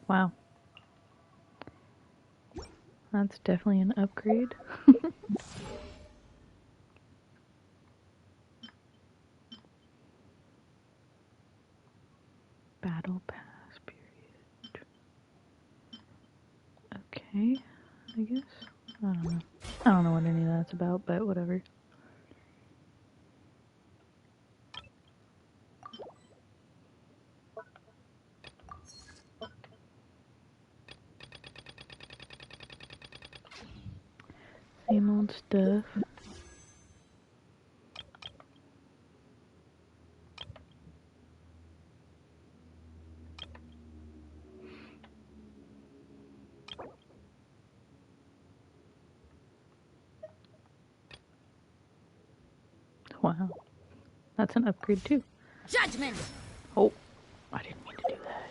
Wow. That's definitely an upgrade. Battle pass period. Okay, I guess. I don't know. I don't know what any of that's about, but whatever. Same old stuff. Wow. That's an upgrade too. Judgment! Oh, I didn't mean to do that.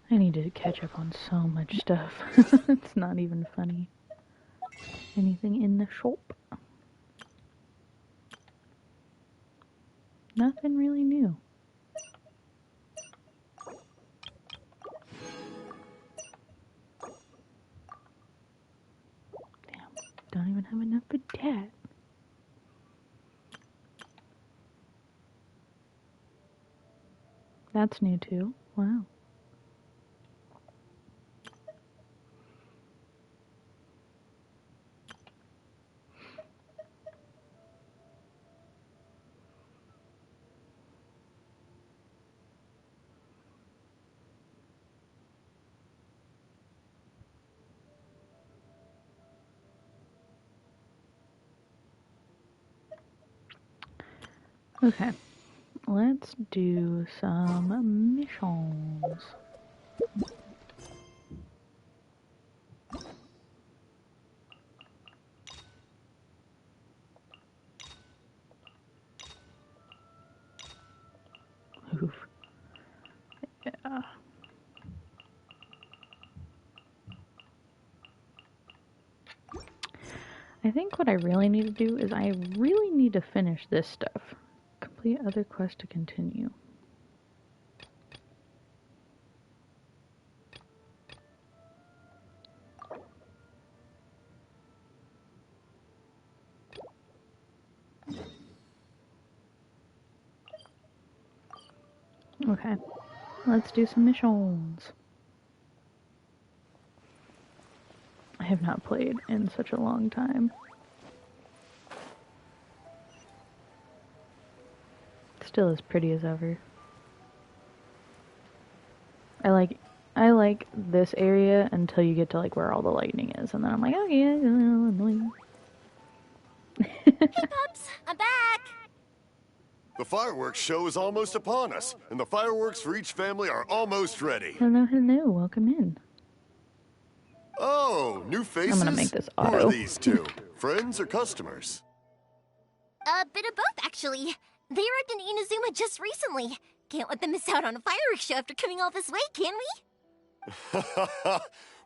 I need to catch up on so much stuff. It's not even funny. Anything in the shop? Nothing really new. Damn, don't even have enough for that. That's new too. Wow. Okay, let's do some missions. Oof. Yeah. I think what I really need to do is I really need to finish this stuff. Complete other quest to continue. Okay, let's do some missions. I have not played in such a long time. Still as pretty as ever. I like this area until you get to like where all the lightning is, and then I'm like, oh yeah, annoying. Hey, Pops! I'm back! The fireworks show is almost upon us, and the fireworks for each family are almost ready. Hello, hello, welcome in. Oh, new faces? I'm gonna make this auto. Who are these two? Friends or customers? A bit of both, actually. They arrived in Inazuma just recently. Can't let them miss out on a fireworks show after coming all this way, can we?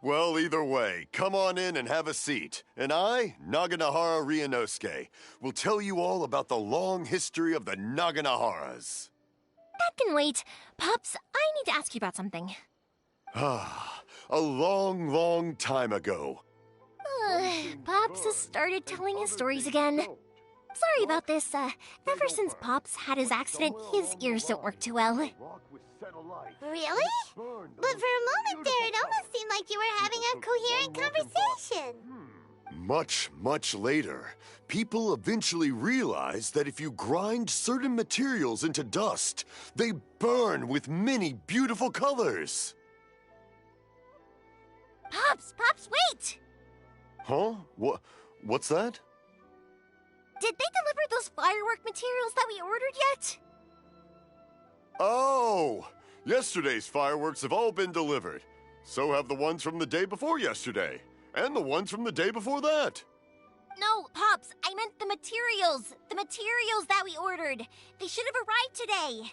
Well, either way, come on in and have a seat. And I, Naganahara Ryunosuke, will tell you all about the long history of the Naganaharas. That can wait. Pops, I need to ask you about something. Ah, a long, long time ago. Pops has started telling his stories again. Sorry about this. Ever since Pops had his accident, his ears don't work too well. Really? But for a moment there, it almost seemed like you were having a coherent conversation. Much, much later, people eventually realized that if you grind certain materials into dust, they burn with many beautiful colors. Pops, wait! Huh? What's that? did they deliver those firework materials that we ordered yet? Oh! Yesterday's fireworks have all been delivered. So have the ones from the day before yesterday. And the ones from the day before that. No, Pops, I meant the materials. The materials that we ordered. They should have arrived today.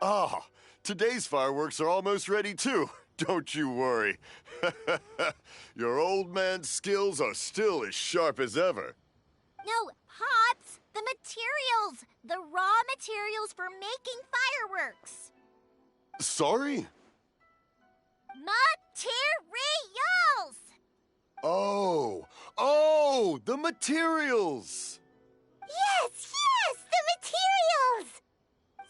Ah, today's fireworks are almost ready too. Don't you worry. Your old man's skills are still as sharp as ever. No, Pops, the materials. The raw materials for making fireworks. Sorry? Materials! Oh, the materials! Yes, the materials!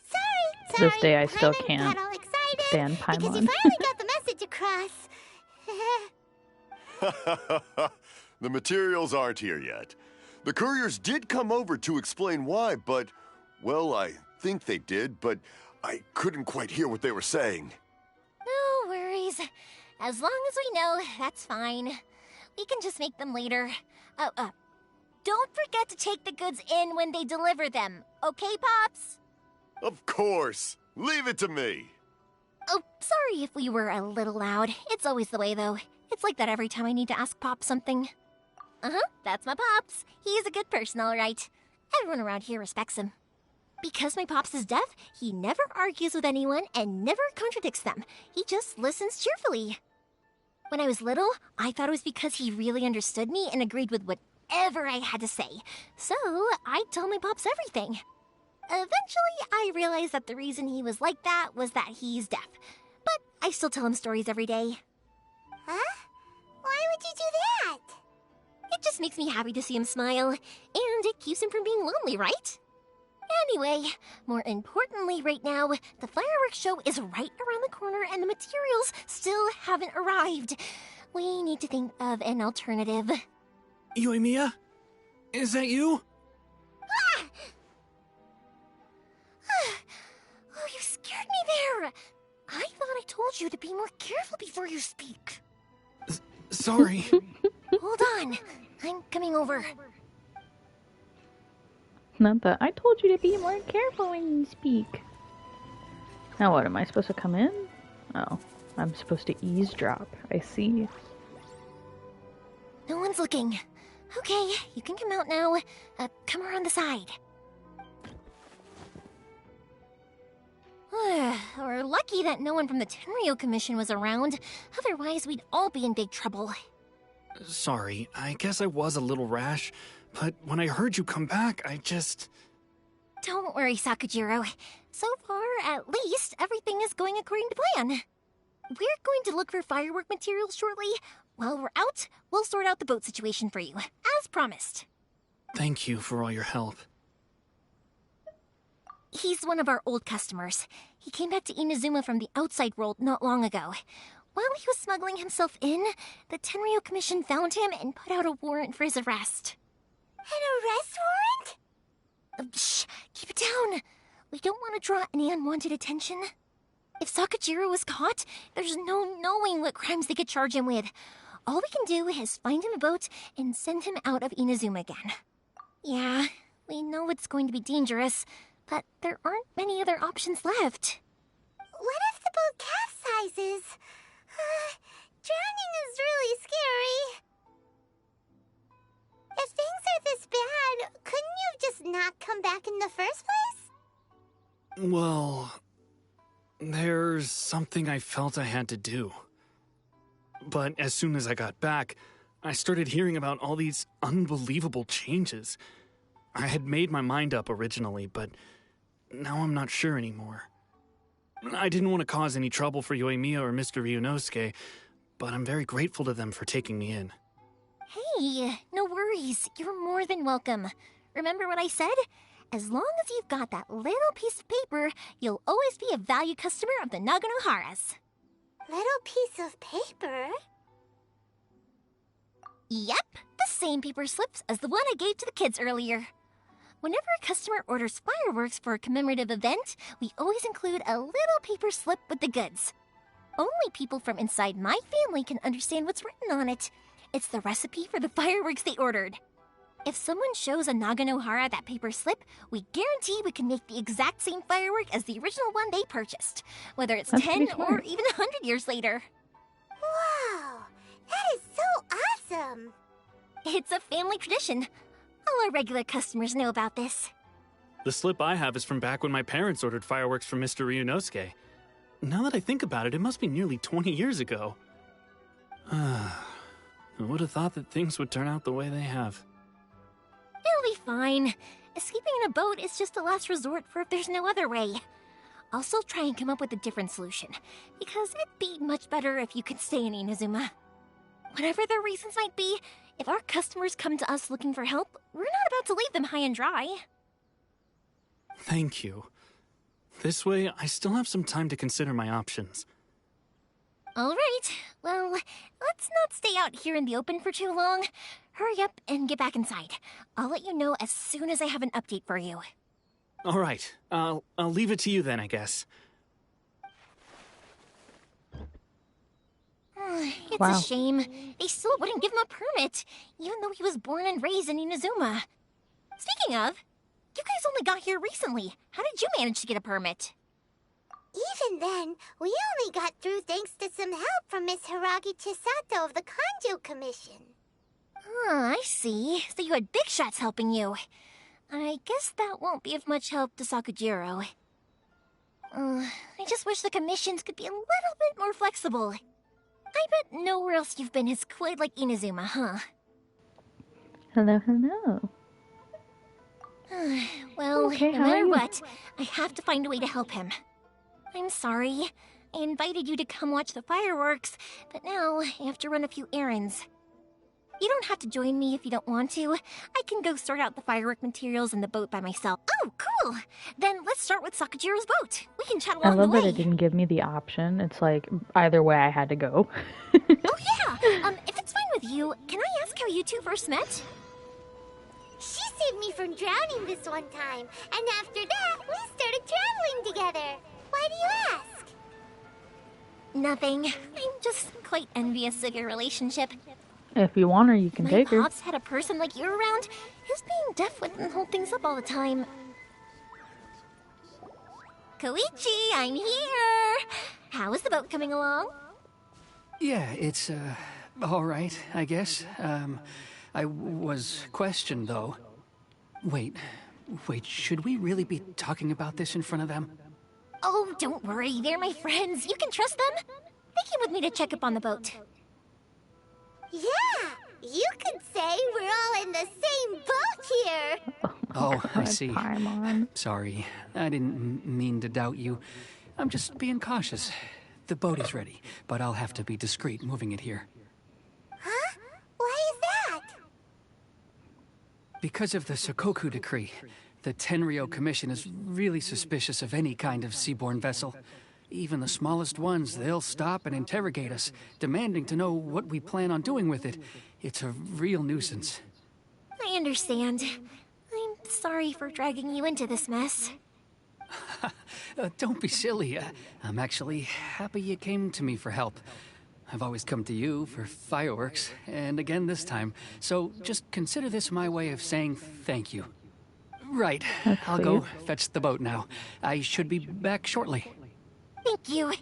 Sorry. This day I still Paimon can't got all excited stand because you Paimon. finally got the message across. The materials aren't here yet. The couriers did come over to explain why, but, well, I think they did, but I couldn't quite hear what they were saying. No worries. As long as we know, that's fine. We can just make them later. Don't forget to take the goods in when they deliver them, okay, Pops? Of course. Leave it to me. Oh, sorry if we were a little loud. It's always the way, though. It's like that every time I need to ask Pop something. That's my Pops. He's a good person, all right. Everyone around here respects him. Because my Pops is deaf, he never argues with anyone and never contradicts them. He just listens cheerfully. When I was little, I thought it was because he really understood me and agreed with whatever I had to say. So, I'd tell my Pops everything. Eventually, I realized that the reason he was like that was that he's deaf. But I still tell him stories every day. Huh? Why would you do that? It just makes me happy to see him smile, and it keeps him from being lonely, right? Anyway, more importantly right now, the fireworks show is right around the corner and the materials still haven't arrived. We need to think of an alternative. Yoimiya? Is that you? Oh, you scared me there! I thought I told you to be more careful before you speak. Sorry. Hold on, I'm coming over. Not that I told you to be more careful when you speak. Now what, am I supposed to come in? Oh, I'm supposed to eavesdrop. I see. No one's looking. Okay, you can come out now. Come around the side. We're lucky that no one from the Tenryo Commission was around. Otherwise, we'd all be in big trouble. Sorry, I guess I was a little rash, but when I heard you come back, I just... Don't worry, Sakujiro. So far, at least, everything is going according to plan. We're going to look for firework materials shortly. While we're out, we'll sort out the boat situation for you, as promised. Thank you for all your help. He's one of our old customers. He came back to Inazuma from the outside world not long ago. While he was smuggling himself in, the Tenryo Commission found him and put out a warrant for his arrest. An arrest warrant? Shh! Keep it down! We don't want to draw any unwanted attention. If Sakujiro was caught, there's no knowing what crimes they could charge him with. All we can do is find him a boat and send him out of Inazuma again. Yeah, we know it's going to be dangerous, but there aren't many other options left. What if the boat capsizes? Drowning is really scary. If things are this bad, couldn't you just not come back in the first place? Well, there's something I felt I had to do. But as soon as I got back, I started hearing about all these unbelievable changes. I had made my mind up originally, but now I'm not sure anymore. I didn't want to cause any trouble for Yoimiya or Mr. Ryunosuke, but I'm very grateful to them for taking me in. Hey, no worries. You're more than welcome. Remember what I said? As long as you've got that little piece of paper, you'll always be a valued customer of the Naganoharas. Little piece of paper? Yep, the same paper slips as the one I gave to the kids earlier. Whenever a customer orders fireworks for a commemorative event, we always include a little paper slip with the goods. Only people from inside my family can understand what's written on it. It's the recipe for the fireworks they ordered. If someone shows a Naganohara that paper slip, we guarantee we can make the exact same firework as the original one they purchased, whether it's That's 10 pretty or smart. even 100 years later. Wow, that is so awesome. It's a family tradition. All our regular customers know about this. The slip I have is from back when my parents ordered fireworks from Mr. Ryunosuke. Now that I think about it, it must be nearly 20 years ago. I would have thought that things would turn out the way they have. It'll be fine. Escaping in a boat is just a last resort for if there's no other way. I'll still try and come up with a different solution, because it'd be much better if you could stay in Inazuma. Whatever their reasons might be, if our customers come to us looking for help, we're not about to leave them high and dry. Thank you. This way, I still have some time to consider my options. All right, well, let's not stay out here in the open for too long. Hurry up and get back inside. I'll let you know as soon as I have an update for you. All right, I'll leave it to you then, I guess. It's Wow. a shame. They still wouldn't give him a permit, even though he was born and raised in Inazuma. Speaking of, you guys only got here recently. How did you manage to get a permit? Even then, we only got through thanks to some help from Miss Hiragi Chisato of the Kanjo Commission. I see. So you had big shots helping you. I guess that won't be of much help to Sakujiro. I just wish the commissions could be a little bit more flexible. I bet nowhere else you've been is quite like Inazuma, huh? Hello, hello. Well, Okay, no how are matter you? what, I have to find a way to help him. I'm sorry. I invited you to come watch the fireworks, but now I have to run a few errands. You don't have to join me if you don't want to. I can go sort out the firework materials in the boat by myself. Oh, cool! Then let's start with Sakujiro's boat. We can chat I along the love way. that it didn't give me the option. It's like, either way I had to go. Oh yeah! If it's fine with you, can I ask how you two first met? She saved me from drowning this one time, and after that, we started traveling together. Why do you ask? Nothing. I'm just quite envious of your relationship. If you want her, you can My take her. pops had a person like you around. His being deaf wouldn't hold things up all the time. Koichi, I'm here! How is the boat coming along? Yeah, it's, all right, I guess. I was questioned, though. Wait, should we really be talking about this in front of them? Oh, don't worry, they're my friends. You can trust them. They came with me to check up on the boat. Yeah, you could say we're all in the same boat here. Oh, I God, see. Paimon. Sorry, I didn't mean to doubt you. I'm just being cautious. The boat is ready, but I'll have to be discreet moving it here. Huh? Why is that? Because of the Sokoku Decree, the Tenryo Commission is really suspicious of any kind of seaborne vessel. Even the smallest ones, they'll stop and interrogate us, demanding to know what we plan on doing with it. It's a real nuisance. I understand. I'm sorry for dragging you into this mess. Don't be silly. I'm actually happy you came to me for help. I've always come to you for fireworks, and again this time. So just consider this my way of saying thank you. Right, I'll go fetch the boat now. I should be back shortly. Thank you.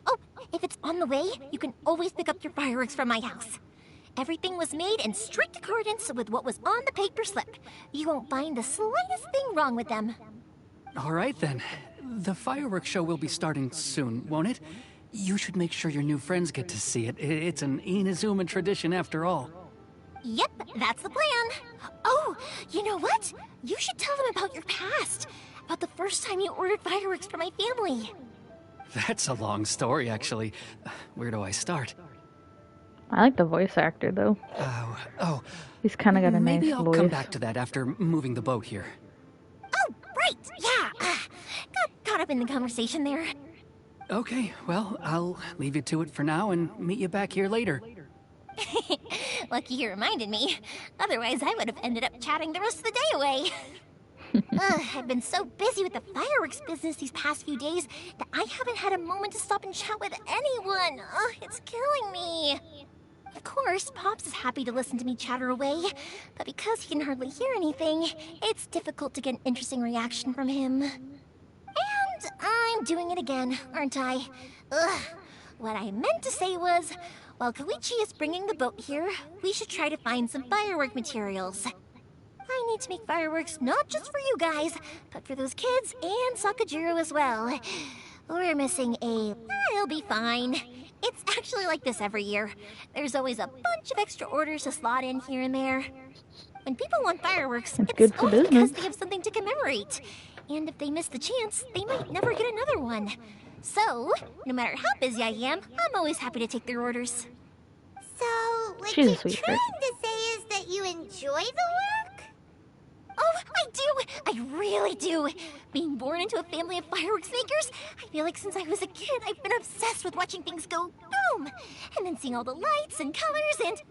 Oh, if it's on the way, you can always pick up your fireworks from my house. Everything was made in strict accordance with what was on the paper slip. You won't find the slightest thing wrong with them. All right then. The fireworks show will be starting soon, won't it? You should make sure your new friends get to see it. It's an Inazuma tradition after all. Yep, that's the plan. Oh, you know what? You should tell them about your past. About the first time you ordered fireworks for my family. That's a long story, actually. Where do I start? I like the voice actor, though. Oh, He's kind of got a maybe nice I'll voice. come back to that after moving the boat here. Oh, right, yeah. Got caught up in the conversation there. Okay, well, I'll leave you to it for now and meet you back here later. Lucky you reminded me. Otherwise, I would have ended up chatting the rest of the day away. I've been so busy with the fireworks business these past few days that I haven't had a moment to stop and chat with anyone. It's killing me. Of course, Pops is happy to listen to me chatter away, but because he can hardly hear anything, it's difficult to get an interesting reaction from him. And I'm doing it again, aren't I? Ugh. What I meant to say was, while Koichi is bringing the boat here, we should try to find some firework materials. I need to make fireworks not just for you guys, but for those kids and Sakajiro as well. We're missing a... It'll be fine. It's actually like this every year. There's always a bunch of extra orders to slot in here and there. When people want fireworks, it's good for always business. because they have something to commemorate. And if they miss the chance, they might never get another one. So, no matter how busy I am, I'm always happy to take their orders. So, what She's a you're sweetheart. trying to say is that you enjoy the work? Oh, I do! I really do! Being born into a family of fireworks makers, I feel like since I was a kid, I've been obsessed with watching things go boom! And then seeing all the lights and colors and...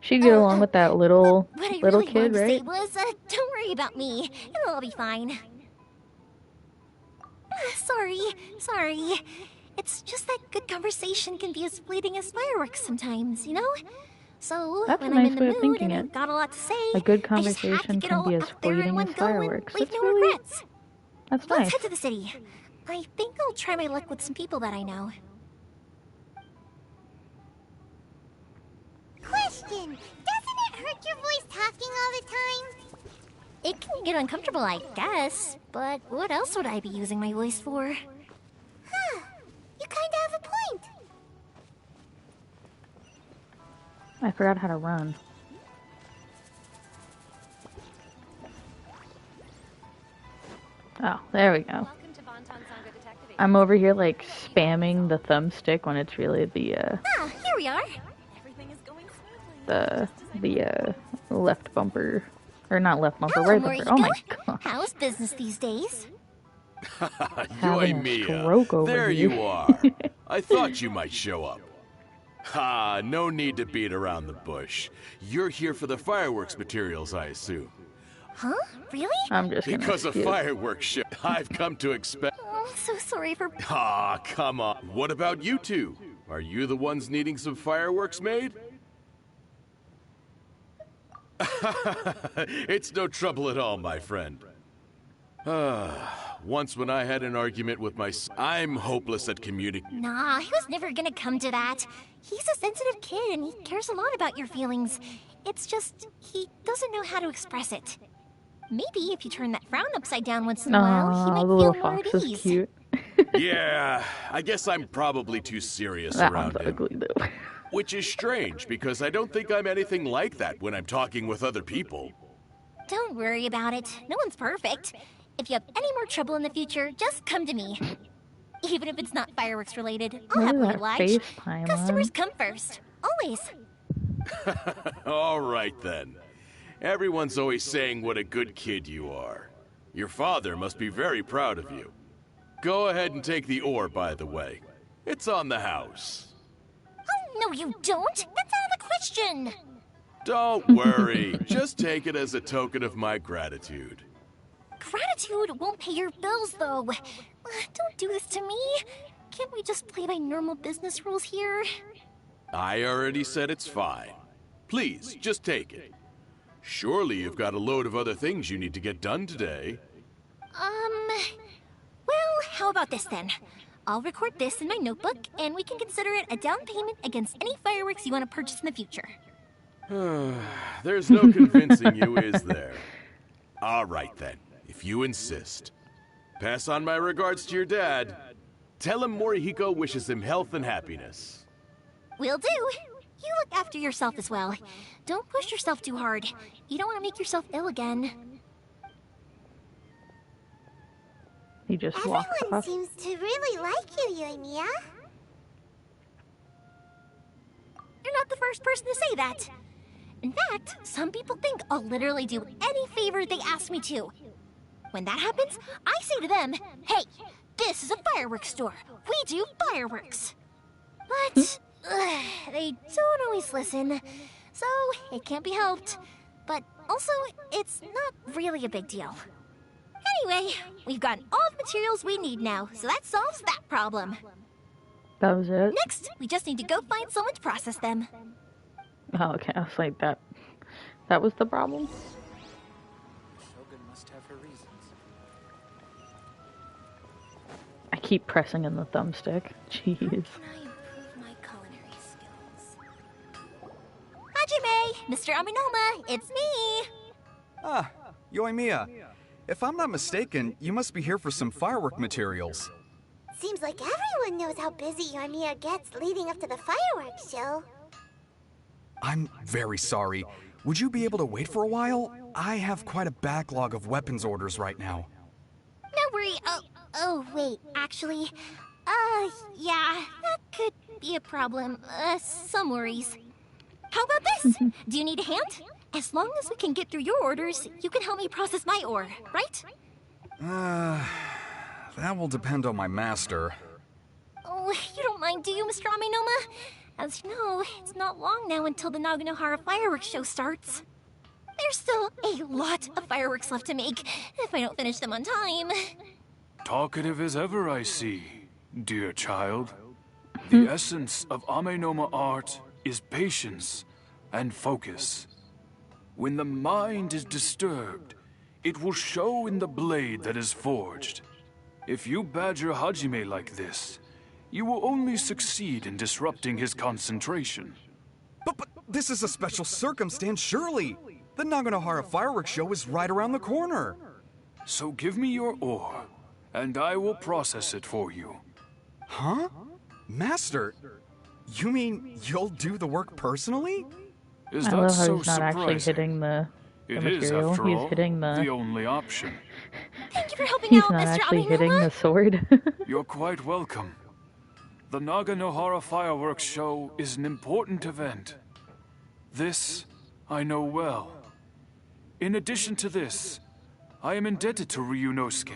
She'd get along with that little What I little really kid, wanted to say right? was, don't worry about me. It'll all be fine. Sorry. It's just that good conversation can be as fleeting as fireworks sometimes, you know? So, That's a when I'm nice in the way of mood thinking and it. I've got a lot to say, A good I just have to conversation get can all be as out there in fleeting one as go and fireworks. leave That's no really regrets. that's Let's nice. head to the city. I think I'll try my luck with some people that I know. Question, doesn't it hurt your voice talking all the time? It can get uncomfortable, I guess, but what else would I be using my voice for? Huh, you kinda have a point. I forgot how to run. Oh, there we go. I'm over here like spamming the thumbstick when it's really the Ah, here we are. left bumper, or not left bumper, Hello, right bumper. Oh my god! How's business these days? Having a Mia. stroke over There here. you are. I thought you might show up. Ha, no need to beat around the bush. You're here for the fireworks materials, I assume. Huh? Really? I'm just gonna Because a skip. fireworks show, I've come to expect... Oh, I'm so sorry for... Ah, come on. What about you two? Are you the ones needing some fireworks made? It's no trouble at all, my friend. Once when I had an argument with my I'm hopeless at communicating. Nah, he was never gonna come to that. He's a sensitive kid and he cares a lot about your feelings. It's just, he doesn't know how to express it. Maybe if you turn that frown upside down once in a while, he Aw, might the feel little more fox at is ease. cute. Yeah, I guess I'm probably too serious That around one's him. ugly though. Which is strange, because I don't think I'm anything like that when I'm talking with other people. Don't worry about it. No one's perfect. If you have any more trouble in the future, just come to me. Even if it's not fireworks related, I'll What is happily that oblige. FaceTime Customers on? come first. Always. All right then. Everyone's always saying what a good kid you are. Your father must be very proud of you. Go ahead and take the ore, by the way. It's on the house. Oh, no, you don't. That's out of the question. Don't worry. Just take it as a token of my gratitude. Gratitude won't pay your bills, though. Don't do this to me. Can't we just play by normal business rules here? I already said it's fine. Please, just take it. Surely you've got a load of other things you need to get done today. Well, how about this then? I'll record this in my notebook, and we can consider it a down payment against any fireworks you want to purchase in the future. There's no convincing you, is there? All right then, if you insist. Pass on my regards to your dad. Tell him Morihiko wishes him health and happiness. Will do. You look after yourself as well. Don't push yourself too hard. You don't want to make yourself ill again. He just walks Everyone off. seems to really like you, Yoimiya. You're not the first person to say that. In fact, some people think I'll literally do any favor they ask me to. When that happens, I say to them, hey, this is a fireworks store. We do fireworks. But they don't always listen, so it can't be helped. But also, it's not really a big deal. Anyway, we've gotten all the materials we need now, so that solves that problem. That was it. Next, we just need to go find someone to process them. Oh, okay. I was like that. That was the problem. Shogun must have her reasons. I keep pressing in the thumbstick. Jeez. Can I improve my culinary skills? Hajime! Mr. Aminoma, it's me! Ah, Yoimiya. If I'm not mistaken, you must be here for some firework materials. Seems like everyone knows how busy Yoimiya gets leading up to the fireworks show. I'm very sorry. Would you be able to wait for a while? I have quite a backlog of weapons orders right now. No worry. Oh, wait, actually. Yeah, that could be a problem. Some worries. How about this? Do you need a hand? As long as we can get through your orders, you can help me process my ore, right? That will depend on my master. Oh, you don't mind, do you, Mr. Aminoma? As you know, it's not long now until the Naganohara fireworks show starts. There's still a lot of fireworks left to make, if I don't finish them on time. Talkative as ever, I see, dear child. The essence of Amenoma art is patience and focus. When the mind is disturbed, it will show in the blade that is forged. If you badger Hajime like this, you will only succeed in disrupting his concentration. But this is a special circumstance, surely. The Naganohara fireworks show is right around the corner. So give me your ore, and I will process it for you. Huh? Master, you mean you'll do the work personally? Is I that love how so he's not actually surprising? hitting the It is, material. after He's all, hitting the only option. Thank you for helping He's out, not Mr. actually hitting the Aminoma. sword. You're quite welcome. The Naganohara fireworks show is an important event. This I know well. In addition to this, I am indebted to Ryunosuke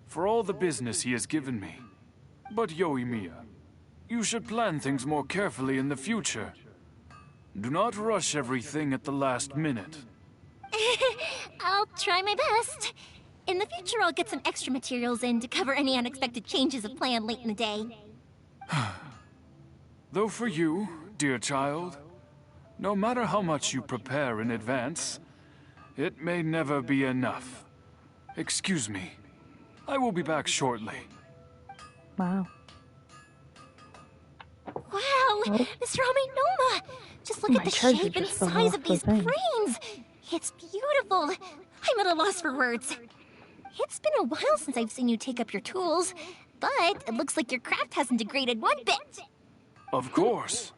for all the business he has given me. But Yoimiya, you should plan things more carefully in the future. Do not rush everything at the last minute. I'll try my best. In the future, I'll get some extra materials in to cover any unexpected changes of plan late in the day. Though for you, dear child, no matter how much you prepare in advance, it may never be enough. Excuse me. I will be back shortly. Wow. Wow, Mr. Aminoma! Just look My at the charger shape and just fell size off of the these thing. brains! It's beautiful! I'm at a loss for words. It's been a while since I've seen you take up your tools, but it looks like your craft hasn't degraded one bit. Of course.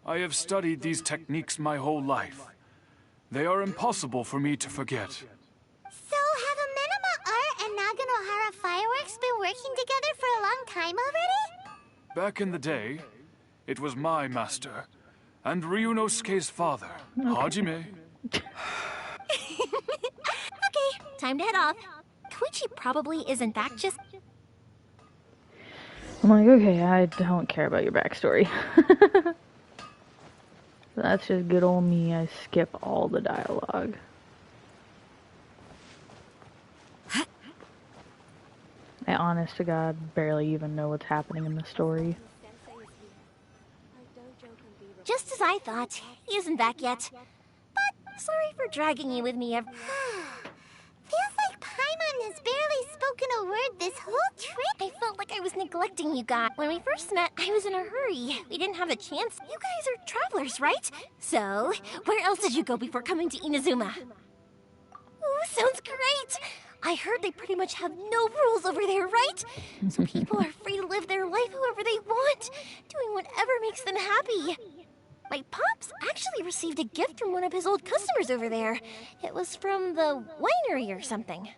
I have studied these techniques my whole life. They are impossible for me to forget. So, have Amenoma Art and Naganohara Fireworks been working together for a long time already? Back in the day, it was my master and Ryunosuke's father, Hajime. Okay, time to head off. Koichi probably isn't back just... I'm like, okay, I don't care about your backstory. That's just good old me. I skip all the dialogue. I honest to God barely even know what's happening in the story. Just as I thought. He isn't back yet. But sorry for dragging you with me Feels like Paimon has barely spoken a word this whole trip. I felt like I was neglecting you guys. When we first met, I was in a hurry. We didn't have a chance. You guys are travelers, right? So, where else did you go before coming to Inazuma? Ooh, sounds great! I heard they pretty much have no rules over there, right? So people are free to live their life however they want, doing whatever makes them happy. My pops actually received a gift from one of his old customers over there. It was from the winery or something.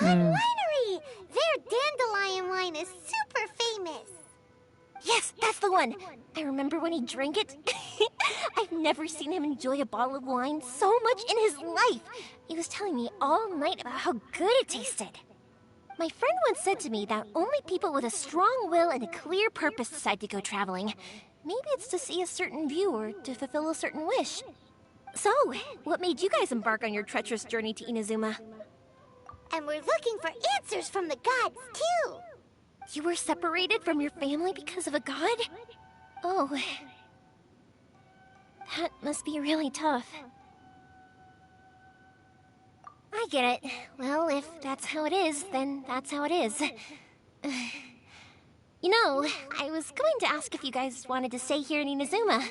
Dawn Winery! Their dandelion wine is super famous. Yes, that's the one. I remember when he drank it. I've never seen him enjoy a bottle of wine so much in his life. He was telling me all night about how good it tasted. My friend once said to me that only people with a strong will and a clear purpose decide to go traveling. Maybe it's to see a certain view or to fulfill a certain wish. So, what made you guys embark on your treacherous journey to Inazuma? And we're looking for answers from the gods, too. You were separated from your family because of a god? Oh. That must be really tough. I get it. Well, if that's how it is, then that's how it is. You know, I was going to ask if you guys wanted to stay here in Inazuma.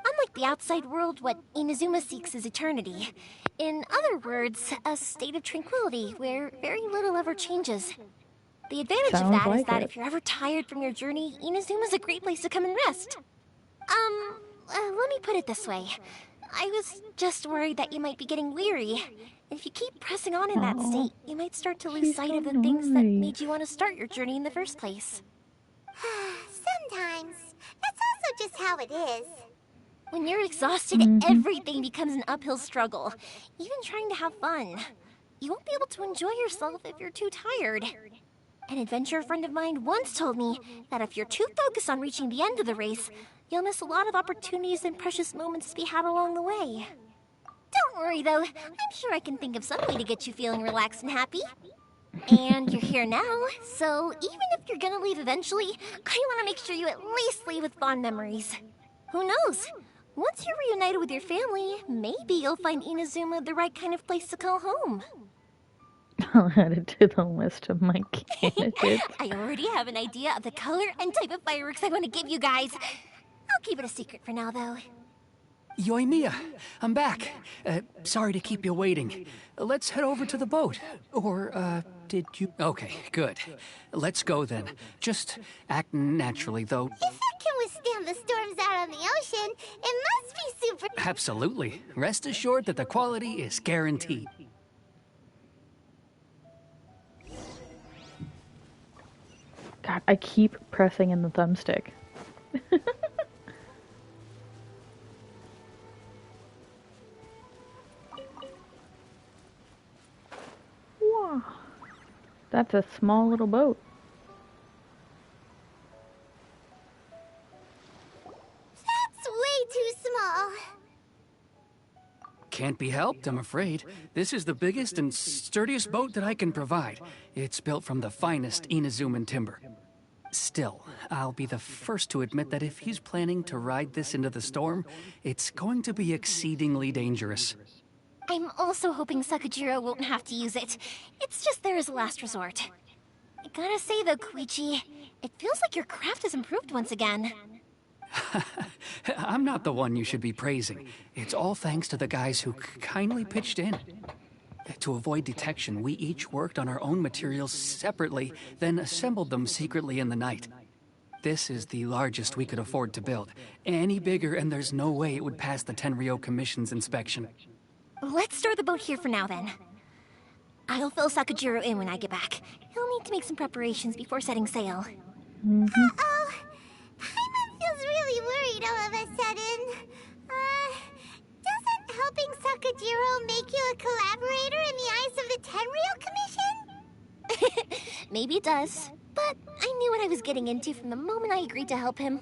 Unlike the outside world, what Inazuma seeks is eternity. In other words, a state of tranquility where very little ever changes. The advantage of that is that if you're ever tired from your journey, Inazuma's a great place to come and rest. Let me put it this way. I was just worried that you might be getting weary. If you keep pressing on in that state, you might start to lose sight of the things that made you want to start your journey in the first place. Sometimes. That's also just how it is. When you're exhausted, everything becomes an uphill struggle. Even trying to have fun. You won't be able to enjoy yourself if you're too tired. An adventurer friend of mine once told me that if you're too focused on reaching the end of the race, you'll miss a lot of opportunities and precious moments to be had along the way. Don't worry, though. I'm sure I can think of some way to get you feeling relaxed and happy. And you're here now, so even if you're gonna leave eventually, I want to make sure you at least leave with fond memories. Who knows? Once you're reunited with your family, maybe you'll find Inazuma the right kind of place to call home. I'll add it to the list of my candidates. I already have an idea of the color and type of fireworks I want to give you guys. I'll keep it a secret for now, though. Yoimiya, I'm back. Sorry to keep you waiting. Let's head over to the boat. Or, did you... Okay, good. Let's go then. Just act naturally, though. If it can withstand the storms out on the ocean, it must be super... Absolutely. Rest assured that the quality is guaranteed. God, I keep pressing in the thumbstick. Wow. That's a small little boat. That's way too small. Can't be helped, I'm afraid. This is the biggest and sturdiest boat that I can provide. It's built from the finest Inazuman timber. Still, I'll be the first to admit that if he's planning to ride this into the storm, it's going to be exceedingly dangerous. I'm also hoping Sakajiro won't have to use it. It's just there as a last resort. I gotta say though, Koichi, it feels like your craft has improved once again. I'm not the one you should be praising. It's all thanks to the guys who kindly pitched in. To avoid detection, we each worked on our own materials separately, then assembled them secretly in the night. This is the largest we could afford to build. Any bigger and there's no way it would pass the Tenryou Commission's inspection. Let's store the boat here for now then. I'll fill Sakajiro in when I get back. He'll need to make some preparations before setting sail. Uh-oh. Paimon feels really worried all of a sudden. Doesn't helping Sakajiro make you a collaborator in the eyes of the Tenryou Commission? Maybe it does, but I knew what I was getting into from the moment I agreed to help him.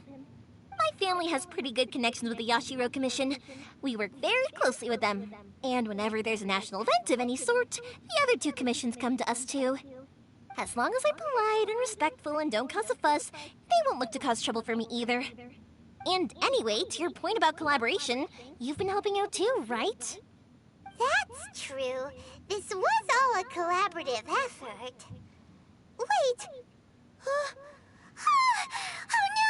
My family has pretty good connections with the Yashiro Commission. We work very closely with them. And whenever there's a national event of any sort, the other two commissions come to us too. As long as I'm polite and respectful and don't cause a fuss, they won't look to cause trouble for me either. And anyway, to your point about collaboration, you've been helping out too, right? That's true. This was all a collaborative effort. Wait! Oh no!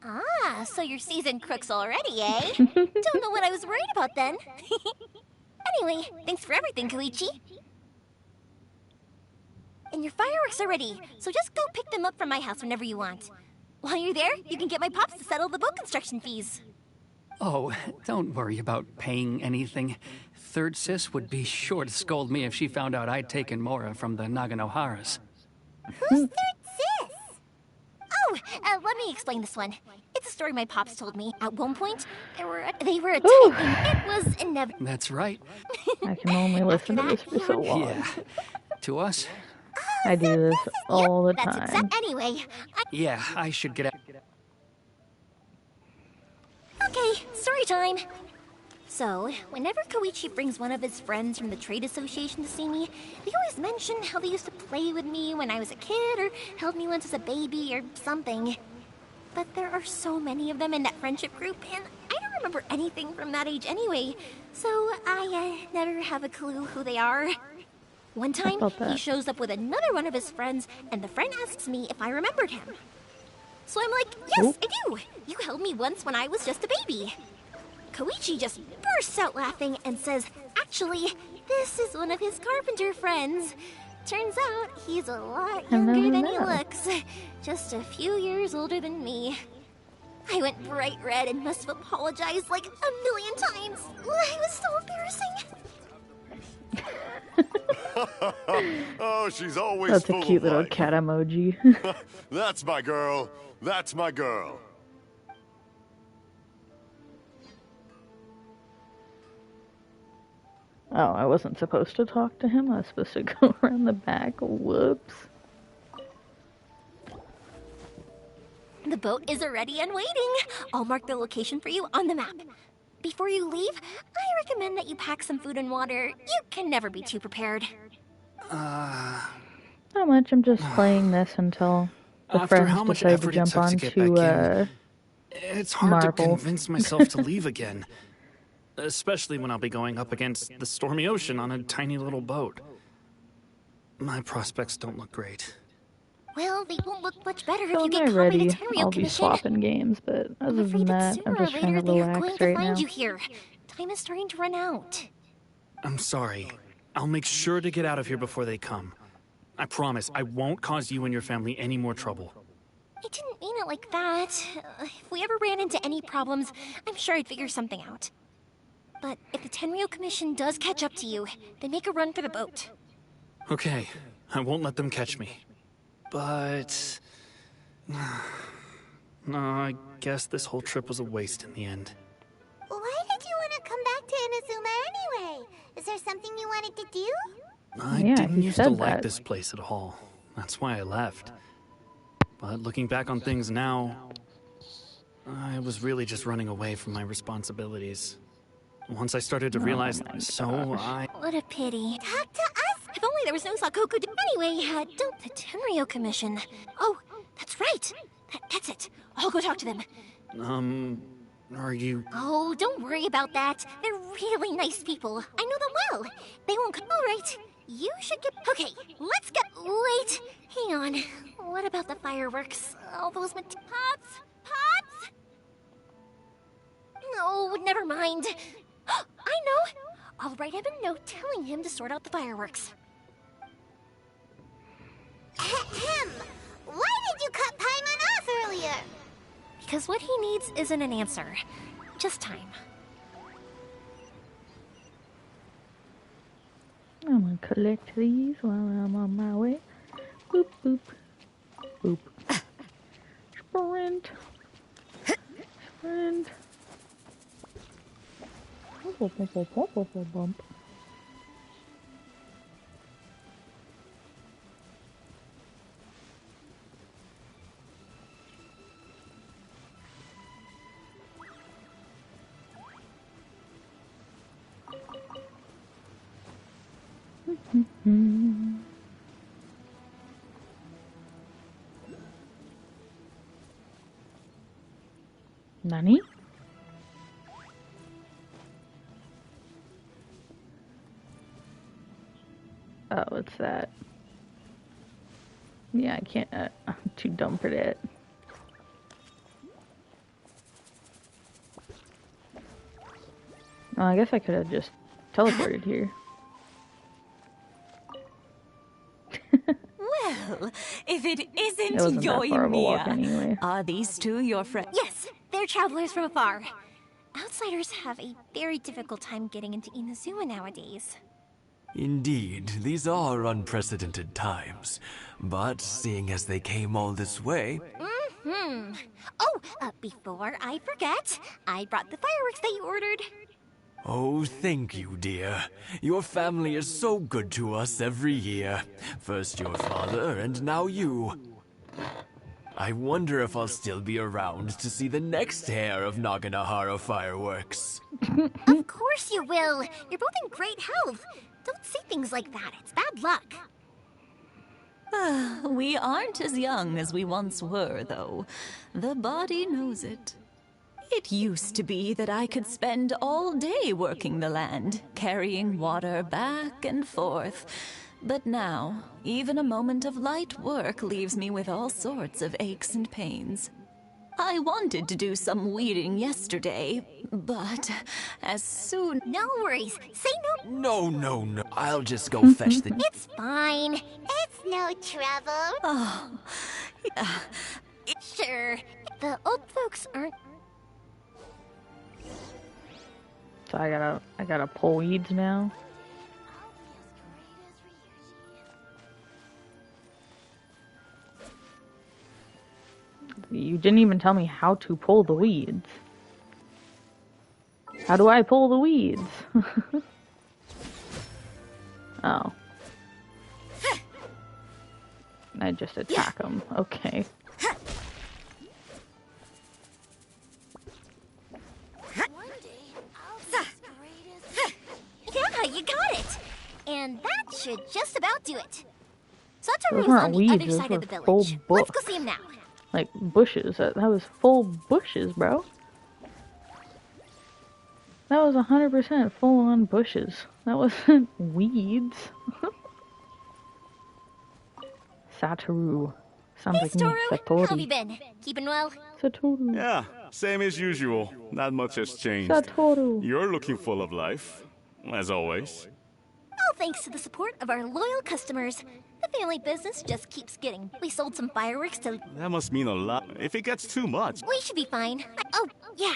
Ah, so you're seasoned crooks already, eh? Don't know what I was worried about then. Anyway, thanks for everything, Koichi. And your fireworks are ready, so just go pick them up from my house whenever you want. While you're there, you can get my pops to settle the boat construction fees. Oh, don't worry about paying anything. Third Sis would be sure to scold me if she found out I'd taken Mora from the Naganoharas. Who's Third Sis? Oh, let me explain this one. It's a story my pops told me. At one point, they were attending. It was inevitable. That's right. I can only listen to this for so long. Yeah. To us? I do this all the That's time. Anyway, Yeah, I should get out. Okay, story time. So, whenever Koichi brings one of his friends from the trade association to see me, they always mention how they used to play with me when I was a kid or held me once as a baby or something. But there are so many of them in that friendship group, and remember anything from that age anyway, so I never have a clue who they are. One time, he shows up with another one of his friends, and the friend asks me if I remembered him. So I'm like, yes, I do! You held me once when I was just a baby. Koichi just bursts out laughing and says, actually, this is one of his carpenter friends. Turns out he's a lot younger than he looks. Just a few years older than me. I went bright red and must have apologized like 1,000,000 times. It was so embarrassing. Oh, she's always That's full a cute of little life. cat emoji. That's my girl. That's my girl. Oh, I wasn't supposed to talk to him. I was supposed to go around the back. Whoops. The boat is ready and waiting. I'll mark the location for you on the map. Before you leave, I recommend that you pack some food and water. You can never be too prepared. Not much. I'm just playing this until the After friends how much decide to effort it jump took to on get to back it's hard Marvel. to convince myself to leave again. Especially when I'll be going up against the stormy ocean on a tiny little boat. My prospects don't look great. Well, they won't look much better if So you get when caught they're by the ready, Tenryou I'll be Commission. swapping games, but I'm other than afraid that that, sooner I'm or just trying later to they are going relax to right find now. you here. Time is starting to run out. I'm sorry. I'll make sure to get out of here before they come. I promise I won't cause you and your family any more trouble. I didn't mean it like that. If we ever ran into any problems, I'm sure I'd figure something out. But if the Tenryou Commission does catch up to you, then make a run for the boat. Okay, I won't let them catch me. But... no, I guess this whole trip was a waste in the end. Why did you want to come back to Inazuma anyway? Is there something you wanted to do? I Yeah, didn't he used to said like that. this place at all. That's why I left. But looking back on things now, I was really just running away from my responsibilities. Once I started to realize What a pity. Talk to us! If only there was no Sakoku. Anyway, don't the Tenryou Commission. Oh, that's right. That's it. I'll go talk to them. Are you... Oh, don't worry about that. They're really nice people. I know them well. They won't come. All right. You should get... Okay, let's get... Wait. Hang on. What about the fireworks? All those Pops? Pops? No, never mind. I know. I'll write him a note telling him to sort out the fireworks. Ahem. Why did you cut Paimon off earlier? Because what he needs isn't an answer. Just time. I'm gonna collect these while I'm on my way. Boop, boop. Boop. Sprint. Sprint. Bump, bump, bump, bump, bump, bump, bump. Nani? Oh, it's that. Yeah, I can't. I'm too dumb for that. Oh, I guess I could have just teleported here. Well, if it It wasn't isn't that far of a walk Yoimiya, anyway. are these two your friends? Yes, they're travelers from afar. Outsiders have a very difficult time getting into Inazuma nowadays. Indeed, these are unprecedented times. But seeing as they came all this way... Mm-hmm. Oh, before I forget, I brought the fireworks that you ordered. Oh, thank you, dear. Your family is so good to us every year. First your father, and now you. I wonder if I'll still be around to see the next hair of Naganahara fireworks. Of course you will. You're both in great health. Don't say things like that. It's bad luck. We aren't as young as we once were, though. The body knows it. It used to be that I could spend all day working the land, carrying water back and forth. But now, even a moment of light work leaves me with all sorts of aches and pains. I wanted to do some weeding yesterday, but as soon... No worries. Say no. No, no, no. I'll just go fetch the... It's fine. It's no trouble. Oh, Sure. The old folks aren't... So I gotta pull weeds now. You didn't even tell me how to pull the weeds. How do I pull the weeds? Oh. I just attack them. Okay. Yeah, you got it! And that should just about do it. Those Satoru's weren't on the weeds, other those side were of the full village. Let's go books. see him now. Like bushes. That was full bushes, bro. That was 100% full on bushes. That wasn't weeds. Satoru. Sounds Hey, like me. Satoru, how Satori. have you been? Keeping well? Satoru. Yeah, same as usual. Not much has changed. Satoru. You're looking full of life, as always. All thanks to the support of our loyal customers. The family business just keeps getting. We sold some fireworks to... That must mean a lot. If it gets too much. We should be fine. Oh, yeah.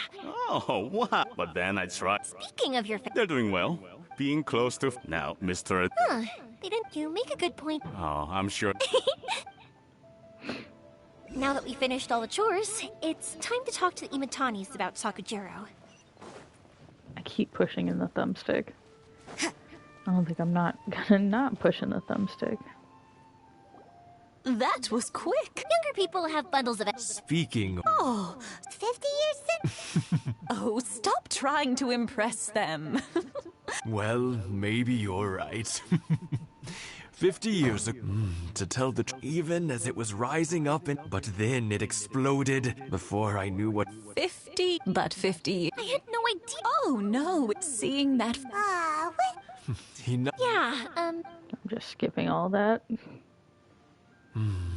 Oh, what? But then I try. Speaking of your They're doing well. Being close to... Now, Mr. Huh. Didn't you make a good point? Oh, I'm sure. Now that we finished all the chores, it's time to talk to the Imatanis about Sakujiro. I keep pushing in the thumbstick. I don't think I'm not gonna not push in the thumbstick. that was quick. Younger people have bundles of... Speaking... Oh, 50 years since... oh, stop trying to impress them. Well, maybe you're right. 50 years ago, to tell the truth, even as it was rising up and... But then it exploded before I knew what... 50, but 50. I had no idea. Oh no, seeing that... what? Yeah, I'm just skipping all that.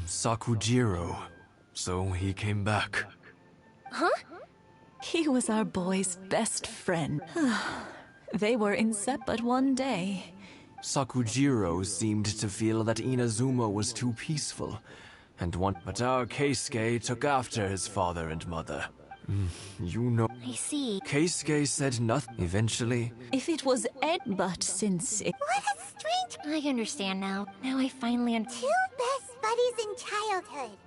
Sakujiro. So he came back. Huh? He was our boy's best friend. They were inseparable but one day. Sakujiro seemed to feel that Inazuma was too peaceful, and but our Keisuke took after his father and mother. You know... I see. Keisuke said nothing. Eventually... If it was Ed, but since it... What a strange... I understand now. Now I finally understand. Two best buddies in childhood.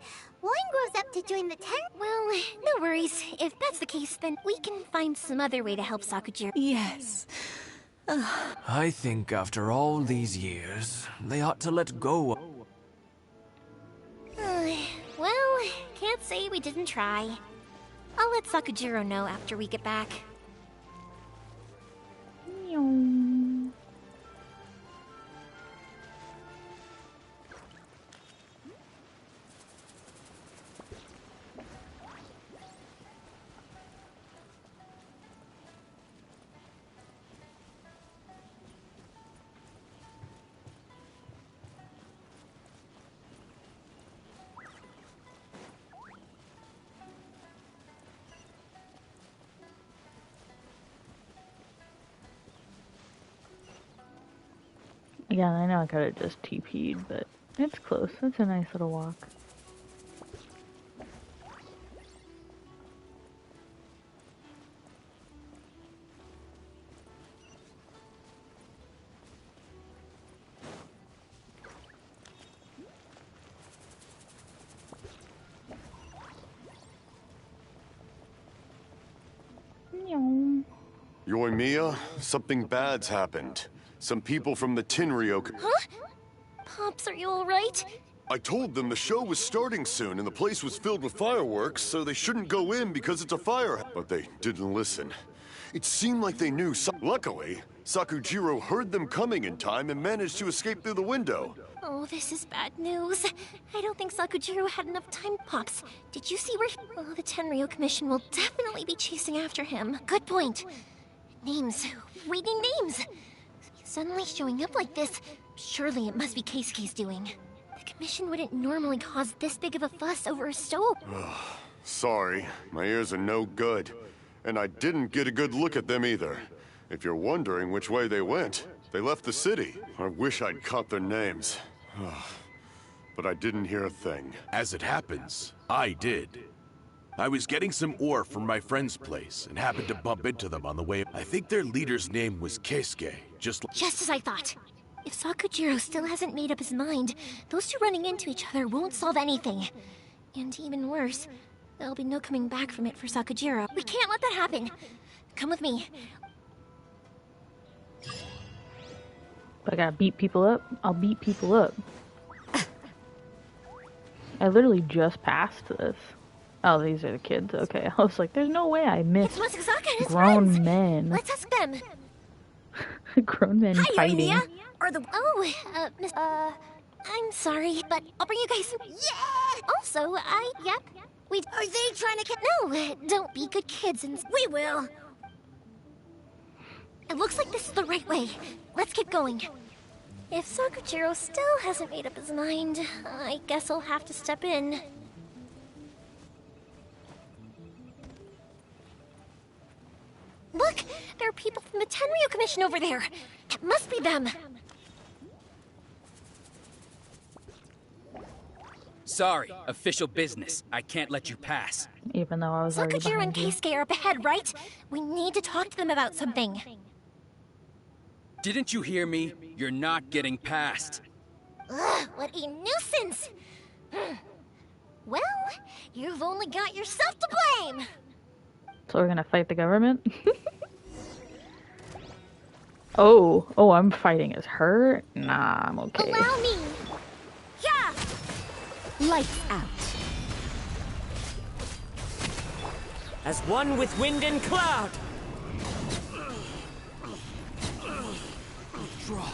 One grows up to join the tent. Well, no worries. If that's the case, then we can find some other way to help Sakujiro. Yes. I think after all these years, they ought to let go. Well, can't say we didn't try. I'll let Sakujiro know after we get back. Yeah, I know I could've just TP'd, but it's close. It's a nice little walk. Yoimiya, something bad's happened. Some people from the Tinryok... Huh? Pops, are you alright? I told them the show was starting soon and the place was filled with fireworks, so they shouldn't go in because it's a fire. But they didn't listen. It seemed like they knew Luckily, Sakujiro heard them coming in time and managed to escape through the window. Oh, this is bad news. I don't think Sakujiro had enough time, Pops. Did you see where Oh, the Tenryou Commission will definitely be chasing after him. Good point. Names. We need names. Suddenly showing up like this, surely it must be Keisuke's doing. The Commission wouldn't normally cause this big of a fuss over a stove. Sorry, my ears are no good. And I didn't get a good look at them either. If you're wondering which way they went, they left the city. I wish I'd caught their names. But I didn't hear a thing. As it happens, I did. I was getting some ore from my friend's place and happened to bump into them on the way. I think their leader's name was Keisuke, just as I thought. If Sakujiro still hasn't made up his mind, those two running into each other won't solve anything. And even worse, there'll be no coming back from it for Sakujiro. We can't let that happen. Come with me. I gotta beat people up. I'll beat people up. I literally just passed this. Oh, these are the kids. Okay, I was like, there's no way I missed It's Masazaka and his grown friends. men. Let's ask them. Grown men Hi, fighting. Emilia. Or the Miss. I'm sorry, but I'll bring you guys some. Yeah. Also, yep. Are they trying to No, don't be good kids and we will. It looks like this is the right way. Let's keep going. If Sakujiro still hasn't made up his mind, I guess I'll have to step in. Look! There are people from the Tenryou Commission over there! It must be them! Sorry, official business. I can't let you pass. Even though I was already Sakujiro and behind you. Keisuke are up ahead, right? We need to talk to them about something. Didn't you hear me? You're not getting past. Ugh, what a nuisance! Well, you've only got yourself to blame! So we're gonna fight the government? Oh, I'm fighting as her? Nah, I'm okay. Allow me! Yeah! Lights out. As one with wind and cloud. Draw.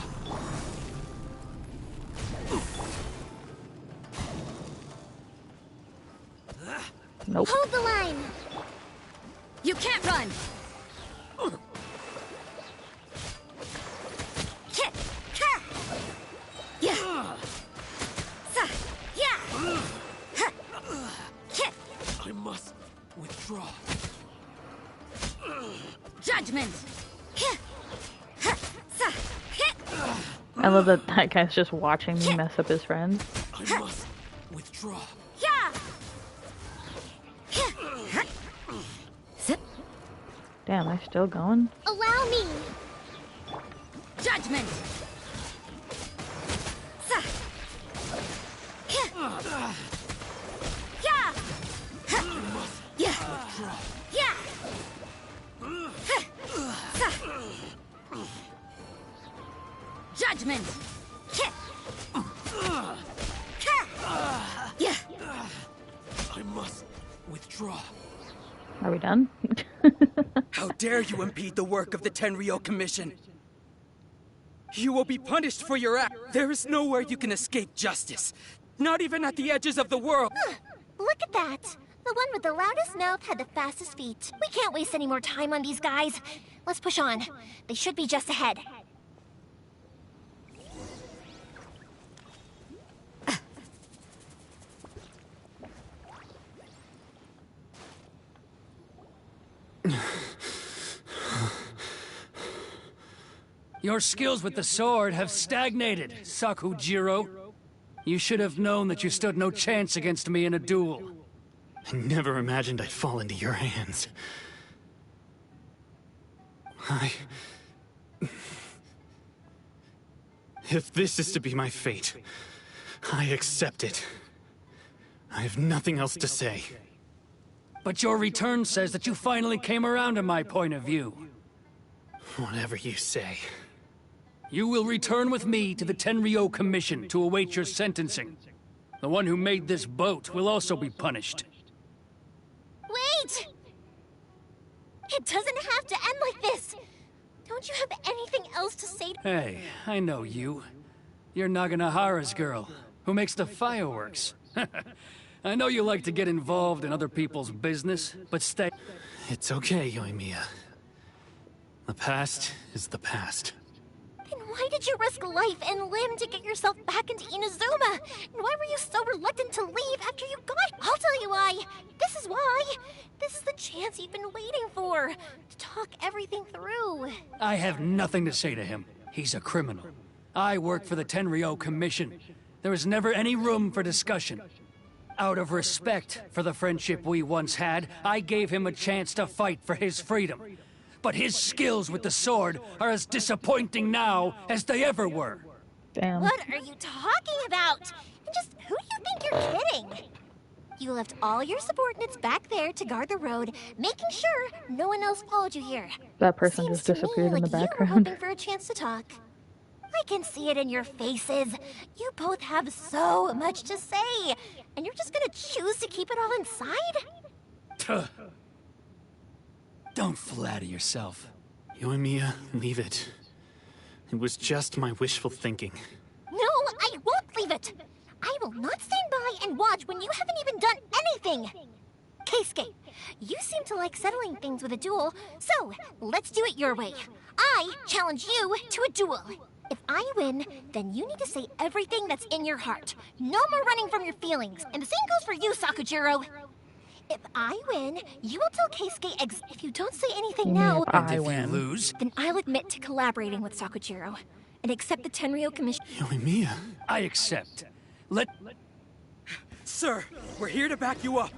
Nope. Hold the line! You can't run! Yeah! Yeah! I must withdraw. Judgment! I love that that guy's just watching me mess up his friends. I must withdraw. Yeah! Damn, they're still going? Allow me! Judgment! Yeah! Yeah! Yeah! Judgment! Yeah! I must withdraw. Are we done? How dare you impede the work of the Tenryou Commission? You will be punished for your act. There is nowhere you can escape justice. Not even at the edges of the world. Look at that! The one with the loudest mouth had the fastest feet. We can't waste any more time on these guys. Let's push on. They should be just ahead. Your skills with the sword have stagnated, Sakujiro. You should have known that you stood no chance against me in a duel. I never imagined I'd fall into your hands. If this is to be my fate, I accept it. I have nothing else to say. But your return says that you finally came around to my point of view. Whatever you say. You will return with me to the Tenryou Commission to await your sentencing. The one who made this boat will also be punished. Wait! It doesn't have to end like this! Don't you have anything else to say? Hey, I know you. You're Naganohara's girl, who makes the fireworks. I know you like to get involved in other people's business, but stay... It's okay, Yoimiya. The past is the past. Then why did you risk life and limb to get yourself back into Inazuma? And why were you so reluctant to leave after you got... I'll tell you why. This is why. This is the chance you've been waiting for. To talk everything through. I have nothing to say to him. He's a criminal. I work for the Tenryo Commission. There is never any room for discussion. Out of respect for the friendship we once had, I gave him a chance to fight for his freedom. But his skills with the sword are as disappointing now as they ever were. Damn. What are you talking about? And just who do you think you're kidding? You left all your subordinates back there to guard the road, making sure no one else followed you here. That person Seems just to disappeared me in the like you were background. hoping for a chance to talk. I can see it in your faces. You both have so much to say, and you're just gonna choose to keep it all inside? Don't flatter yourself. Yoimiya, leave it. It was just my wishful thinking. No, I won't leave it! I will not stand by and watch when you haven't even done anything! Keisuke, you seem to like settling things with a duel, so let's do it your way. I challenge you to a duel. If I win, then you need to say everything that's in your heart. No more running from your feelings, and the same goes for you, Sakujiro. If I win, you will tell Keisuke if you don't say anything now, And if you lose, then I'll admit to collaborating with Sakujiro and accept the Tenryo Commission. Yoimiya. I accept. Let... Sir, we're here to back you up.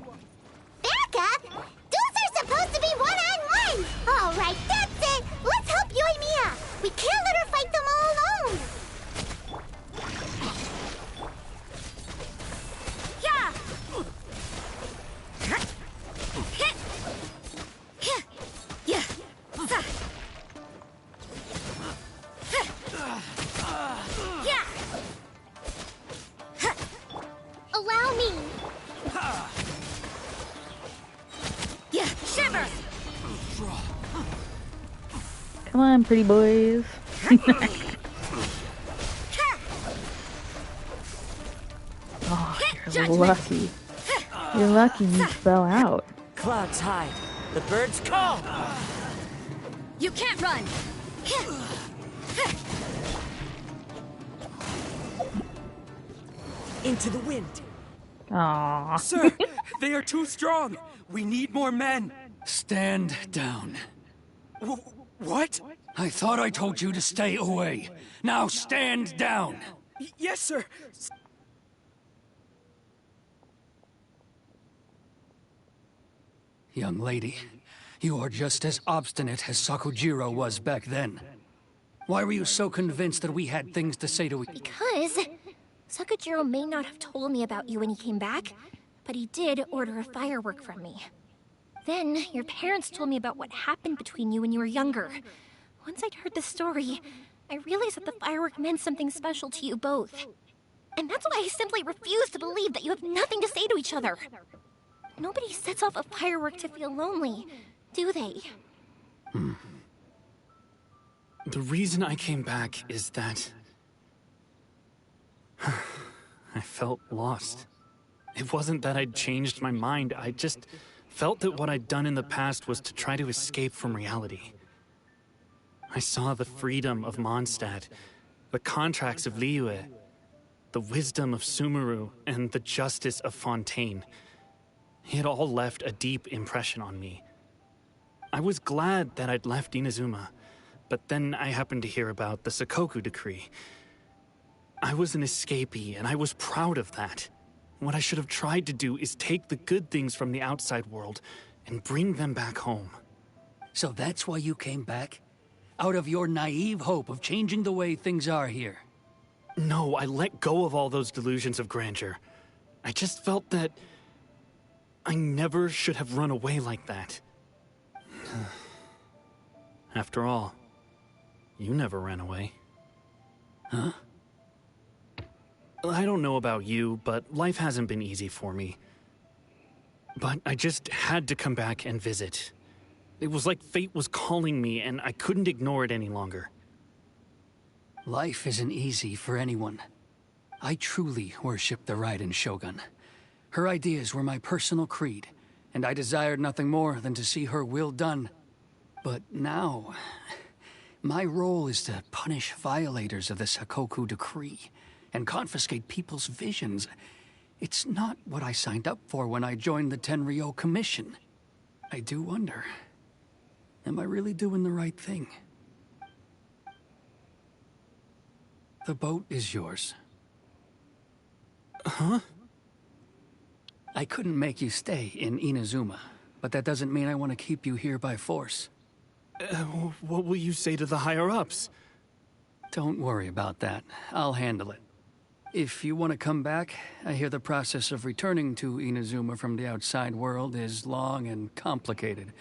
Back up? Duels are supposed to be one-on-one! All right, that's it! Let's help Yoimiya! We can't let her fight them all alone! Yeah! Yeah! Yeah! Allow me! Yeah! Shiver! Come on, pretty boys. Oh, you're lucky. You're lucky you fell out. Clouds hide. The birds call. You can't run! Into the wind. Aww. Sir, they are too strong. We need more men. Stand down. What? I thought I told you to stay away. Now stand down. Yes, sir. Young lady, you are just as obstinate as Sakujiro was back then. Why were you so convinced that we had things to say to each other? Because Sakujiro may not have told me about you when he came back, but he did order a firework from me. Then, your parents told me about what happened between you when you were younger. Once I'd heard the story, I realized that the firework meant something special to you both. And that's why I simply refuse to believe that you have nothing to say to each other. Nobody sets off a firework to feel lonely, do they? The reason I came back is that... I felt lost. It wasn't that I'd changed my mind, I just felt that what I'd done in the past was to try to escape from reality. I saw the freedom of Mondstadt, the contracts of Liyue, the wisdom of Sumeru, and the justice of Fontaine. It all left a deep impression on me. I was glad that I'd left Inazuma, but then I happened to hear about the Sakoku Decree. I was an escapee, and I was proud of that. What I should have tried to do is take the good things from the outside world and bring them back home. So that's why you came back? Out of your naive hope of changing the way things are here? No, I let go of all those delusions of grandeur. I just felt that I never should have run away like that. After all, you never ran away. Huh? I don't know about you, but life hasn't been easy for me. But I just had to come back and visit. It was like fate was calling me, and I couldn't ignore it any longer. Life isn't easy for anyone. I truly worship the Raiden Shogun. Her ideas were my personal creed, and I desired nothing more than to see her will done. But now, my role is to punish violators of the Sakoku Decree and confiscate people's visions. It's not what I signed up for when I joined the Tenryo Commission. I do wonder, am I really doing the right thing? The boat is yours. Huh? I couldn't make you stay in Inazuma, but that doesn't mean I want to keep you here by force. What will you say to the higher-ups? Don't worry about that. I'll handle it. If you want to come back, I hear the process of returning to Inazuma from the outside world is long and complicated,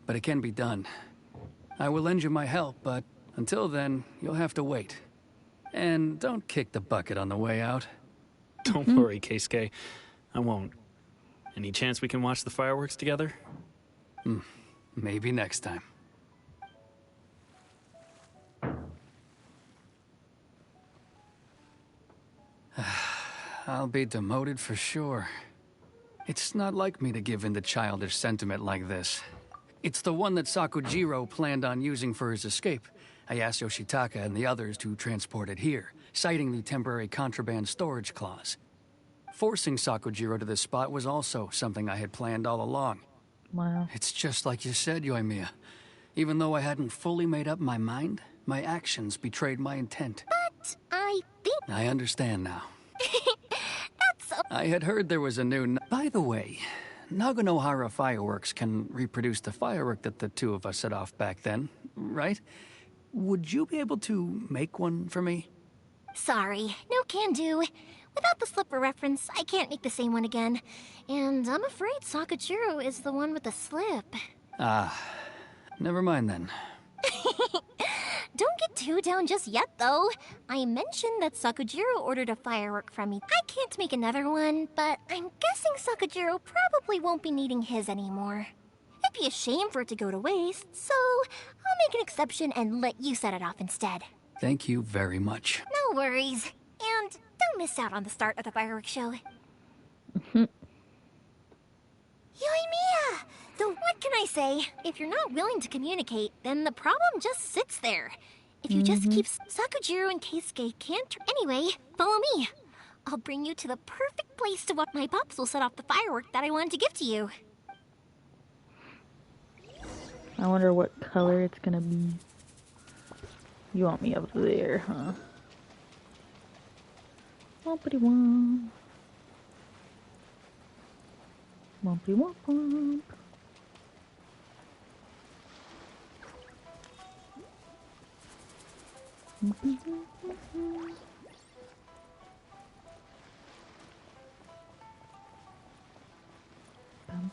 but it can be done. I will lend you my help, but until then, you'll have to wait. And don't kick the bucket on the way out. Don't worry, Keisuke. I won't. Any chance we can watch the fireworks together? Maybe next time. I'll be demoted for sure. It's not like me to give in to childish sentiment like this. It's the one that Sakujiro planned on using for his escape. I asked Yoshitaka and the others to transport it here, citing the temporary contraband storage clause. Forcing Sakujiro to this spot was also something I had planned all along. Wow. It's just like you said, Yoimiya. Even though I hadn't fully made up my mind, my actions betrayed my intent. But I think... I understand now. That's so... I had heard there was a new... By the way, Naganohara Fireworks can reproduce the firework that the two of us set off back then, right? Would you be able to make one for me? Sorry, no can do. Without the slipper reference, I can't make the same one again. And I'm afraid Sakujiro is the one with the slip. Ah, never mind then. Don't get too down just yet, though. I mentioned that Sakujiro ordered a firework from me. I can't make another one, but I'm guessing Sakujiro probably won't be needing his anymore. It'd be a shame for it to go to waste, so I'll make an exception and let you set it off instead. Thank you very much. No worries. And don't miss out on the start of the fireworks show. Yoimiya! What can I say? If you're not willing to communicate, then the problem just sits there. If you just keep... Sakujiro and Keisuke can't... Anyway, follow me. I'll bring you to the perfect place to watch my pops will set off the firework that I wanted to give to you. I wonder what color it's gonna be. You want me up there, huh? Wompity womp. Wompity womp womp. Bum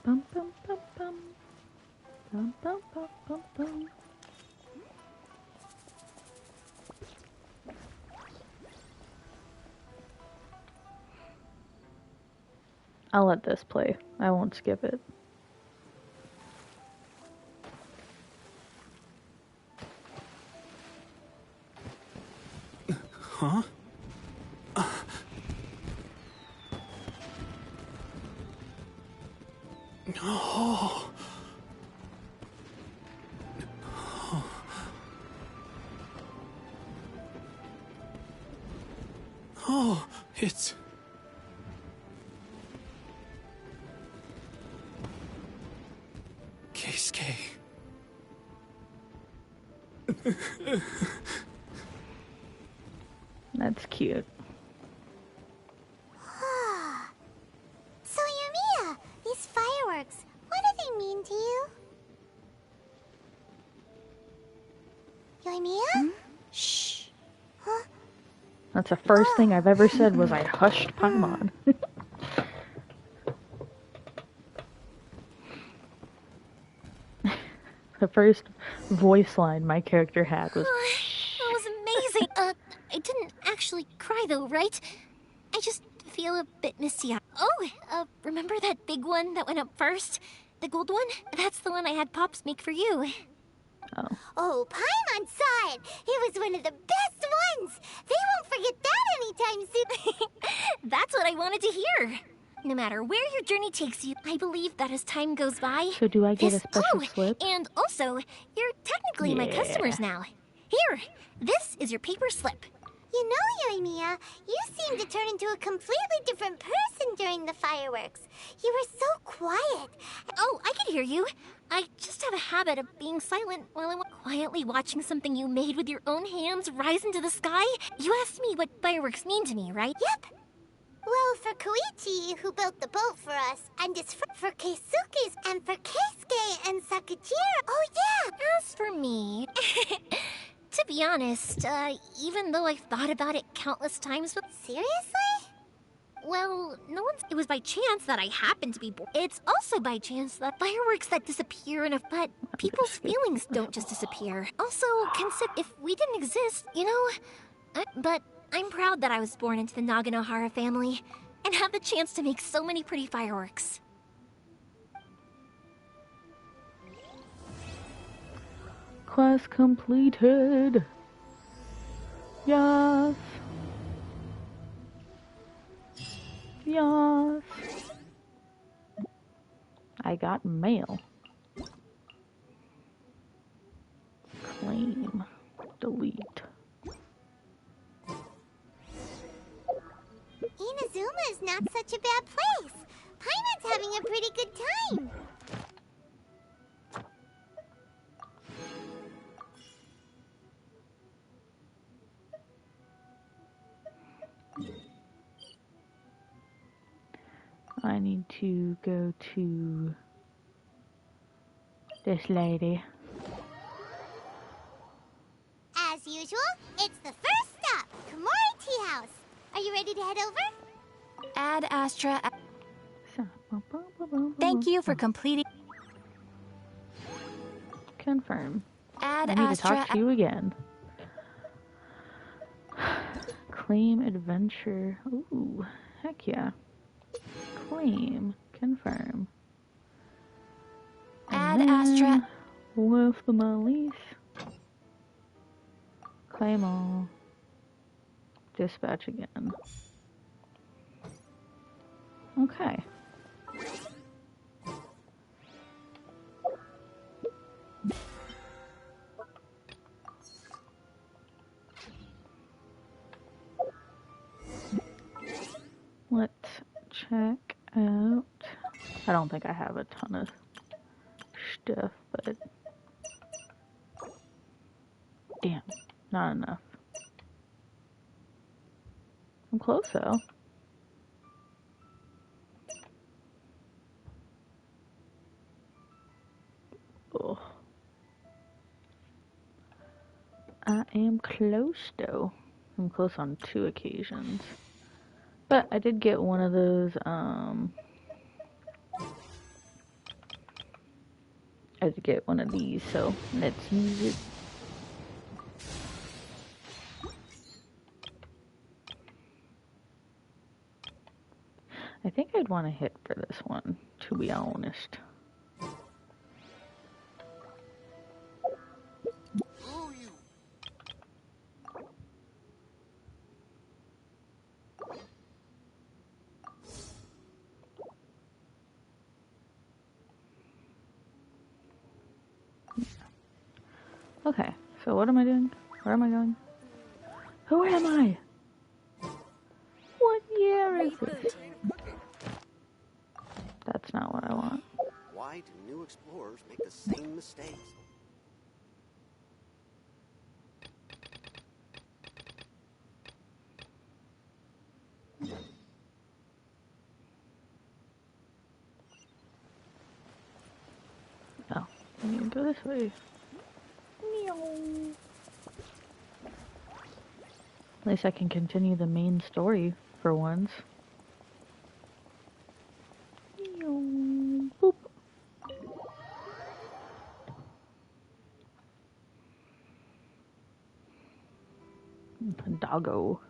bum bum bum bum. Bum bum bum bum bum. I'll let this play. I won't skip it. Huh? Oh. Oh, it's... Keisuke. That's cute. So, Yoimiya, these fireworks, what do they mean to you? Yoimiya? Shh. Huh? That's the first thing I've ever said was I hushed Paimon. The first voice line my character had was... That was amazing. I didn't actually cry though, right? I just feel a bit misty. Oh, remember that big one that went up first? The gold one? That's the one I had Pops make for you. Oh, Paimon saw it! It was one of the best ones! They won't forget that anytime soon! That's what I wanted to hear! No matter where your journey takes you, I believe that as time goes by... So do I get a special slip? And also, you're technically my customers now. Here, this is your paper slip. You know, Yoimiya, you seem to turn into a completely different person during the fireworks. You were so quiet. Oh, I can hear you. I just have a habit of being silent while I'm quietly watching something you made with your own hands rise into the sky. You asked me what fireworks mean to me, right? Yep. Well, for Koichi, who built the boat for us, and it's for Keisuke's, and for Keisuke and Sakajiro. Oh, yeah! As for me... To be honest, even though I've thought about it countless times, but... Seriously? Well, it was by chance that I happened to be born. It's also by chance that fireworks that disappear but people's feelings don't just disappear. Also, consider if we didn't exist, you know? But I'm proud that I was born into the Naganohara family and have the chance to make so many pretty fireworks. Quest completed. Yes. Yes. I got mail. Claim. Delete. Inazuma is not such a bad place. Paimon's having a pretty good time. I need to go to this lady. As usual, it's the first stop, Komori Tea House. Are you ready to head over? Ad Astra. Thank you for completing. Confirm. Ad I need Astra. to talk to you again. Claim adventure. Ooh, heck yeah. Claim. Confirm. Ad Astra. With the Malise. Claim all. Dispatch again. Okay. Let's check out. I don't think I have a ton of stuff, but damn, not enough. I'm close though. Oh. I am close though. I'm close on 2 occasions. But I did get one of those, I did get one of these, so let's use it. I think I'd want to hit for this one, to be honest. Okay, so what am I doing? Where am I going? Who am I? What year is it? That's not what I want. Why do new explorers make the same mistakes? Oh, I need to go this way. At least I can continue the main story for once. Boop. Doggo.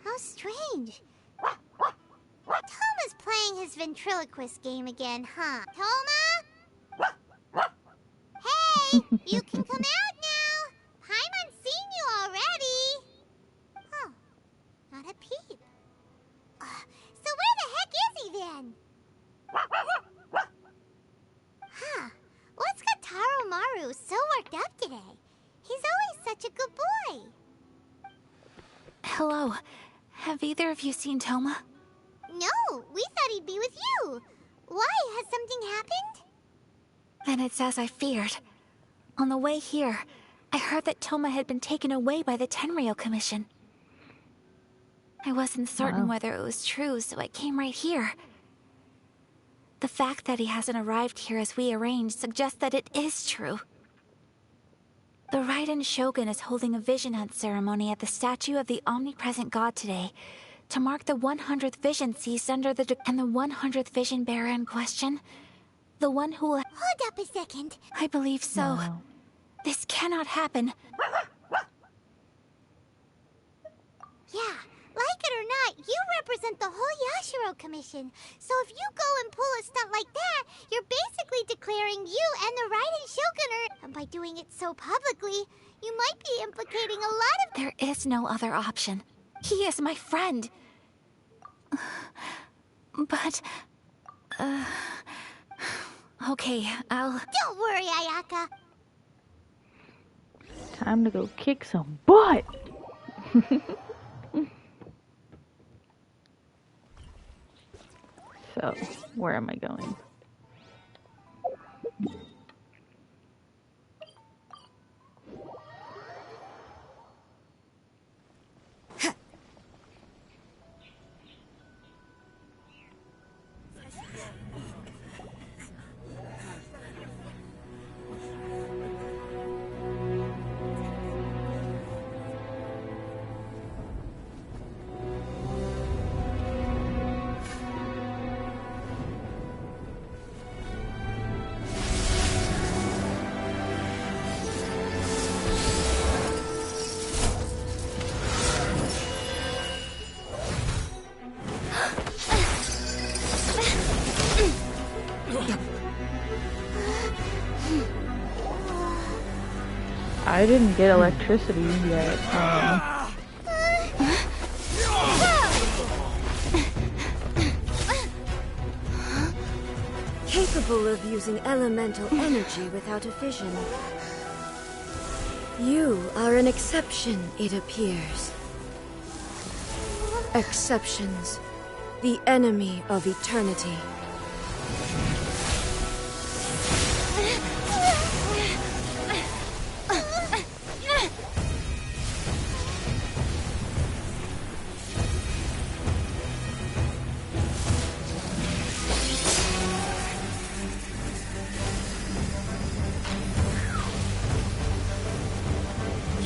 How strange. Tom is playing his ventriloquist game again, huh? Toma? Hey, you can come out now. Paimon's seen you already. Oh, not a peep. So where the heck is he then? Huh, what's got Taro Maru so worked up today? He's always such a good boy. Hello. Have either of you seen Toma? No, we thought he'd be with you. Why? Has something happened? Then it's as I feared. On the way here, I heard that Toma had been taken away by the Tenryou Commission. I wasn't certain whether it was true, so I came right here. The fact that he hasn't arrived here as we arranged suggests that it is true. The Raiden Shogun is holding a vision hunt ceremony at the statue of the omnipresent god today to mark the 100th vision seized under the and the 100th vision bearer in question. The one who will... Hold up a second. I believe so. Wow. This cannot happen. Yeah, like it or not, you represent the whole Yashiro Commission. So if you go and pull a stunt like that, you're basically declaring you and the Raiden Shogun are... And by doing it so publicly, you might be implicating a lot of... There is no other option. He is my friend. But... Okay, I'll... Don't worry, Ayaka. Time to go kick some butt! So, where am I going? I didn't get electricity yet. Capable of using elemental energy without a fission. You are an exception, it appears. Exceptions. The enemy of eternity.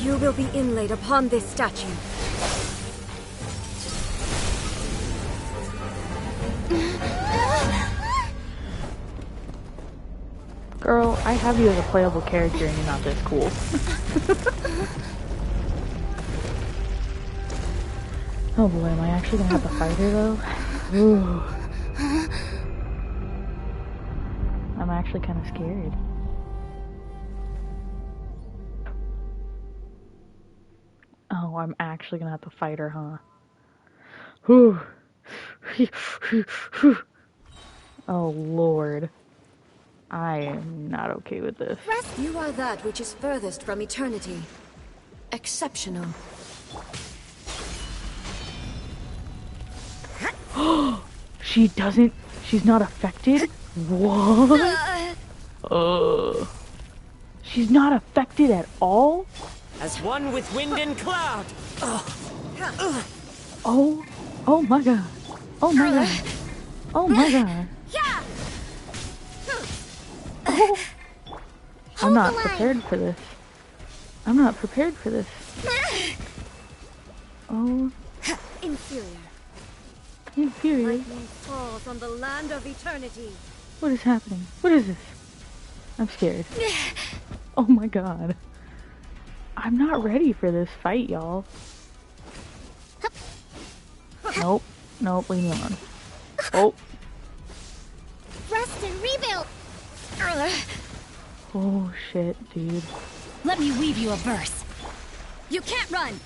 You will be inlaid upon this statue. Girl, I have you as a playable character and you're not this cool. Oh boy, am I actually gonna have to fight her though? Ooh. I'm actually kind of scared. Oh, I'm actually gonna have to fight her, huh? Whew. Oh lord. I am not okay with this. You are that which is furthest from eternity. Exceptional. She's not affected? What? She's not affected at all? As one with wind and cloud. Oh my god. Oh my god. Oh my god. Oh. I'm not prepared for this. I'm not prepared for this. Oh. Inferior. Inferior. Lightning falls on the land of eternity. What is happening? What is this? I'm scared. Oh my god. I'm not ready for this fight, y'all. Nope. Nope, leave me alone. Oh. Oh shit, dude. Let me weave you a verse. You can't run.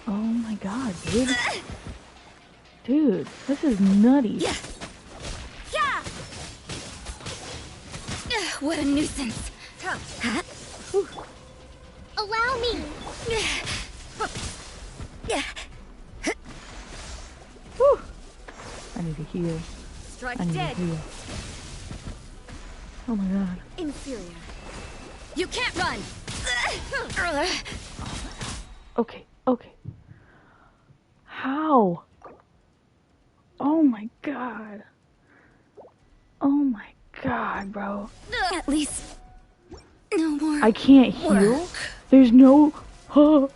Oh my god, dude. Dude, this is nutty. Yeah. What a nuisance. Allow me. Whew. I need to heal. Strike I need dead. to heal. Oh my god. Inferior. You can't run. Okay, okay. How? Oh my god. Oh my god, bro. At least no more. I can't heal? There's no... A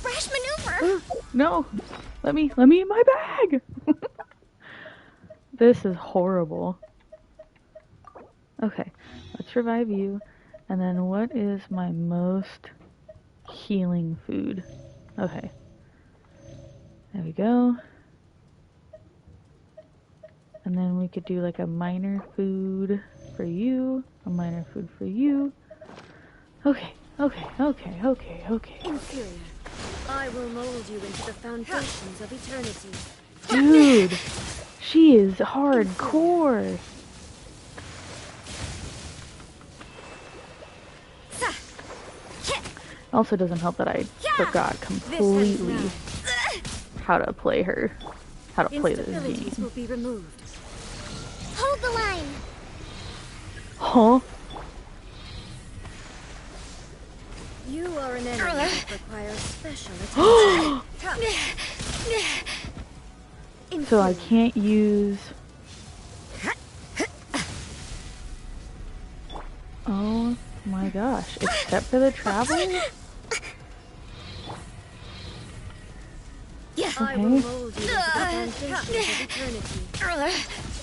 brash maneuver. No. Let me in my bag. This is horrible. Okay, let's revive you. And then what is my most healing food? Okay. There we go. And then we could do like a minor food for you, a minor food for you. Okay, okay, okay, okay, okay. Inferior. I will mold you into the foundations of eternity. Dude, she is hardcore. Also doesn't help that I forgot completely how to play her, how to play this Instabilities game. will be removed. Hold the line. Huh? You are an enemy that requires special attention. So I can't use... Oh my gosh, except for the traveler? I will mold you into the foundations of eternity.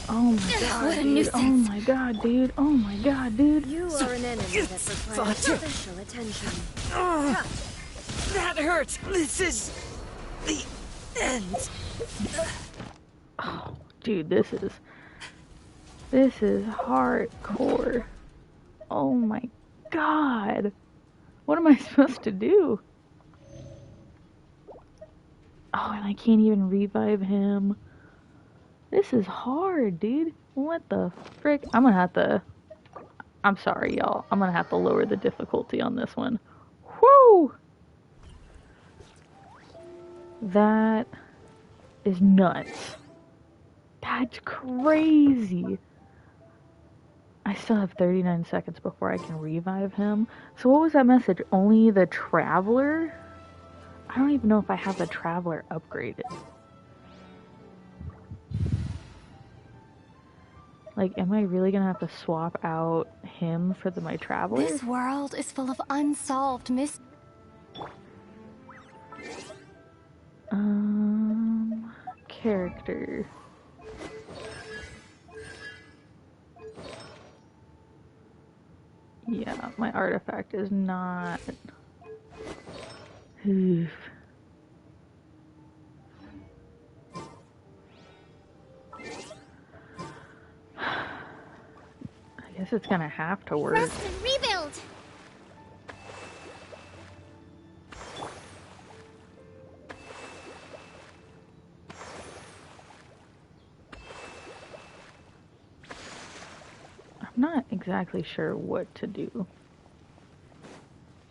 Oh my god, dude. Oh my god, dude. Oh my god, dude. You are an enemy that requires special attention. That hurts. This is the end. Oh, dude, this is hardcore. Oh my god. What am I supposed to do? Oh, and I can't even revive him. This is hard, dude. What the frick? I'm sorry, y'all. I'm gonna have to lower the difficulty on this one. Whoo! That is nuts. That's crazy. I still have 39 seconds before I can revive him. So what was that message? Only the Traveler? I don't even know if I have the Traveler upgraded. Like, am I really gonna have to swap out him for my Traveler? This world is full of unsolved Character. Yeah, my artifact is not... Oof. I guess it's gonna have to work. Rest and rebuild. I'm not exactly sure what to do.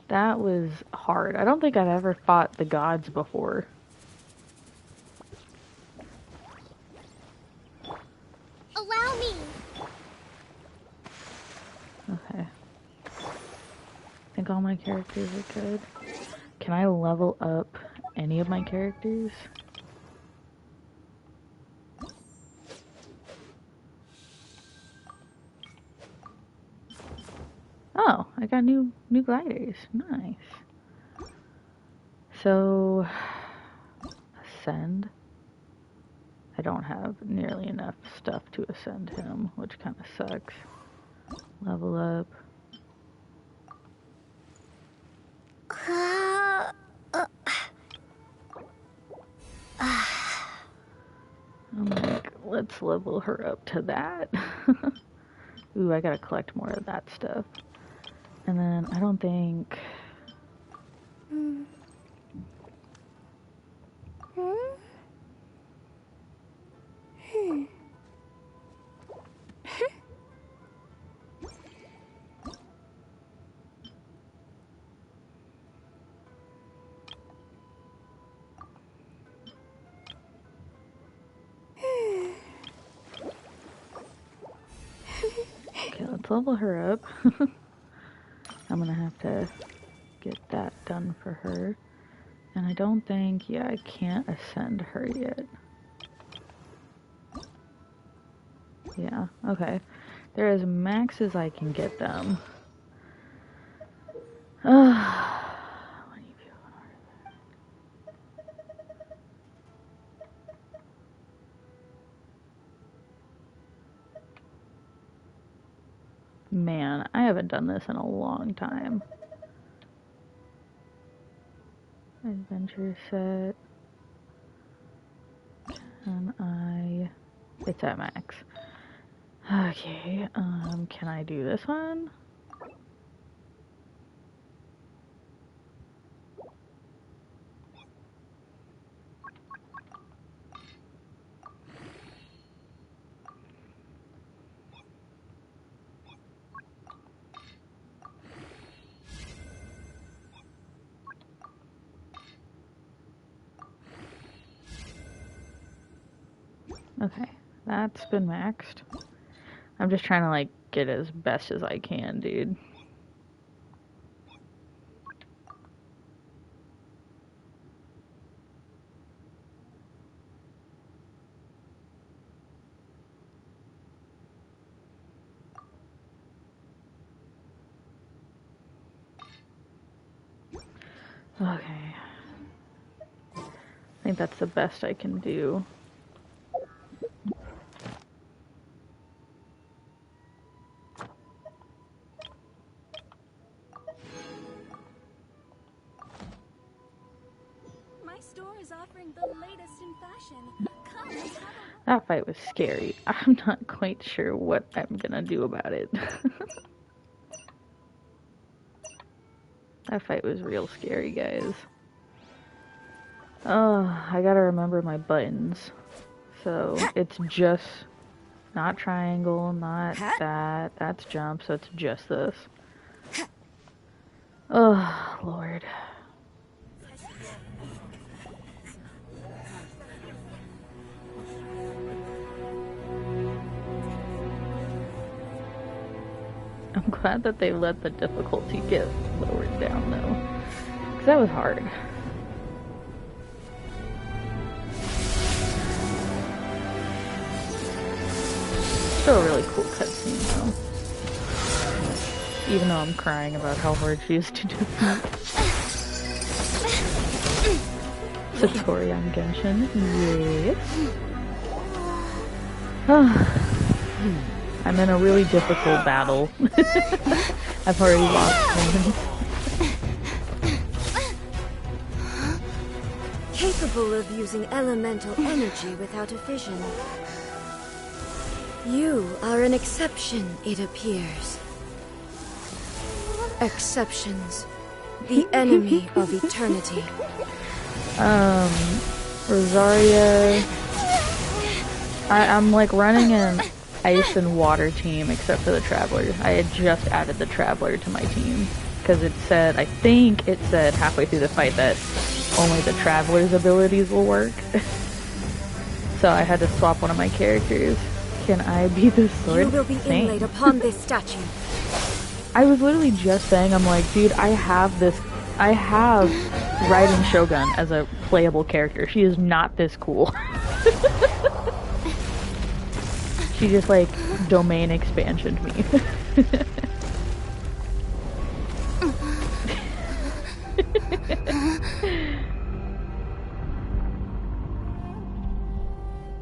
That was hard. I don't think I've ever fought the gods before. Allow me. Okay. I think all my characters are good. Can I level up any of my characters? Oh, I got new gliders. Nice. So, ascend. I don't have nearly enough stuff to ascend him, which kind of sucks. Level up. I'm like let's level her up to that. Ooh, I gotta collect more of that stuff. And then I don't think... Okay, let's level her up. I'm gonna have to get that done for her. And I don't think, yeah, I can't ascend her yet. Yeah, okay. They're as max as I can get them. Man, I haven't done this in a long time. Adventure set. Can I... It's at max. Okay, can I do this one? Okay, that's been maxed. I'm just trying to, like, get as best as I can, dude. Okay. I think that's the best I can do. My store is offering the latest in fashion. Come and have a That fight was scary. I'm not quite sure what I'm gonna do about it. That fight was real scary, guys. Oh, I gotta remember my buttons. So, it's just not triangle, not that. That's jump, so it's just this. Oh, Lord. I'm glad that they let the difficulty get lowered down, though. 'Cause that was hard. Still a really cool cutscene, though. Even though I'm crying about how hard she is to defeat. Satori on Genshin. Yes. I'm in a really difficult battle. I've already lost one. Capable of using elemental energy without a fission. You are an exception, it appears. Exceptions. The enemy of eternity. Rosaria... I'm like running an ice and water team except for the Traveler. I had just added the Traveler to my team. Because it said, I think it said halfway through the fight that only the Traveler's abilities will work. So I had to swap one of my characters. Can I be the sword? You will be inlaid upon this statue. I was literally just saying, I'm like, dude, I have Raiden Shogun as a playable character. She is not this cool. She just, like, domain expansioned me.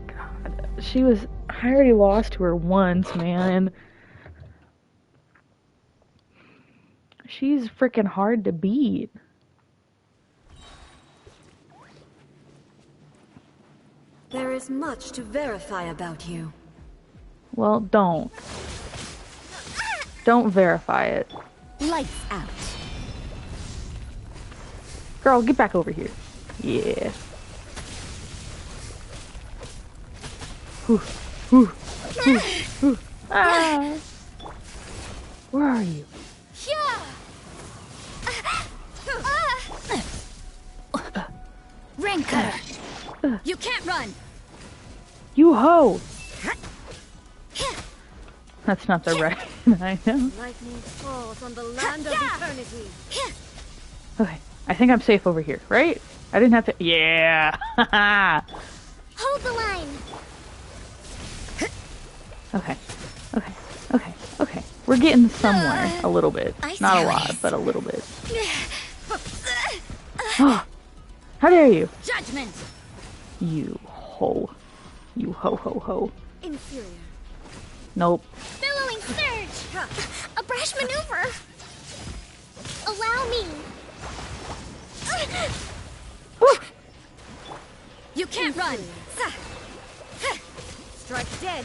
God, she was... I already lost to her once, man. She's freaking hard to beat. There is much to verify about you. Well, don't. Don't verify it. Lights out. Girl, get back over here. Yeah. Whew. Whew. Whew. Whew. Ah. Where are you? Ring cutter. You can't run. You ho! That's not the right. I know. Lightning falls on the land of eternity. Okay, I think I'm safe over here, right? I didn't have to. Yeah. Hold the line. Okay. Okay. Okay. Okay. We're getting somewhere a little bit. Not a lot, but a little bit. Oh, how dare you? Judgment. You ho. You ho ho ho. Inferior. Nope. Billowing surge. A brash maneuver. Allow me. You can't run. Strike dead.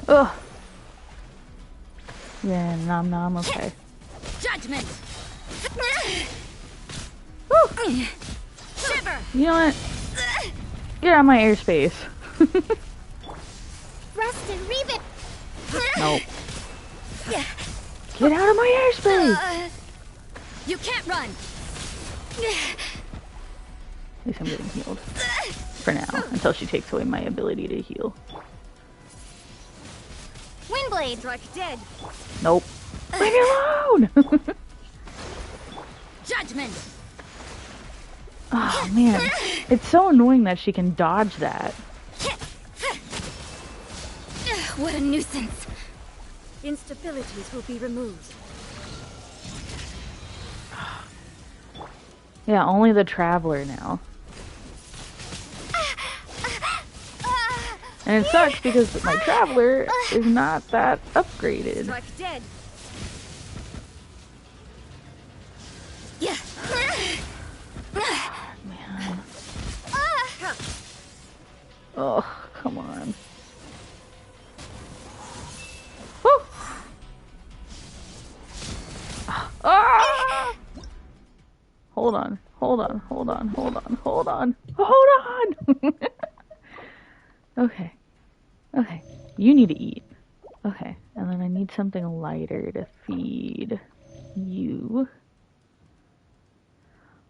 Ugh. Yeah, nom, okay. Judgment. Shiver. You know what? Get out of my airspace. Rust and revive. Nope. Get out of my airspace. You can't run. At least I'm getting healed. For now, until she takes away my ability to heal. Windblade. Strike dead. Nope. Leave me alone! Judgment. Oh man, it's so annoying that she can dodge that. What a nuisance. Instabilities will be removed. Yeah, only the Traveler now. And it sucks because my Traveler is not that upgraded. Strike dead. Yeah. Man. Oh, come on. Woo! Ah! Hold on. Okay. Okay. You need to eat. Okay. And then I need something lighter to feed you.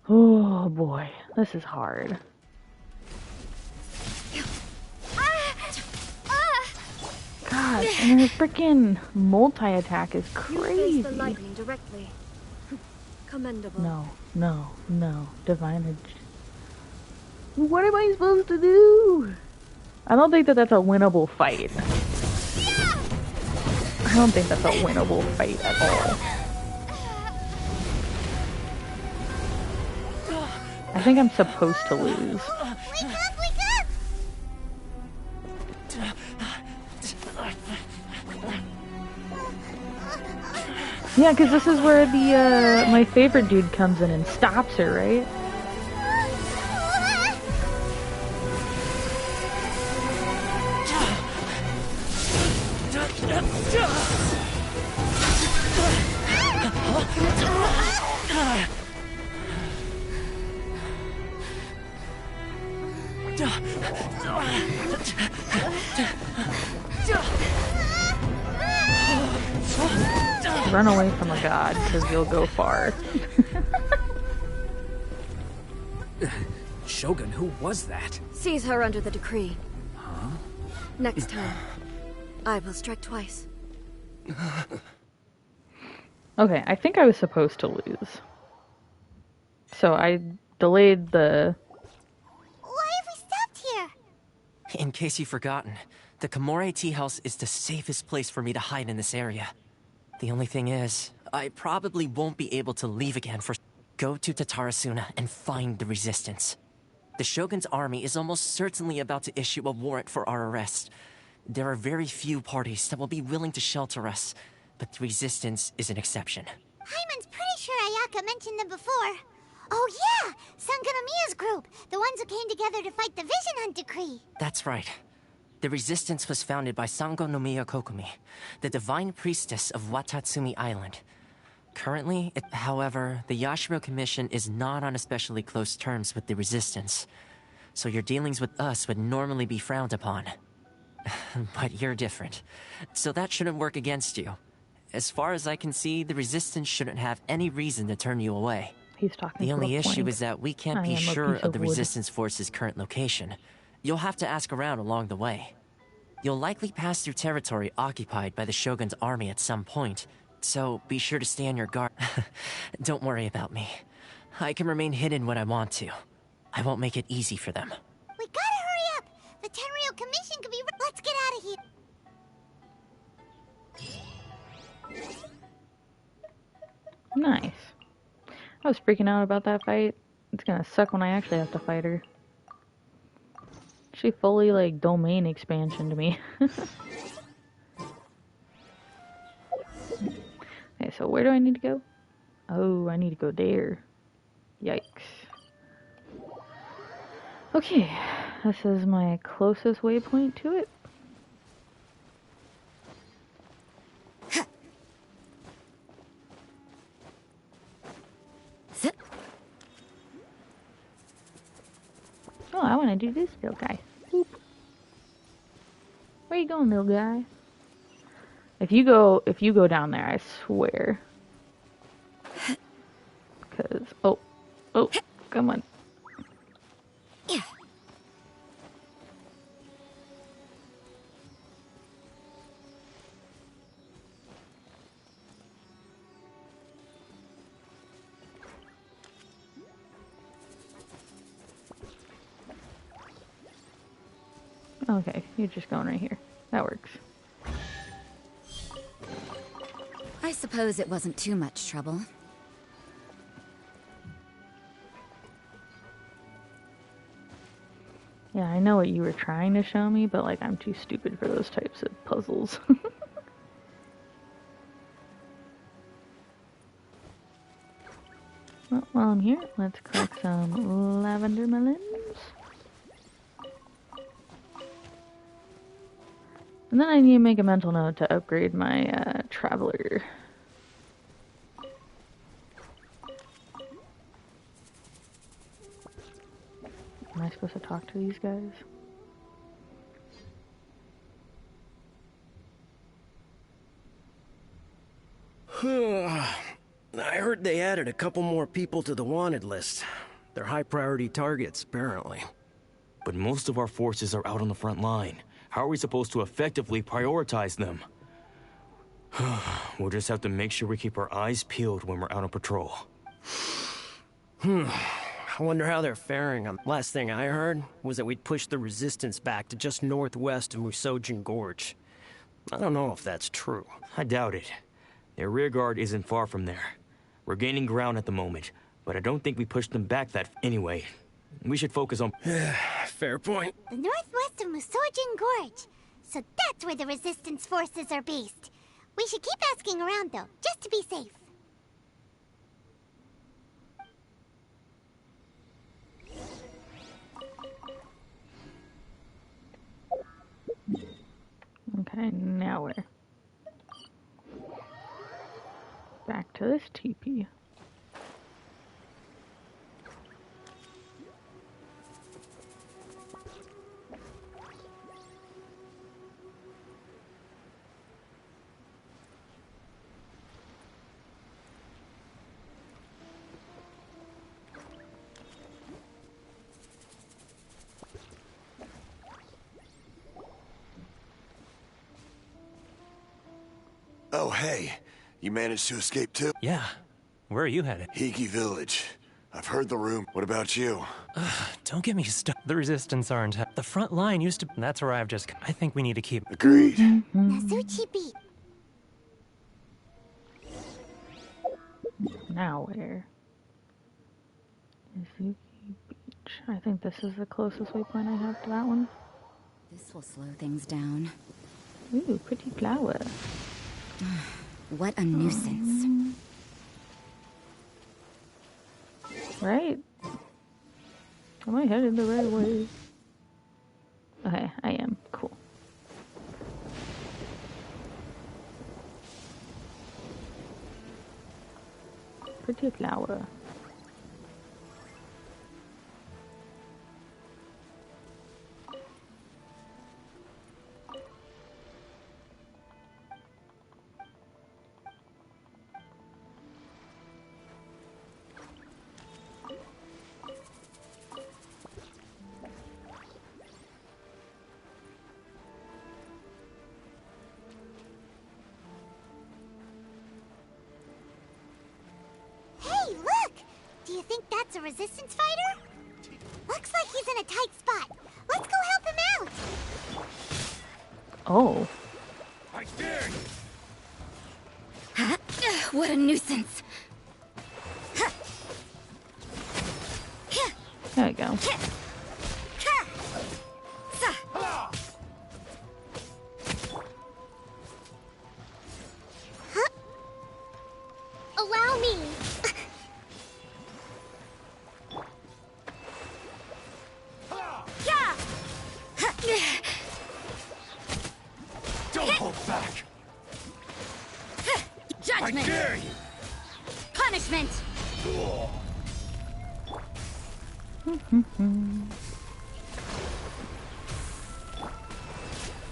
Oh boy. This is hard. God, and her freaking multi-attack is crazy. You face the lightning directly. Commendable. No. Divine What am I supposed to do? I don't think that that's a winnable fight. I don't think that's a winnable fight at all. I think I'm supposed to lose. Wake up! Yeah, because this is where the my favorite dude comes in and stops her, right? Run away from a god, because you'll go far. Shogun, who was that? Seize her under the decree. Huh? Next time, I will strike twice. Okay, I think I was supposed to lose. So I delayed the... Why have we stopped here? In case you've forgotten, the Komore Tea House is the safest place for me to hide in this area. The only thing is, I probably won't be able to leave again for... Go to Tatarasuna and find the resistance. The Shogun's army is almost certainly about to issue a warrant for our arrest. There are very few parties that will be willing to shelter us, but the resistance is an exception. Paimon's pretty sure Ayaka mentioned them before. Oh yeah! Sangonomiya's group! The ones who came together to fight the Vision Hunt Decree! That's right. The Resistance was founded by Sangonomiya Kokomi, the divine priestess of Watatsumi Island. Currently, however, the Yashiro Commission is not on especially close terms with the Resistance, so your dealings with us would normally be frowned upon. But you're different, so that shouldn't work against you. As far as I can see, the Resistance shouldn't have any reason to turn you away. He's talking. The only issue is that we can't be sure of the Resistance Force's current location. You'll have to ask around along the way. You'll likely pass through territory occupied by the Shogun's army at some point, so be sure to stay on your guard. Don't worry about me. I can remain hidden when I want to. I won't make it easy for them. We gotta hurry up! The Tenryou Commission could be... Let's get out of here! Nice. I was freaking out about that fight. It's gonna suck when I actually have to fight her. She fully, like, domain expansion to me. Okay, so where do I need to go? Oh, I need to go there. Yikes. Okay, this is my closest waypoint to it. Oh, I want to do this little guy. Boop. Where you going, little guy? If you go down there, I swear. Cause oh, come on. Okay, you're just going right here. That works. I suppose it wasn't too much trouble. Yeah, I know what you were trying to show me, but like I'm too stupid for those types of puzzles. Well, while I'm here, let's collect some lavender melons. And then I need to make a mental note to upgrade my traveler. Am I supposed to talk to these guys? I heard they added a couple more people to the wanted list. They're high priority targets, apparently. But most of our forces are out on the front line. How are we supposed to effectively prioritize them? We'll just have to make sure we keep our eyes peeled when we're out on patrol. I wonder how they're faring. Last thing I heard was that we'd pushed the resistance back to just northwest of Musojin Gorge. I don't know if that's true. I doubt it. Their rearguard isn't far from there. We're gaining ground at the moment, but I don't think we pushed them back that... Anyway, we should focus on... Fair point. The northwest of Musojin Gorge. So that's where the resistance forces are based. We should keep asking around, though, just to be safe. Okay, now where? Back to this teepee. Oh, hey. You managed to escape too? Yeah. Where are you headed? Hiki Village. I've heard the room. What about you? Don't get me stuck. The Resistance aren't... The front line used to... That's where I've just... I think we need to keep... Agreed. Nasuchi Beach. Now where? Izuki Beach. I think this is the closest waypoint I have to that one. This will slow things down. Ooh, pretty flower. What a nuisance. Right? Am I headed the right way? Okay, I am. Cool. Pretty flower. Hey, look! Do you think that's a resistance fighter? Looks like he's in a tight spot. Let's go help him out! Oh. I dare you! What a nuisance. There we go. Allow me. Don't hold back! Judgment! I dare you! Punishment!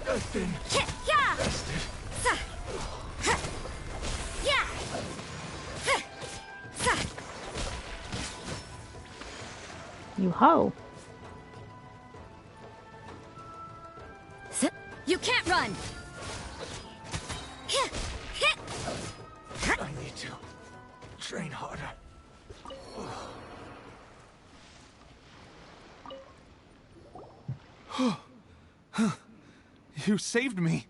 I've been tested. You ho. You can't run! I need to train harder. You saved me.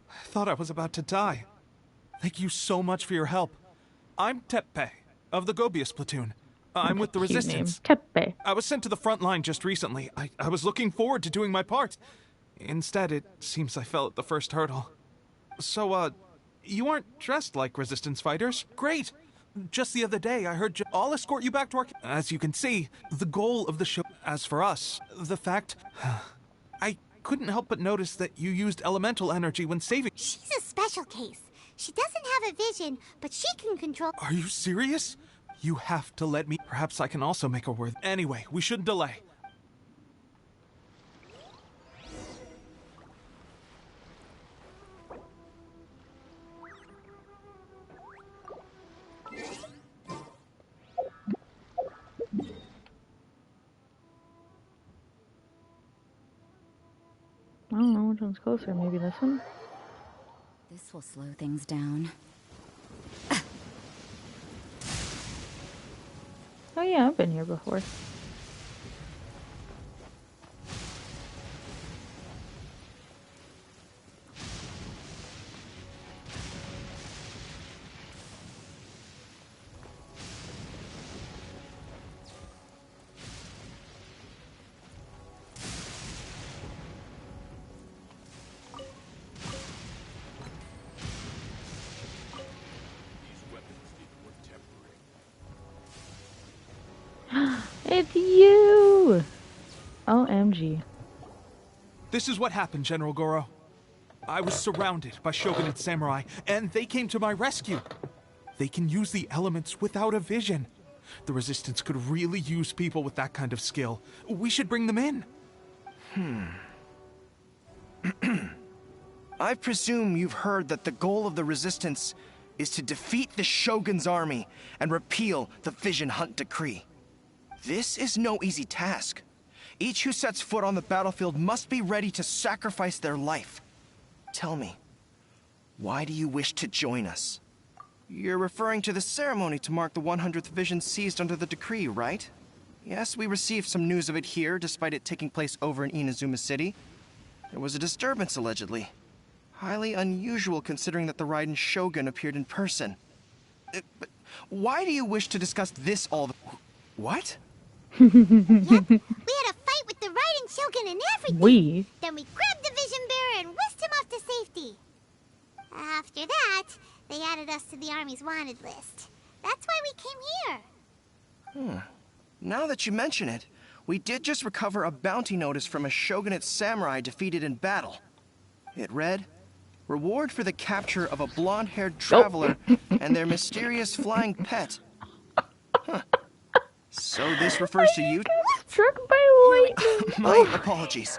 I thought I was about to die. Thank you so much for your help. I'm Tepe, of the Gobius platoon. I'm with the Cute name. Resistance. Tepe. I was sent to the front line just recently. I was looking forward to doing my part. Instead, it seems I fell at the first hurdle. So, you aren't dressed like Resistance fighters. Great! Just the other day, I heard I'll escort you back to our... As you can see, the goal of the show... As for us, the fact... I couldn't help but notice that you used elemental energy when saving... She's a special case. She doesn't have a vision, but she can control... Are you serious? You have to let me... Perhaps I can also make her worth... Anyway, we shouldn't delay. I don't know which one's closer. Maybe this one? This will slow things down. Oh yeah, I've been here before. It's you! OMG. This is what happened, General Goro. I was surrounded by Shogunate samurai, and they came to my rescue. They can use the elements without a vision. The Resistance could really use people with that kind of skill. We should bring them in. I presume you've heard that the goal of the Resistance is to defeat the Shogun's army and repeal the Vision Hunt Decree. This is no easy task. Each who sets foot on the battlefield must be ready to sacrifice their life. Tell me, why do you wish to join us? You're referring to the ceremony to mark the 100th Vision seized under the decree, right? Yes, we received some news of it here, despite it taking place over in Inazuma City. There was a disturbance, allegedly. Highly unusual considering that the Raiden Shogun appeared in person. But why do you wish to discuss this all the... What? Yep, we had a fight with the Raiden Shogun and everything. Then we grabbed the Vision Bearer and whisked him off to safety. After that, they added us to the Army's wanted list. That's why we came here. Now that you mention it, we did just recover a bounty notice from a shogunate samurai defeated in battle. It read, "Reward for the capture of a blonde-haired traveler and their mysterious flying pet." Huh. So this refers to you? Struck by lightning. My apologies.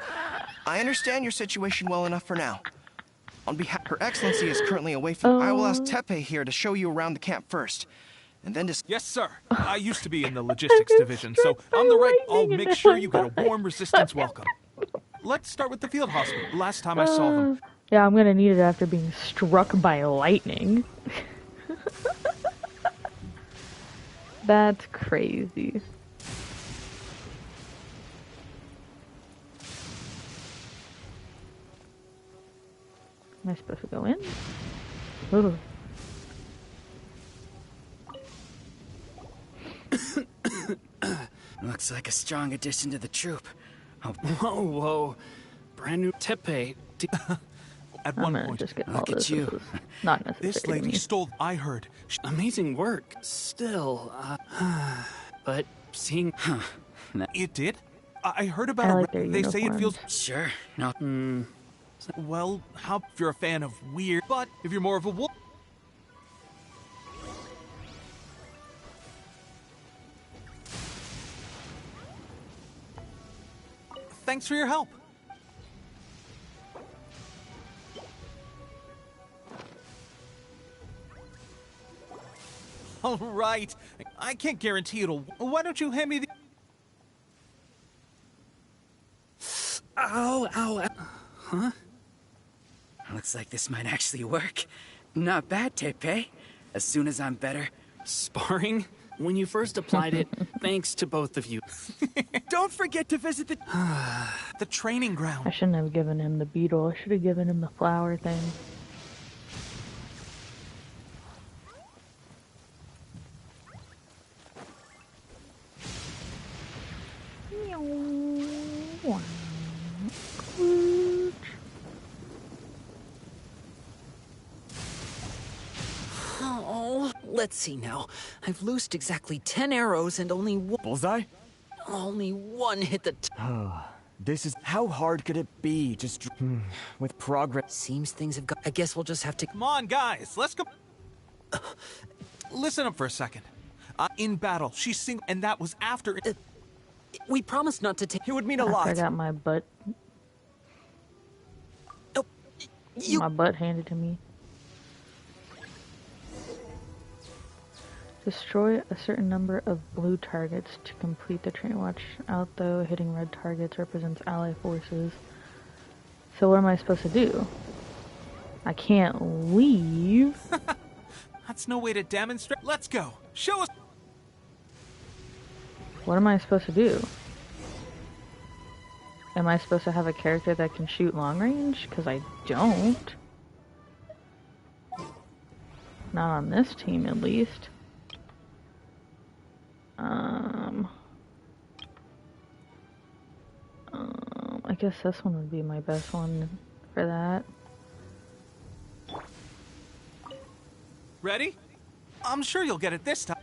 I understand your situation well enough for now. On behalf, Her Excellency is currently away from. I will ask Teppei here to show you around the camp first, and then to. Yes, sir. I used to be in the logistics division, so on the right, I'll make sure you get a warm resistance welcome. Let's start with the field hospital. Last time I saw them. Yeah, I'm gonna need it after being struck by lightning. That's crazy. Am I supposed to go in? Ooh. Looks like a strong addition to the troop. Oh, whoa. Brand new Teppei. At one point, just get all look at this. you. This is not necessary. This lady stole. I heard. Amazing work. Still, but seeing. It did? I heard about it. They say it feels. Sure. No. Well, how if you're a fan of weird, but if you're more of a wolf. Thanks for your help. All right. I can't guarantee it'll. Why don't you hand me the. Ow, ow, ow. Huh? Looks like this might actually work. Not bad, Teppei. As soon as I'm better. Sparring? When you first applied it, thanks to both of you. Don't forget to visit the training ground. I shouldn't have given him the beetle. I should have given him the flower thing. Oh, let's see now. I've loosed exactly 10 arrows and only one. Bullseye? Only one hit the. This is. How hard could it be? Just. With progress. Seems things have got. I guess we'll just have to. Come on, guys. Let's go. Listen up for a second. In battle, she's single, and that was after. We promised not to take. It would mean a lot. I got my butt. My butt handed to me. Destroy a certain number of blue targets to complete the train. Watch out though, hitting red targets represents ally forces. So what am I supposed to do? I can't leave. That's no way to demonstrate. Let's go. Show us. What am I supposed to do? Am I supposed to have a character that can shoot long range? Because I don't. Not on this team, at least. I guess this one would be my best one for that. Ready? I'm sure you'll get it this time.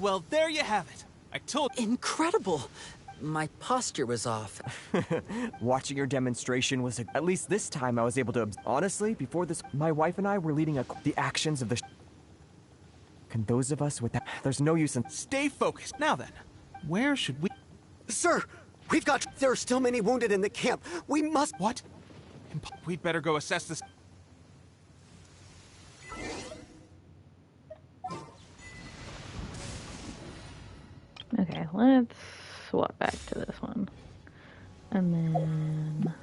Well, there you have it. I told you. Incredible. My posture was off. Watching your demonstration was at least this time I was able to. Honestly, before this, my wife and I were leading the actions of the. Can those of us with that? There's no use in. Stay focused. Now then, where should we? Sir, we've got. There are still many wounded in the camp. We must. What? We'd better go assess this. Okay, let's swap back to this one. And then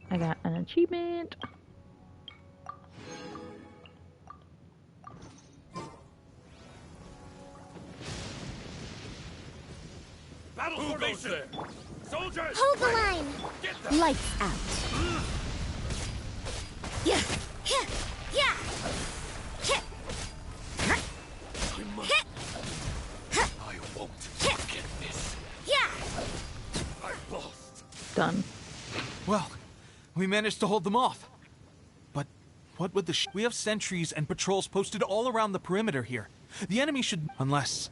I got an achievement. Battle formation! Soldiers! Hold the line! Lights out. Yeah! Yeah! Yeah! I won't forget this. Yeah! I've lost. Done. Well, we managed to hold them off. But what would we have sentries and patrols posted all around the perimeter here. The enemy should... Unless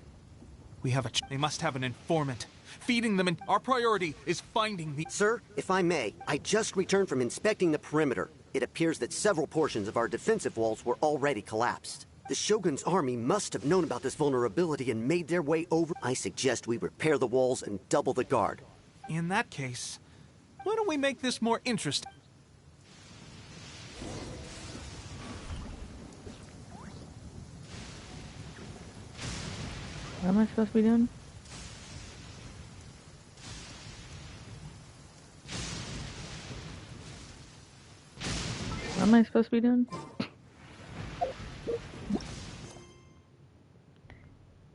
we have they must have an informant. Feeding them, and our priority is finding the... Sir, if I may, I just returned from inspecting the perimeter. It appears that several portions of our defensive walls were already collapsed. The Shogun's army must have known about this vulnerability and made their way over. I suggest we repair the walls and double the guard. In that case, why don't we make this more interesting? What am I supposed to be doing? What am I supposed to be doing?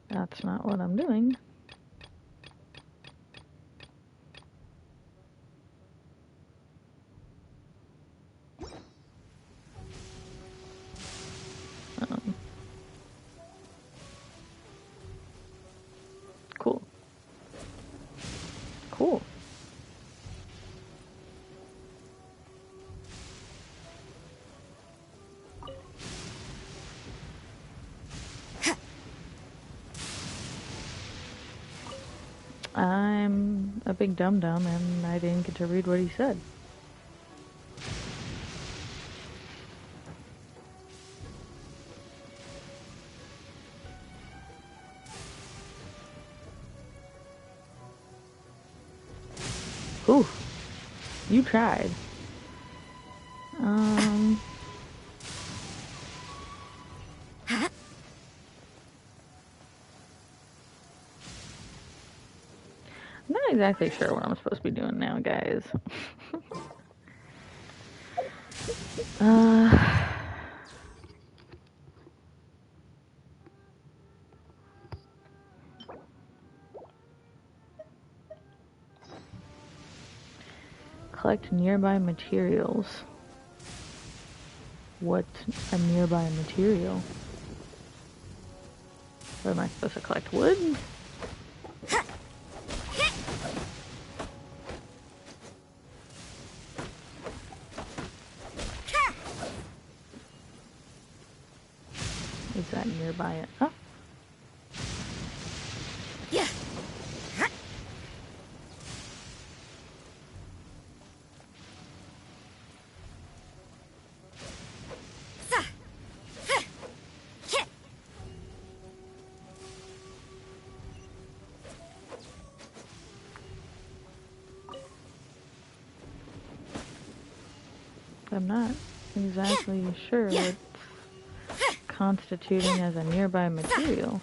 That's not what I'm doing. Cool. Cool. I'm a big dum-dum and I didn't get to read what he said. Ooh, you tried. I'm not exactly sure what I'm supposed to be doing now, guys. Collect nearby materials. What's a nearby material? What am I supposed to collect? Wood? Is that nearby enough? Yeah. I'm not exactly sure what's constituting as a nearby material.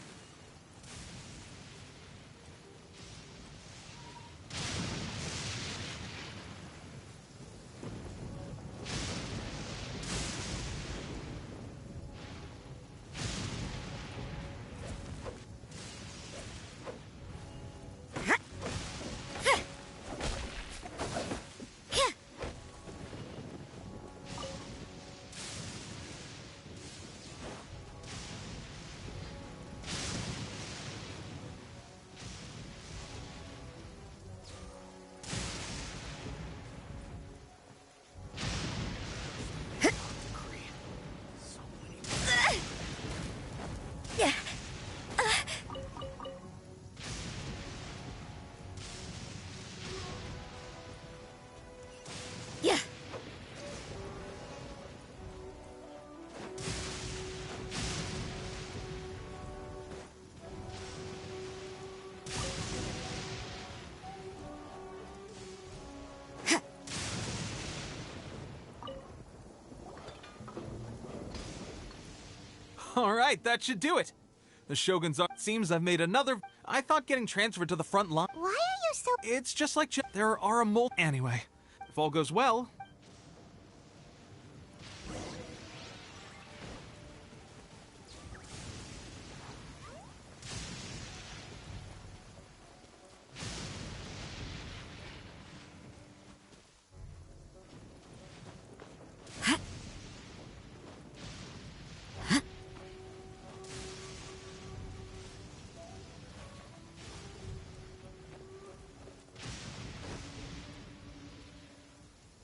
Alright, that should do it. The Shogun's army seems I've made another... I thought getting transferred to the front line... Why are you so... It's just like there are a mole. Anyway, if all goes well.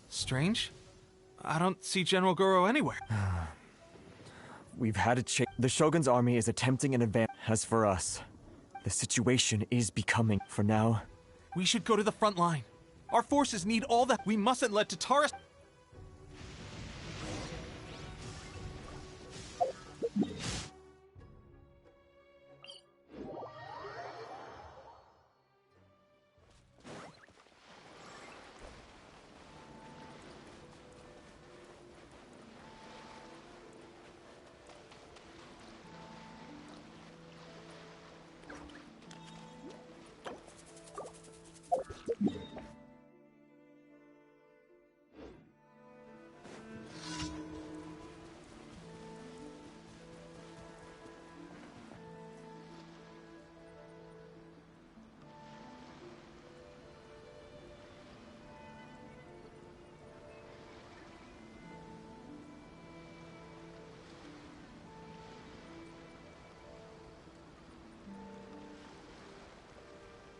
Strange. I don't see General Goro anywhere. We've had a change. The Shogun's army is attempting an advance. As for us, the situation is becoming, for now. We should go to the front line. Our forces need all that. We mustn't let Tatara...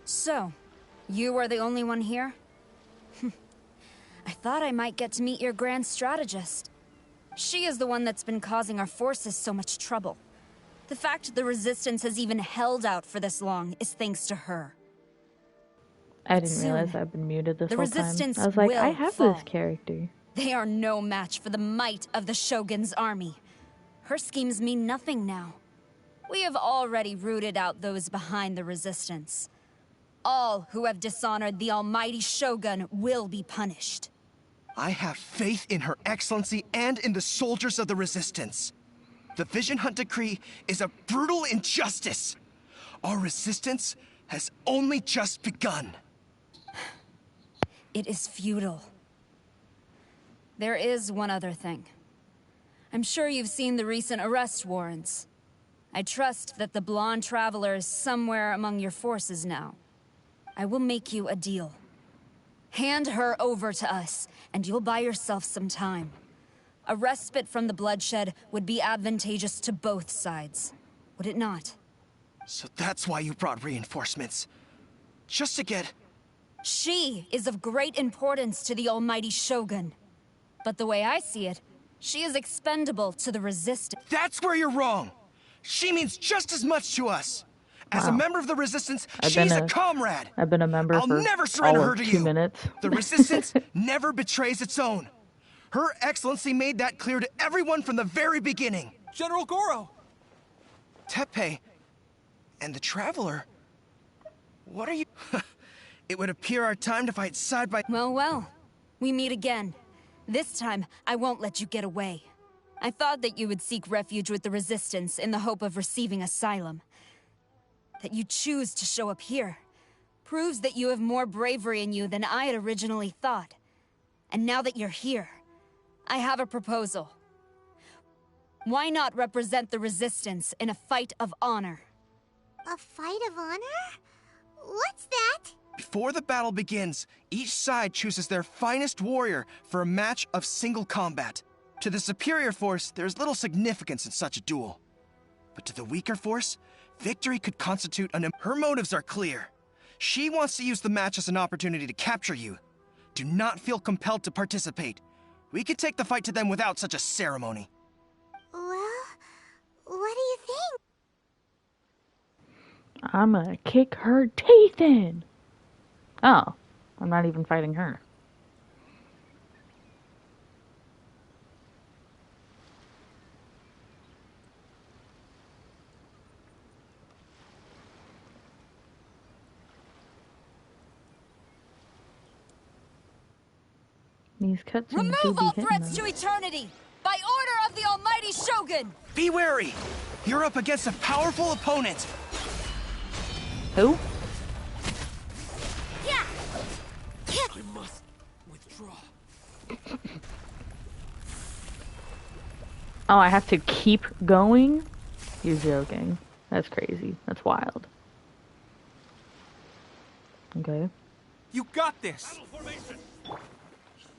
So, you are the only one here? I thought I might get to meet your grand strategist. She is the one that's been causing our forces so much trouble. The fact the Resistance has even held out for this long is thanks to her. I didn't realize I've been muted this the whole Resistance time. I was like, will I have fall. this character. They are no match for the might of the Shogun's army. Her schemes mean nothing now. We have already rooted out those behind the Resistance. All who have dishonored the almighty Shogun will be punished. I have faith in Her Excellency and in the soldiers of the Resistance. The Vision Hunt Decree is a brutal injustice. Our resistance has only just begun. It is futile. There is one other thing. I'm sure you've seen the recent arrest warrants. I trust that the blonde traveler is somewhere among your forces now. I will make you a deal. Hand her over to us, and you'll buy yourself some time. A respite from the bloodshed would be advantageous to both sides, would it not? So that's why you brought reinforcements. Just to get... She is of great importance to the almighty Shogun. But the way I see it, she is expendable to the Resistance. That's where you're wrong! She means just as much to us! As a member of the Resistance, I've she's been a comrade! I've been a member I'll for never surrender all her of to 2 you! minutes. The Resistance never betrays its own. Her Excellency made that clear to everyone from the very beginning. General Goro! Teppei and the Traveler. What are you... It would appear our time to fight side by... Well. We meet again. This time, I won't let you get away. I thought that you would seek refuge with the Resistance in the hope of receiving asylum. That you choose to show up here proves that you have more bravery in you than I had originally thought. And now that you're here, I have a proposal. Why not represent the Resistance in a fight of honor? A fight of honor? What's that? Before the battle begins, each side chooses their finest warrior for a match of single combat. To the superior force, there's little significance in such a duel. But to the weaker force, victory could constitute an... Her motives are clear. She wants to use the match as an opportunity to capture you. Do not feel compelled to participate. We could take the fight to them without such a ceremony. Well, what do you think? I'm gonna kick her teeth in. Oh, I'm not even fighting her. These cutscenes do Remove be all hitting threats them. to eternity! By order of the almighty Shogun! Be wary! You're up against a powerful opponent! Who? Oh, I have to keep going? You're joking. That's crazy. That's wild. Okay. You got this!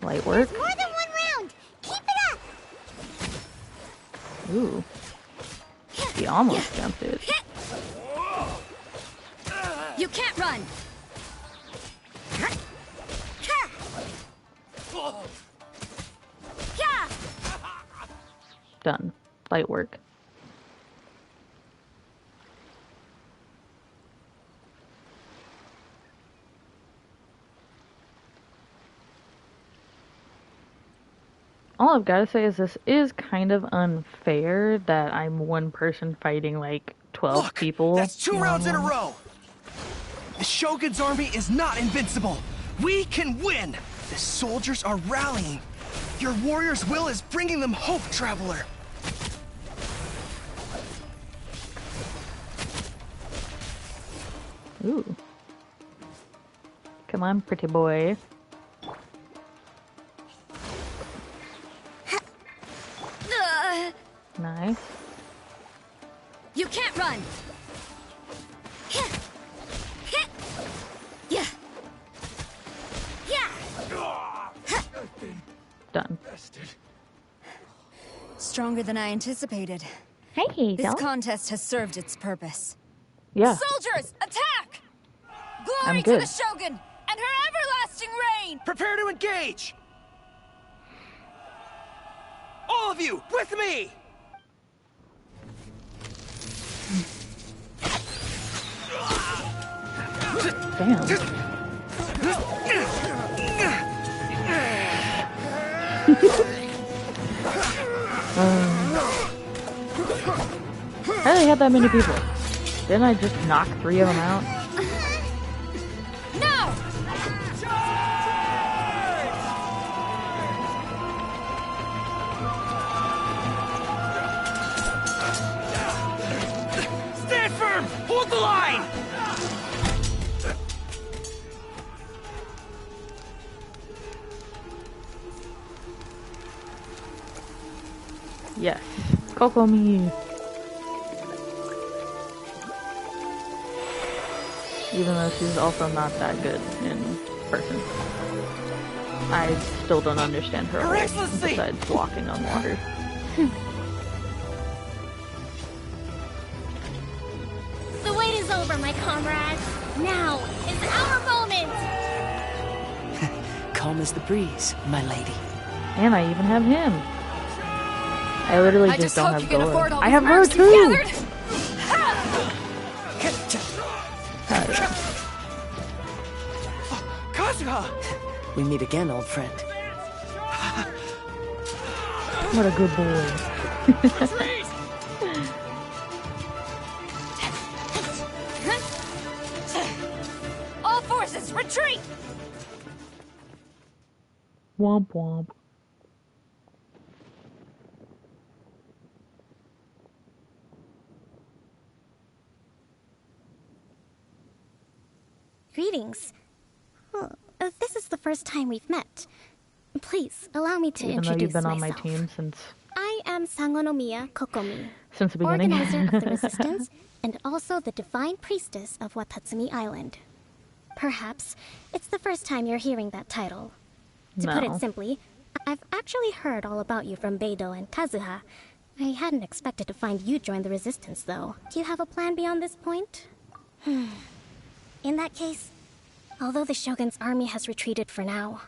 Light work. More than one round. Keep it up. Ooh. He almost jumped it. You can't run! Done. Light work. All I've got to say is this is kind of unfair that I'm one person fighting like 12 people. That's 2 rounds in a row. The Shogun's army is not invincible. We can win. The soldiers are rallying. Your warrior's will is bringing them hope, Traveler. Ooh. Come on, pretty boy. Nice. You can't run! Yeah. Done. Stronger than I anticipated. Hey, This contest has served its purpose. Yeah. Soldiers, attack! Glory I'm to good. the Shogun and her everlasting reign! Prepare to engage! All of you, with me! I only had that many people. Didn't I just knock 3 of them out? No! Stand firm! Hold the line! Yes. Kokomi. Even though she's also not that good in person. I still don't understand her role besides walking on water. The wait is over, my comrades. Now is our moment. Calm as the breeze, my lady. And I even have him. I literally just don't have Gora. I have her marks too! you gathered. Kazuha! We meet again, old friend. What a good boy. All forces, retreat! Womp womp. Greetings. Well, this is the first time we've met. Please, allow me to Even though introduce you've been on myself. my team since I am Sangonomiya Kokomi, the beginning. organizer of the Resistance, and also the Divine Priestess of Watatsumi Island. Perhaps it's the first time you're hearing that title. To put No. it simply, I've actually heard all about you from Beidou and Kazuha. I hadn't expected to find you join the Resistance, though. Do you have a plan beyond this point? In that case, although the Shogun's army has retreated for now,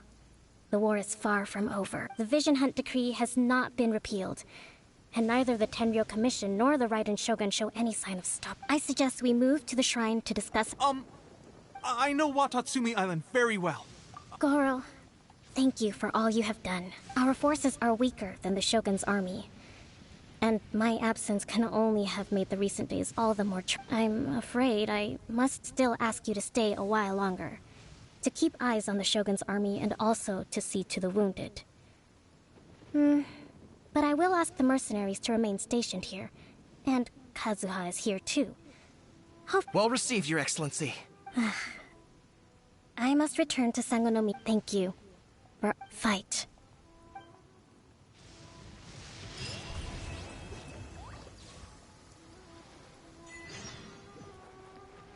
the war is far from over. The Vision Hunt Decree has not been repealed, and neither the Tenryou Commission nor the Raiden Shogun show any sign of stop. I suggest we move to the shrine to discuss— I know Watatsumi Island very well. Goro, thank you for all you have done. Our forces are weaker than the Shogun's army, and my absence can only have made the recent days all the more I'm afraid I must still ask you to stay a while longer, to keep eyes on the Shogun's army and also to see to the wounded. But I will ask the mercenaries to remain stationed here, and Kazuha is here too. Well received, Your Excellency. I must return to Sangonomi. Thank you. For fight.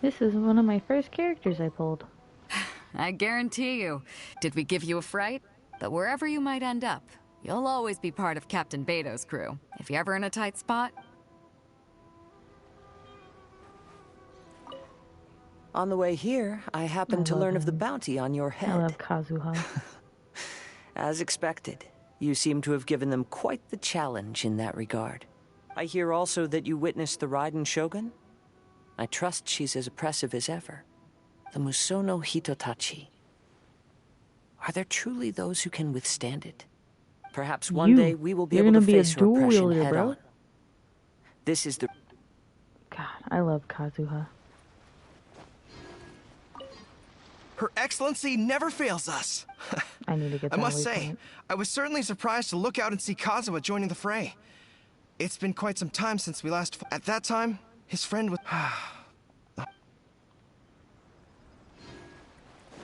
This is one of my first characters I pulled. I guarantee you. Did we give you a fright? But wherever you might end up, you'll always be part of Captain Beto's crew. If you're ever in a tight spot... On the way here, I happened to learn of the bounty on your head. I love Kazuha. As expected, you seem to have given them quite the challenge in that regard. I hear also that you witnessed the Raiden Shogun? I trust she's as oppressive as ever. The Musono Hitotachi. Are there truly those who can withstand it? Perhaps one day we will be able to face her oppression head on. This is the... God, I love Kazuha. Her Excellency never fails us. I need to get that I must say, point. I was certainly surprised to look out and see Kazuha joining the fray. It's been quite some time since we last... At that time, his friend was...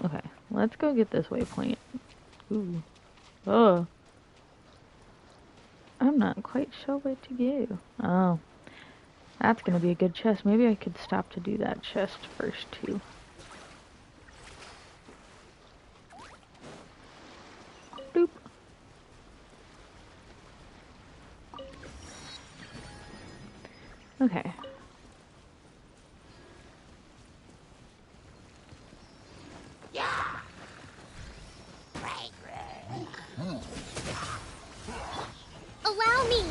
Okay, let's go get this waypoint. Ooh. Oh. I'm not quite sure where to go. Oh. That's gonna be a good chest. Maybe I could stop to do that chest first, too. Boop. Okay. Allow me.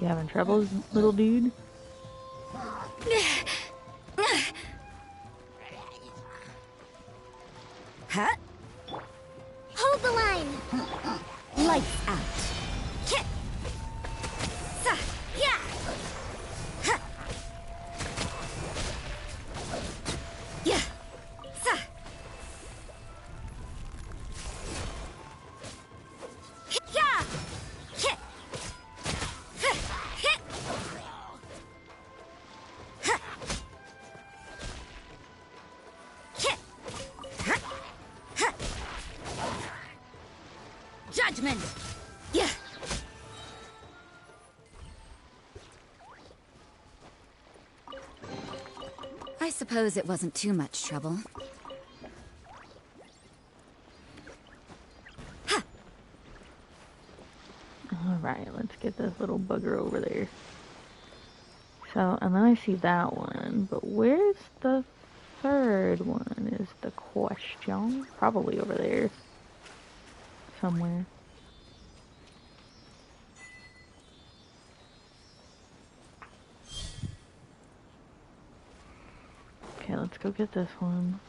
You having troubles, little dude? Huh? Hold the line. Lights out. Judgment! Yeah. I suppose it wasn't too much trouble. Alright, let's get this little bugger over there. So, and then I see that one, but where's the third one is the question. Probably over there. Somewhere. Okay, let's go get this one.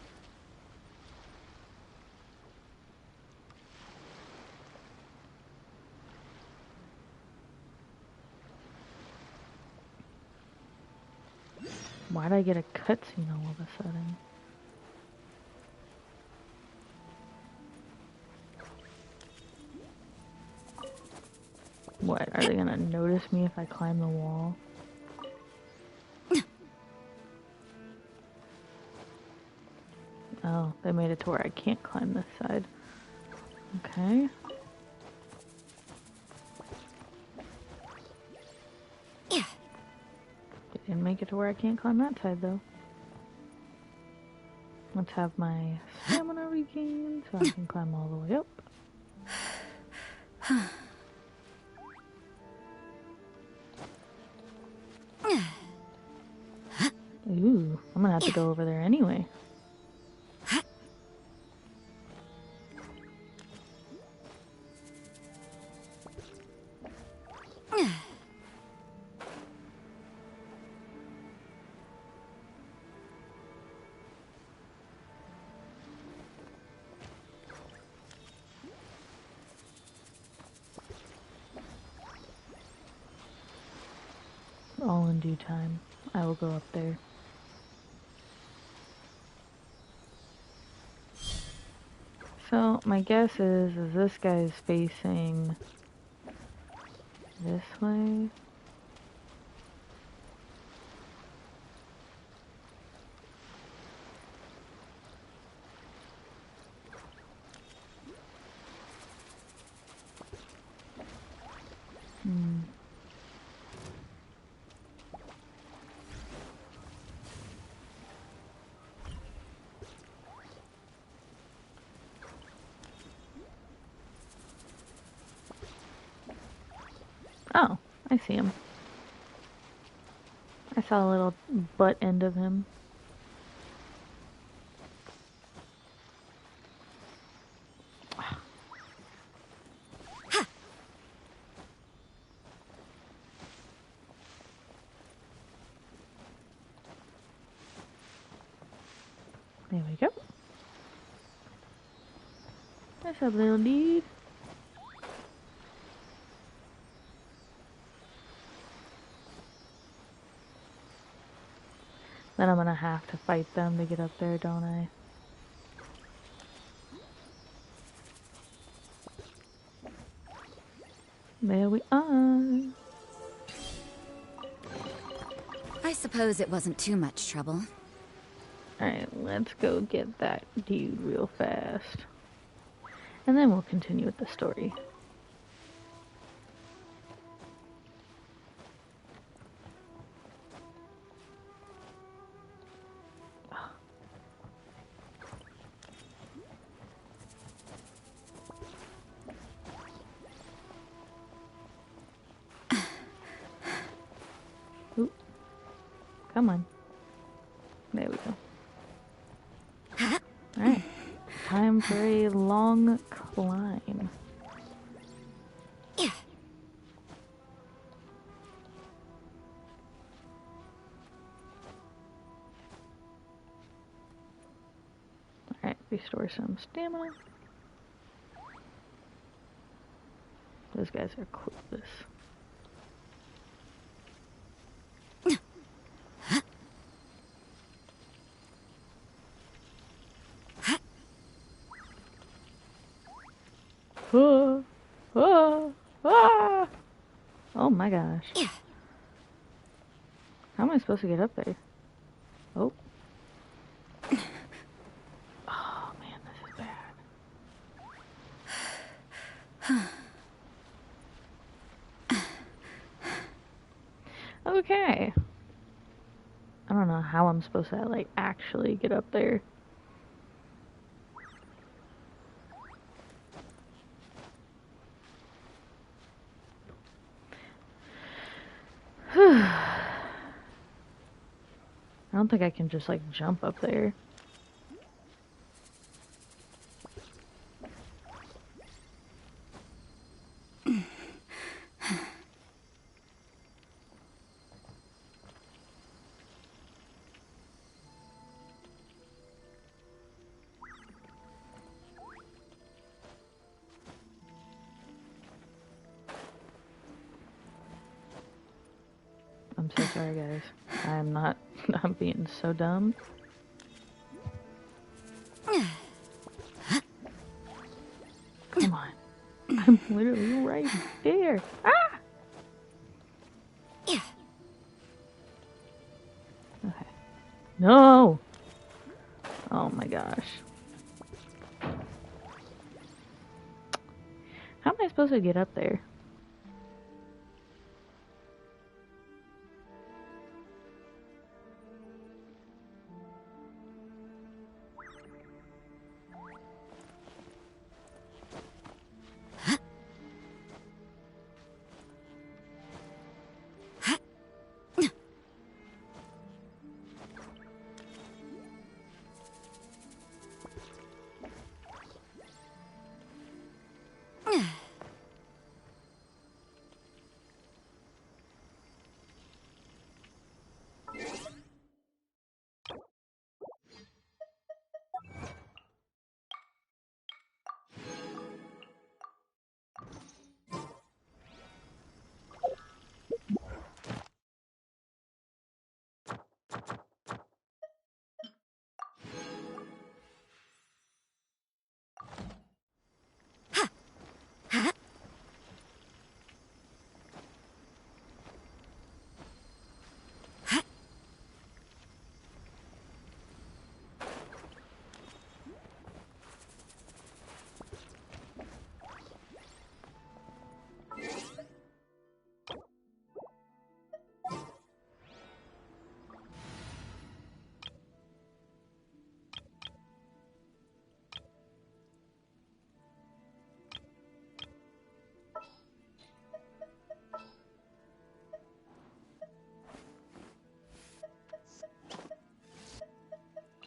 Why'd I get a cutscene all of a sudden? What, are they gonna notice me if I climb the wall? Oh, they made it to where I can't climb this side. Okay. They didn't make it to where I can't climb that side, though. Let's have my stamina regained so I can climb all the way up. Ooh, I'm gonna have to go over there anyway. All in due time. I will go up there. So, my guess is this guy is facing this way. I see him. I saw a little butt end of him. There we go. What's up, little dude? Then I'm gonna have to fight them to get up there, don't I? There we are. I suppose it wasn't too much trouble. Alright, let's go get that dude real fast. And then we'll continue with the story. Ooh. Come on. There we go. Alright. Time for a long climb. Yeah. Alright, restore some stamina. Those guys are clueless. Oh my gosh. Yeah. How am I supposed to get up there? Oh. Oh man, this is bad. Okay. I don't know how I'm supposed to, like, actually get up there. I don't think I can just, like, jump up there. I'm so sorry, guys. I'm not. I'm being so dumb. Come on. I'm literally right there. Ah! Yeah. Okay. No! Oh my gosh. How am I supposed to get up there?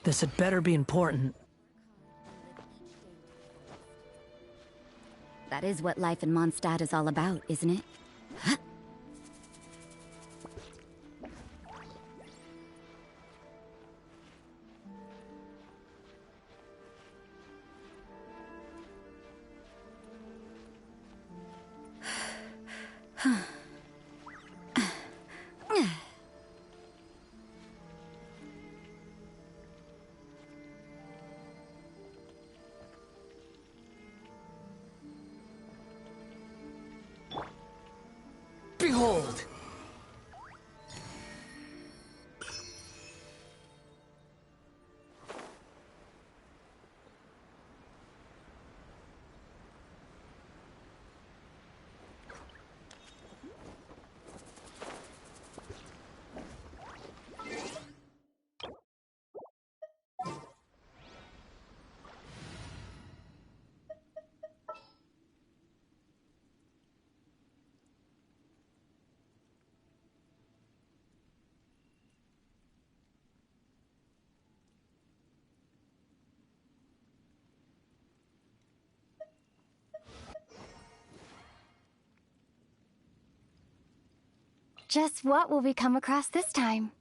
This had better be important. That is what life in Mondstadt is all about, isn't it? Behold! Just what will we come across this time?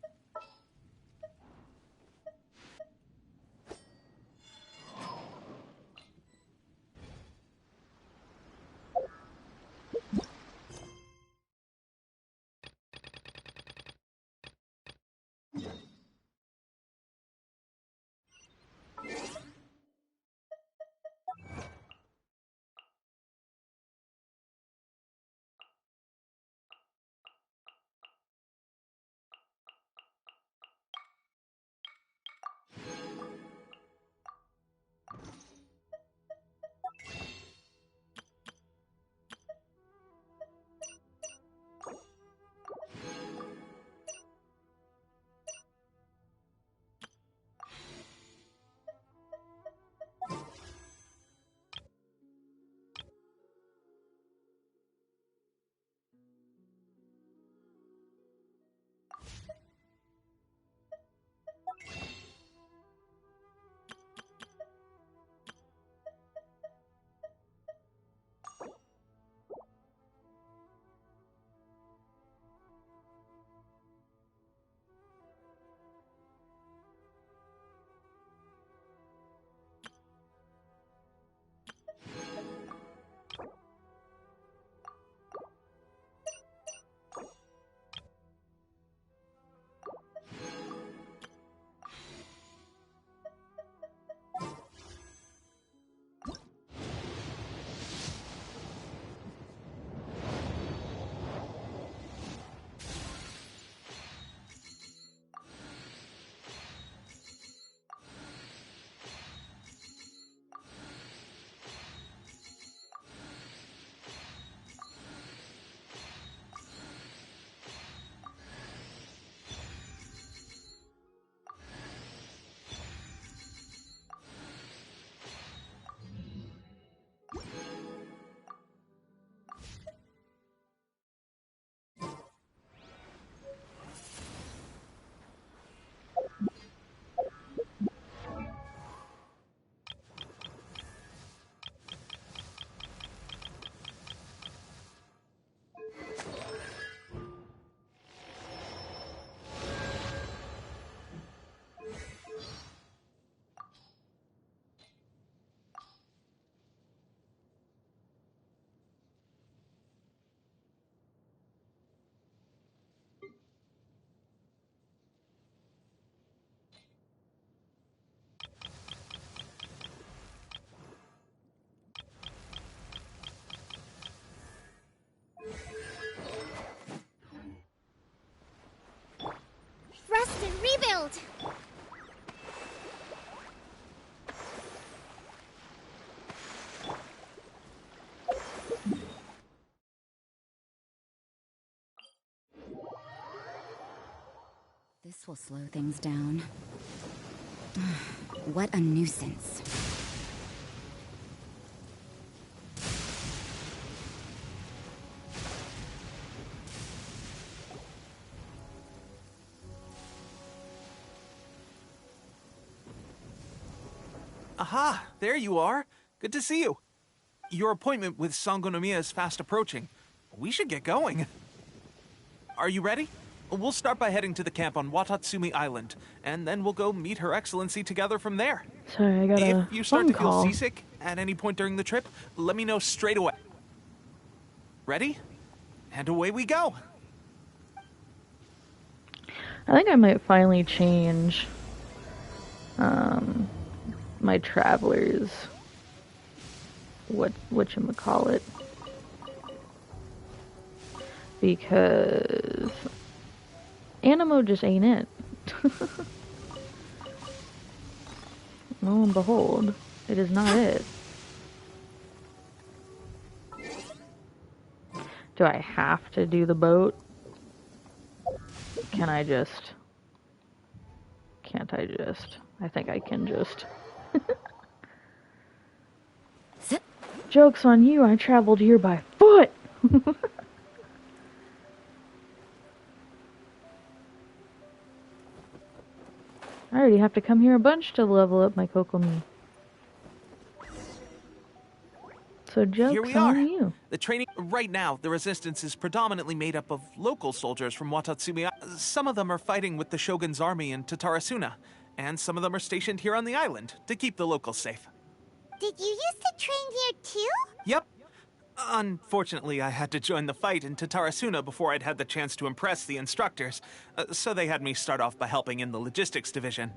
Rest and rebuild! This will slow things down. What a nuisance. Aha, there you are. Good to see you. Your appointment with Sangonomiya is fast approaching. We should get going. Are you ready? We'll start by heading to the camp on Watatsumi Island, and then we'll go meet Her Excellency together from there. Sorry, I got a If you start phone to feel call. seasick at any point during the trip, let me know straight away. Ready? And away we go. I think I might finally change my travelers. Whatchamacallit. Because Animo just ain't it. Lo and behold, it is not it. Do I have to do the boat? Can I just... Can't I just... I think I can just... Joke's on you, I traveled here by foot! I already have to come here a bunch to level up my Kokomi. So Here joke's we are. on you. The training right now, the resistance is predominantly made up of local soldiers from Watatsumi. Some of them are fighting with the Shogun's army in Tatarasuna, and some of them are stationed here on the island to keep the locals safe. Did you used to train here too? Yep. Unfortunately, I had to join the fight in Tatarasuna before I'd had the chance to impress the instructors, so they had me start off by helping in the logistics division.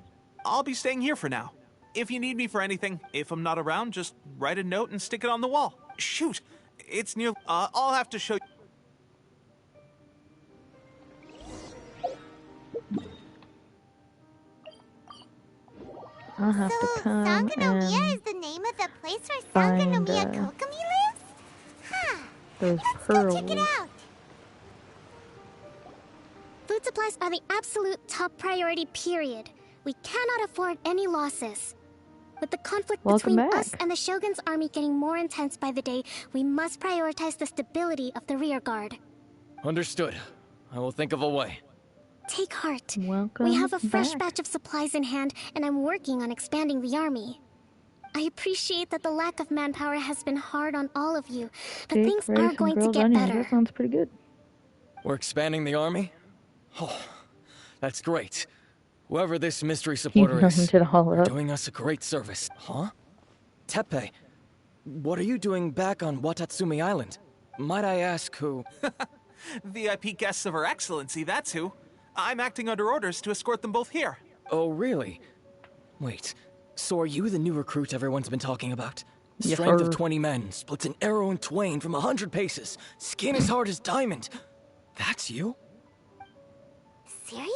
I'll be staying here for now. If you need me for anything, if I'm not around, just write a note and stick it on the wall. Shoot! It's near... I'll have to show you... I'll have to come Sangonomiya and is the name of the place where find, Sangonomiya Kokomi lives? Huh. those Let's pearls. go check it out. Food supplies are the absolute top priority, period. We cannot afford any losses. With the conflict Welcome between back. us and the Shogun's army getting more intense by the day, we must prioritize the stability of the rear guard. Understood. I will think of a way. Take heart. Welcome We have a fresh back. batch of supplies in hand, and I'm working on expanding the army. I appreciate that the lack of manpower has been hard on all of you, but Steak, things rice, are and going to grilled get onions. better. That sounds pretty good. We're expanding the army? Oh, that's great. Whoever this mystery supporter is, rounded it all you're up. doing us a great service. Huh? Tepe, what are you doing back on Watatsumi Island? Might I ask who? VIP guests of Her Excellency, that's who. I'm acting under orders to escort them both here. Oh, really? Wait, so are you the new recruit everyone's been talking about? Yes, Strength sir. of 20 men, splits an arrow in twain from 100 paces, skin as hard as diamond. That's you? Seriously?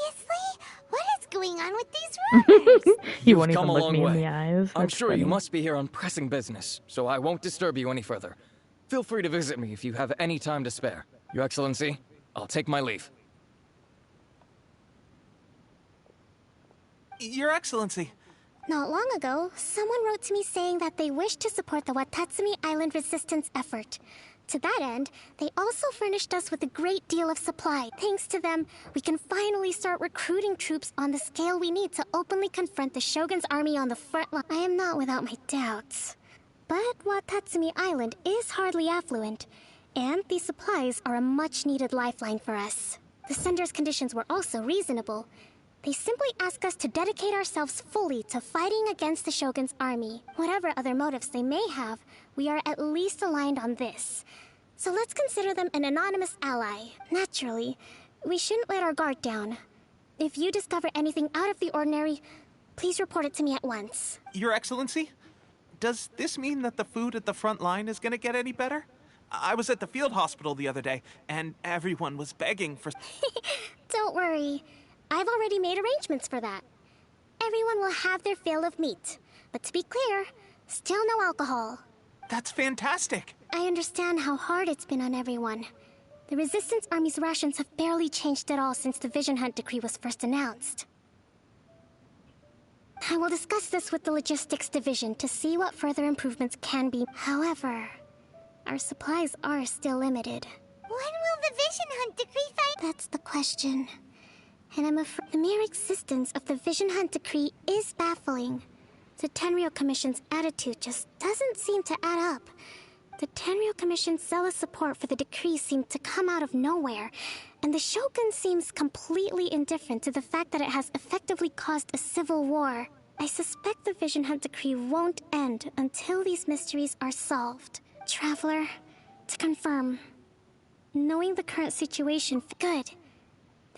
What is going on with these rumors? You won't come even a look long me in way. the eyes. I'm That's sure you funny. must be here on pressing business, so I won't disturb you any further. Feel free to visit me if you have any time to spare. Your Excellency, I'll take my leave. Your Excellency. Not long ago, someone wrote to me saying that they wish to support the Watatsumi Island resistance effort. To that end, they also furnished us with a great deal of supply. Thanks to them, we can finally start recruiting troops on the scale we need to openly confront the Shogun's army on the front line. I am not without my doubts. But Watatsumi Island is hardly affluent, and these supplies are a much-needed lifeline for us. The sender's conditions were also reasonable. They simply ask us to dedicate ourselves fully to fighting against the Shogun's army. Whatever other motives they may have, we are at least aligned on this. So let's consider them an anonymous ally. Naturally, we shouldn't let our guard down. If you discover anything out of the ordinary, please report it to me at once. Your Excellency? Does this mean that the food at the front line is gonna get any better? I was at the field hospital the other day, and everyone was begging for... Don't worry. I've already made arrangements for that. Everyone will have their fill of meat. But to be clear, still no alcohol. That's fantastic. I understand how hard it's been on everyone. The Resistance Army's rations have barely changed at all since the Vision Hunt decree was first announced. I will discuss this with the Logistics Division to see what further improvements can be. However, our supplies are still limited. When will the Vision Hunt decree fight? That's the question. And I'm afraid the mere existence of the Vision Hunt decree is baffling. The Tenryou Commission's attitude just doesn't seem to add up. The Tenryou Commission's zealous support for the decree seemed to come out of nowhere, and the Shogun seems completely indifferent to the fact that it has effectively caused a civil war. I suspect the Vision Hunt decree won't end until these mysteries are solved. Traveler, to confirm, knowing the current situation, good.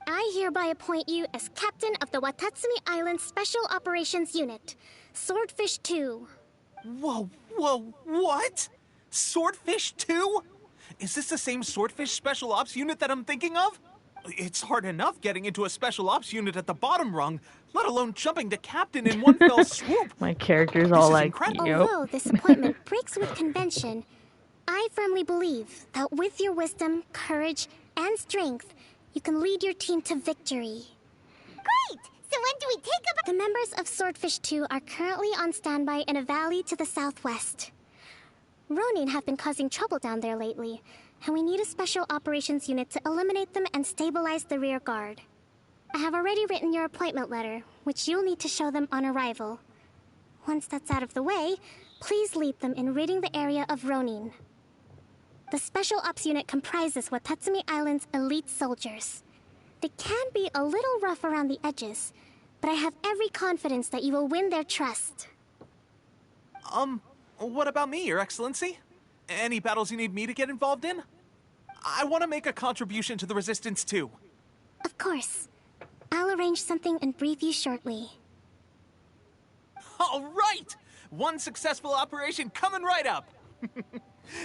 I hereby appoint you as captain of the Watatsumi Island Special Operations Unit, Swordfish 2. Whoa, what? Swordfish 2? Is this the same Swordfish Special Ops unit that I'm thinking of? It's hard enough getting into a Special Ops unit at the bottom rung, let alone jumping to captain in one fell swoop. My character's all like, Although this appointment breaks with convention, I firmly believe that with your wisdom, courage, and strength, you can lead your team to victory. Great! So when do we take up... The members of Swordfish 2 are currently on standby in a valley to the southwest. Ronin have been causing trouble down there lately, and we need a special operations unit to eliminate them and stabilize the rear guard. I have already written your appointment letter, which you'll need to show them on arrival. Once that's out of the way, please lead them in ridding the area of Ronin. The Special Ops unit comprises Watatsumi Island's elite soldiers. They can be a little rough around the edges, but I have every confidence that you will win their trust. What about me, Your Excellency? Any battles you need me to get involved in? I want to make a contribution to the Resistance too. Of course. I'll arrange something and brief you shortly. All right! One successful operation coming right up!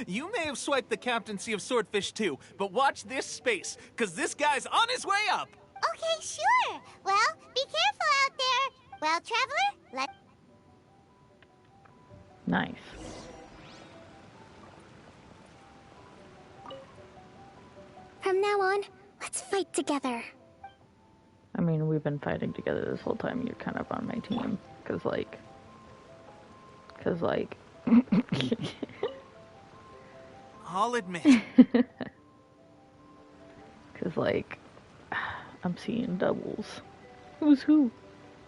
You may have swiped the captaincy of Swordfish 2, but watch this space, because this guy's on his way up! Okay, sure. Well, be careful out there. Well, Traveler, let's... Nice. From now on, let's fight together. I mean, we've been fighting together this whole time. You're kind of on my team. Cause like... I'll admit. Cause like... I'm seeing doubles. Who's who?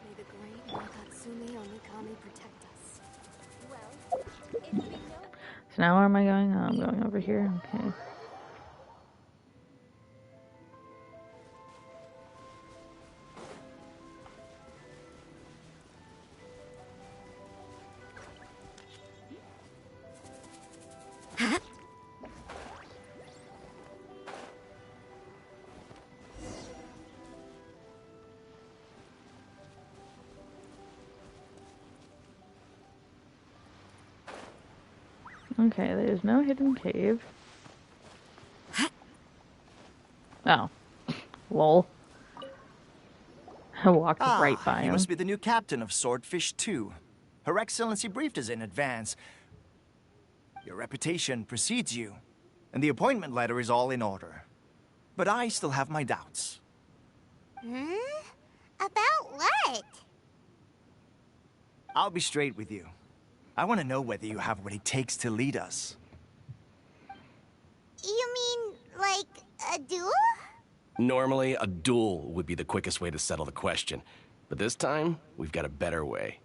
May the great Watatsumi Omikami protect us. Well, So now where am I going? Oh, I'm going over here. Okay. Okay, there's no hidden cave. Oh. Lol. I walked right by him. You must be the new captain of Swordfish 2. Her Excellency briefed us in advance. Your reputation precedes you, and the appointment letter is all in order. But I still have my doubts. About what? I'll be straight with you. I want to know whether you have what it takes to lead us. You mean, like, a duel? Normally, a duel would be the quickest way to settle the question. But this time, we've got a better way.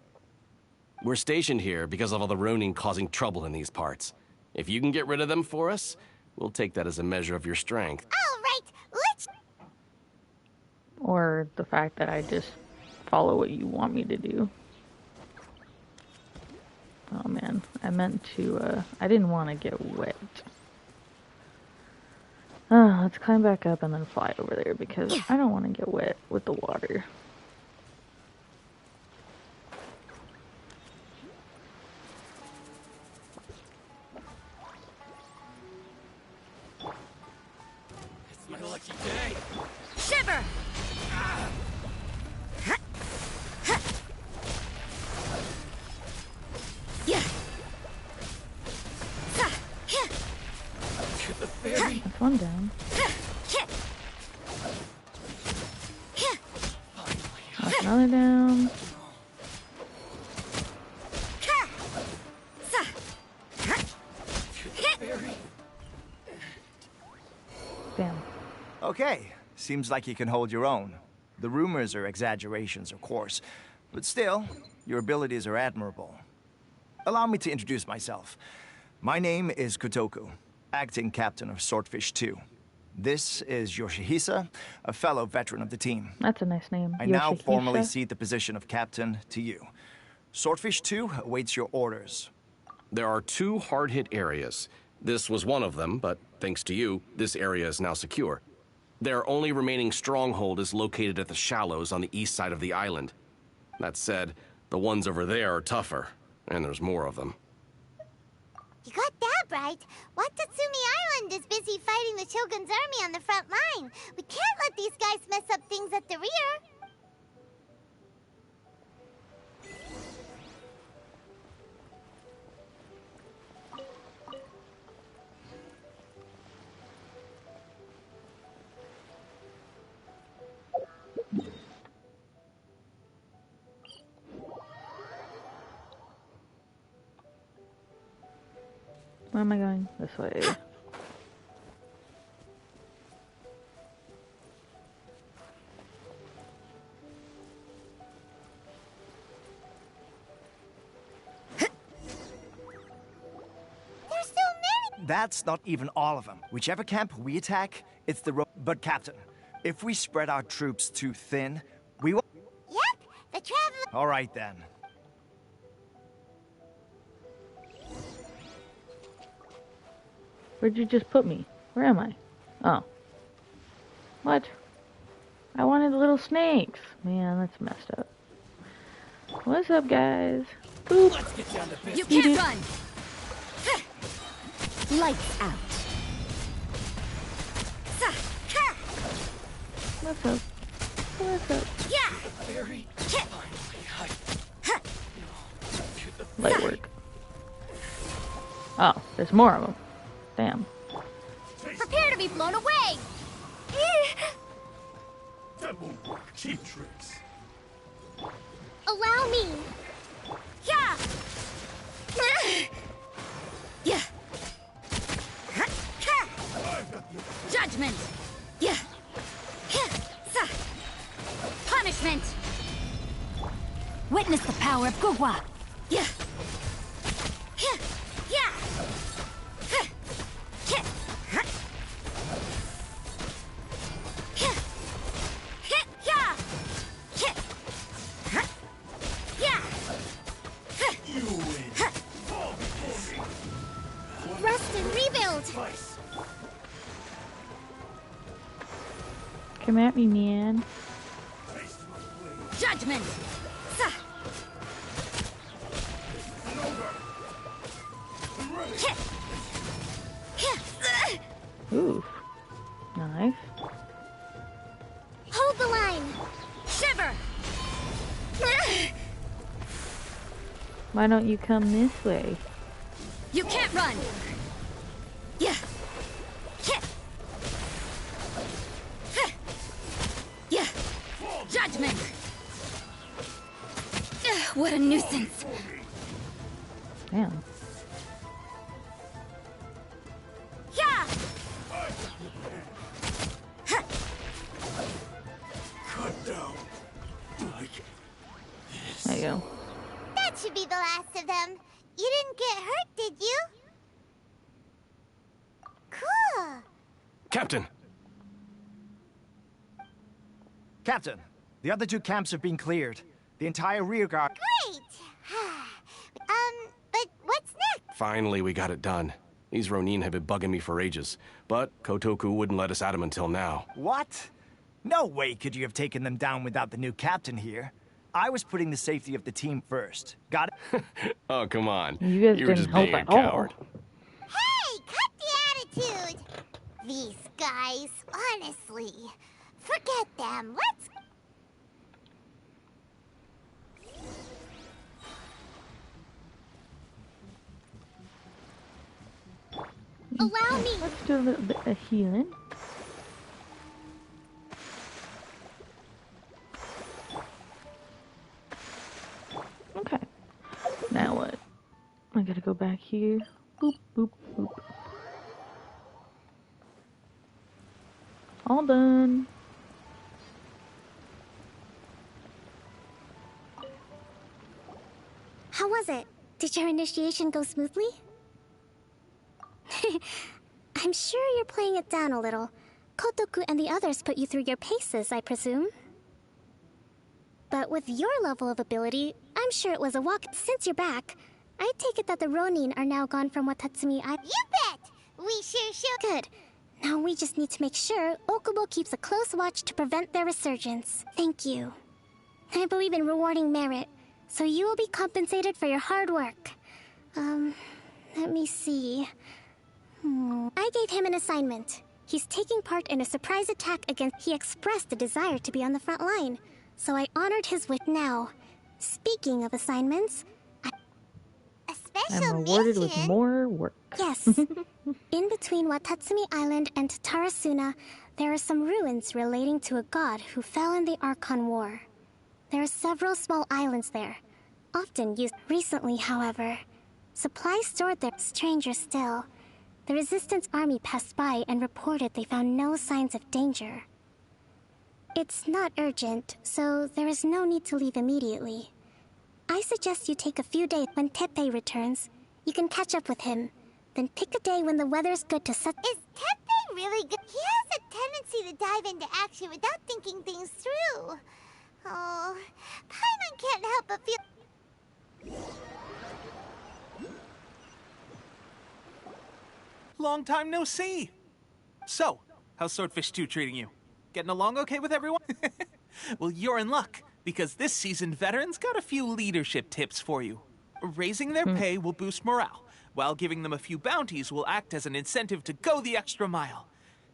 We're stationed here because of all the Ronin causing trouble in these parts. If you can get rid of them for us, we'll take that as a measure of your strength. All right, let's... Or the fact that I just follow what you want me to do. Oh man, I meant to, I didn't want to get wet. Let's climb back up and then fly over there because I don't want to get wet with the water. It's my lucky day. Shiver! That's one down. That's another down. Damn. Okay, seems like you can hold your own. The rumors are exaggerations, of course, But still, your abilities are admirable. Allow me to introduce myself. My name is Kotoku, acting captain of Swordfish 2. This is Yoshihisa, a fellow veteran of the team. That's a nice name. I now Yoshihisa? formally cede the position of captain to you. Swordfish 2 awaits your orders. There are 2 hard-hit areas. This was one of them, but thanks to you, this area is now secure. Their only remaining stronghold is located at the shallows on the east side of the island. That said, the ones over there are tougher, and there's more of them. You got that right. Watatsumi Island is busy fighting the Shogun's army on the front line. We can't let these guys mess up things at the rear. Where am I going? This way. That's not even all of them. Whichever camp we attack, it's the But Captain, if we spread our troops too thin, we will... Yep, the traveler... All right then. Where'd you just put me? Where am I? Oh. What? I wanted little snakes. Man, that's messed up. What's up, guys? Boop. Let's get down to business. You can't run! Lights out. What's up? What's up? Yeah! Very Light work. Oh, there's more of them. Damn. Prepare to be blown away! That won't work. Cheap tricks. Allow me! Yeah! Yeah! Judgment! Yeah! Punishment! Witness the power of Gugwa. Yeah! Yeah! Rest and rebuild! Come at me, man. Judgment! Oof. Nice. Hold the line! Shiver! Why don't you come this way? You can't run! Yeah! Yeah! Judgment! What a nuisance! Damn. Yeah! Cut down. Like There you go. That should be the last of them. You didn't get hurt, did you? Cool. Captain! Captain, the other 2 camps have been cleared. The entire rear guard... Great. But what's next? Finally, we got it done. These Ronin have been bugging me for ages, but Kotoku wouldn't let us at them until now. What? No way could you have taken them down without the new captain here. I was putting the safety of the team first. Got it? Oh, come on. You guys were didn't just help being a at all. coward. Hey, cut the attitude. These guys, honestly. Forget them. Let's... Allow me! Let's do a little bit of healing. Okay. Now what? I gotta go back here. Boop, boop, boop. All done. How was it? Did your initiation go smoothly? I'm sure you're playing it down a little. Kotoku and the others put you through your paces, I presume. But with your level of ability, I'm sure it was a walk. Since you're back, I take it that the Ronin are now gone from Watatsumi. You bet! We sure should. Good. Now we just need to make sure Okubo keeps a close watch to prevent their resurgence. Thank you. I believe in rewarding merit, so you will be compensated for your hard work. Let me see. I gave him an assignment. He's taking part in a surprise attack against... He expressed a desire to be on the front line, so I honored his wish. Now, speaking of assignments, I'm rewarded with more work. Yes. In between Watatsumi Island and Tarasuna, there are some ruins relating to a god who fell in the Archon War. There are several small islands there, often used. Recently, however, supplies stored there. Stranger still, the Resistance army passed by and reported they found no signs of danger. It's not urgent, so there is no need to leave immediately. I suggest you take a few days. When Teppei returns, you can catch up with him. Then pick a day when the weather's good to set. Is Teppei really good? He has a tendency to dive into action without thinking things through. Oh, Paimon can't help but feel... Long time no see! So, how's Swordfish 2 treating you? Getting along okay with everyone? Well, you're in luck, because this seasoned veteran's got a few leadership tips for you. Raising their pay will boost morale, while giving them a few bounties will act as an incentive to go the extra mile.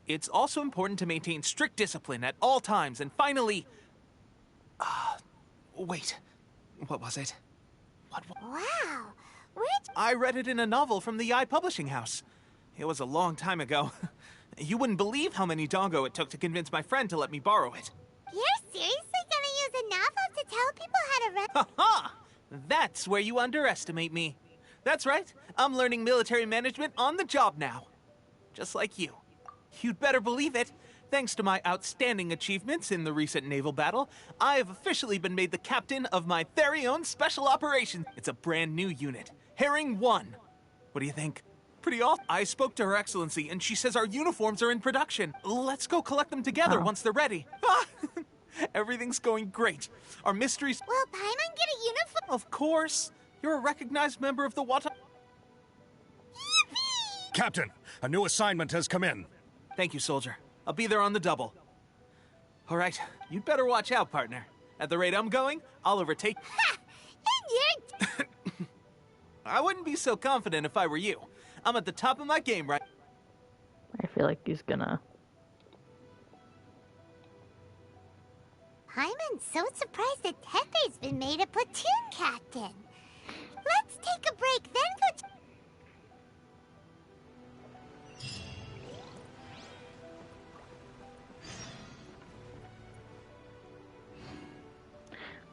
It's also important to maintain strict discipline at all times, and finally... wait. What was it? Wow! I read it in a novel from the Eye Publishing House. It was a long time ago. You wouldn't believe how many doggo it took to convince my friend to let me borrow it. You're seriously gonna use a novel to tell people how to run? Ha-ha! That's where you underestimate me. That's right. I'm learning military management on the job now. Just like you. You'd better believe it. Thanks to my outstanding achievements in the recent naval battle, I have officially been made the captain of my very own special operations. It's a brand new unit, Herring 1. What do you think? Pretty awesome. I spoke to Her Excellency, and she says our uniforms are in production. Let's go collect them together once they're ready. Everything's going great. Our mysteries... Will Paimon get a uniform? Of course. You're a recognized member of the Wata... Captain, a new assignment has come in. Thank you, soldier. I'll be there on the double. All right, you'd better watch out, partner. At the rate I'm going, I'll overtake... Ha! And you're... I wouldn't be so confident if I were you. I'm at the top of my game, right? I feel like he's gonna... Paimon's so surprised that Teppei's been made a platoon captain. Let's take a break, then go...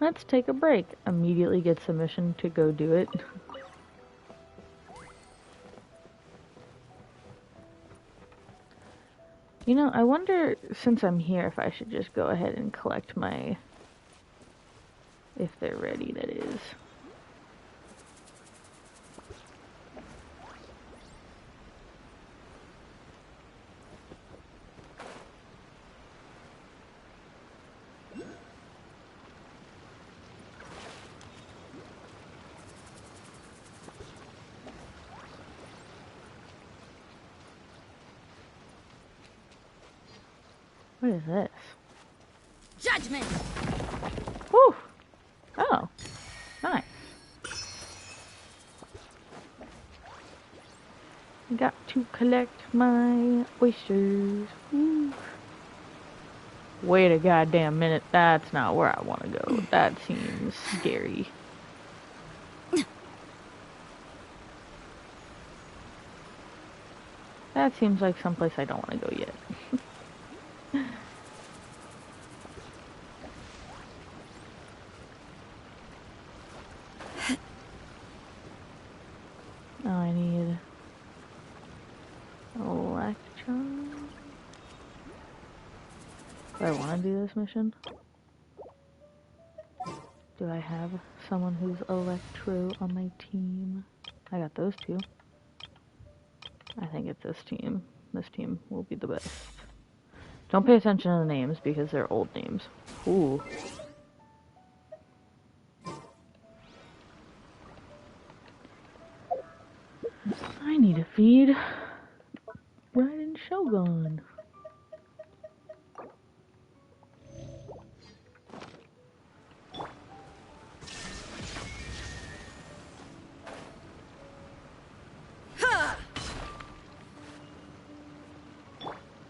Let's take a break. Immediately gets a mission to go do it. You know, I wonder, since I'm here, if I should just go ahead and collect my... If they're ready, that is. What is this? Judgment! Whew! Oh. Nice. Got to collect my oysters. Woo. Wait a goddamn minute. That's not where I want to go. That seems scary. That seems like someplace I don't want to go yet. Oh, I need electron. Do I want to do this mission? Do I have someone who's Electro on my team? I got those two. I think it's this team. This team will be the best. Don't pay attention to the names because they're old names. Ooh. I need to feed Raiden Shogun.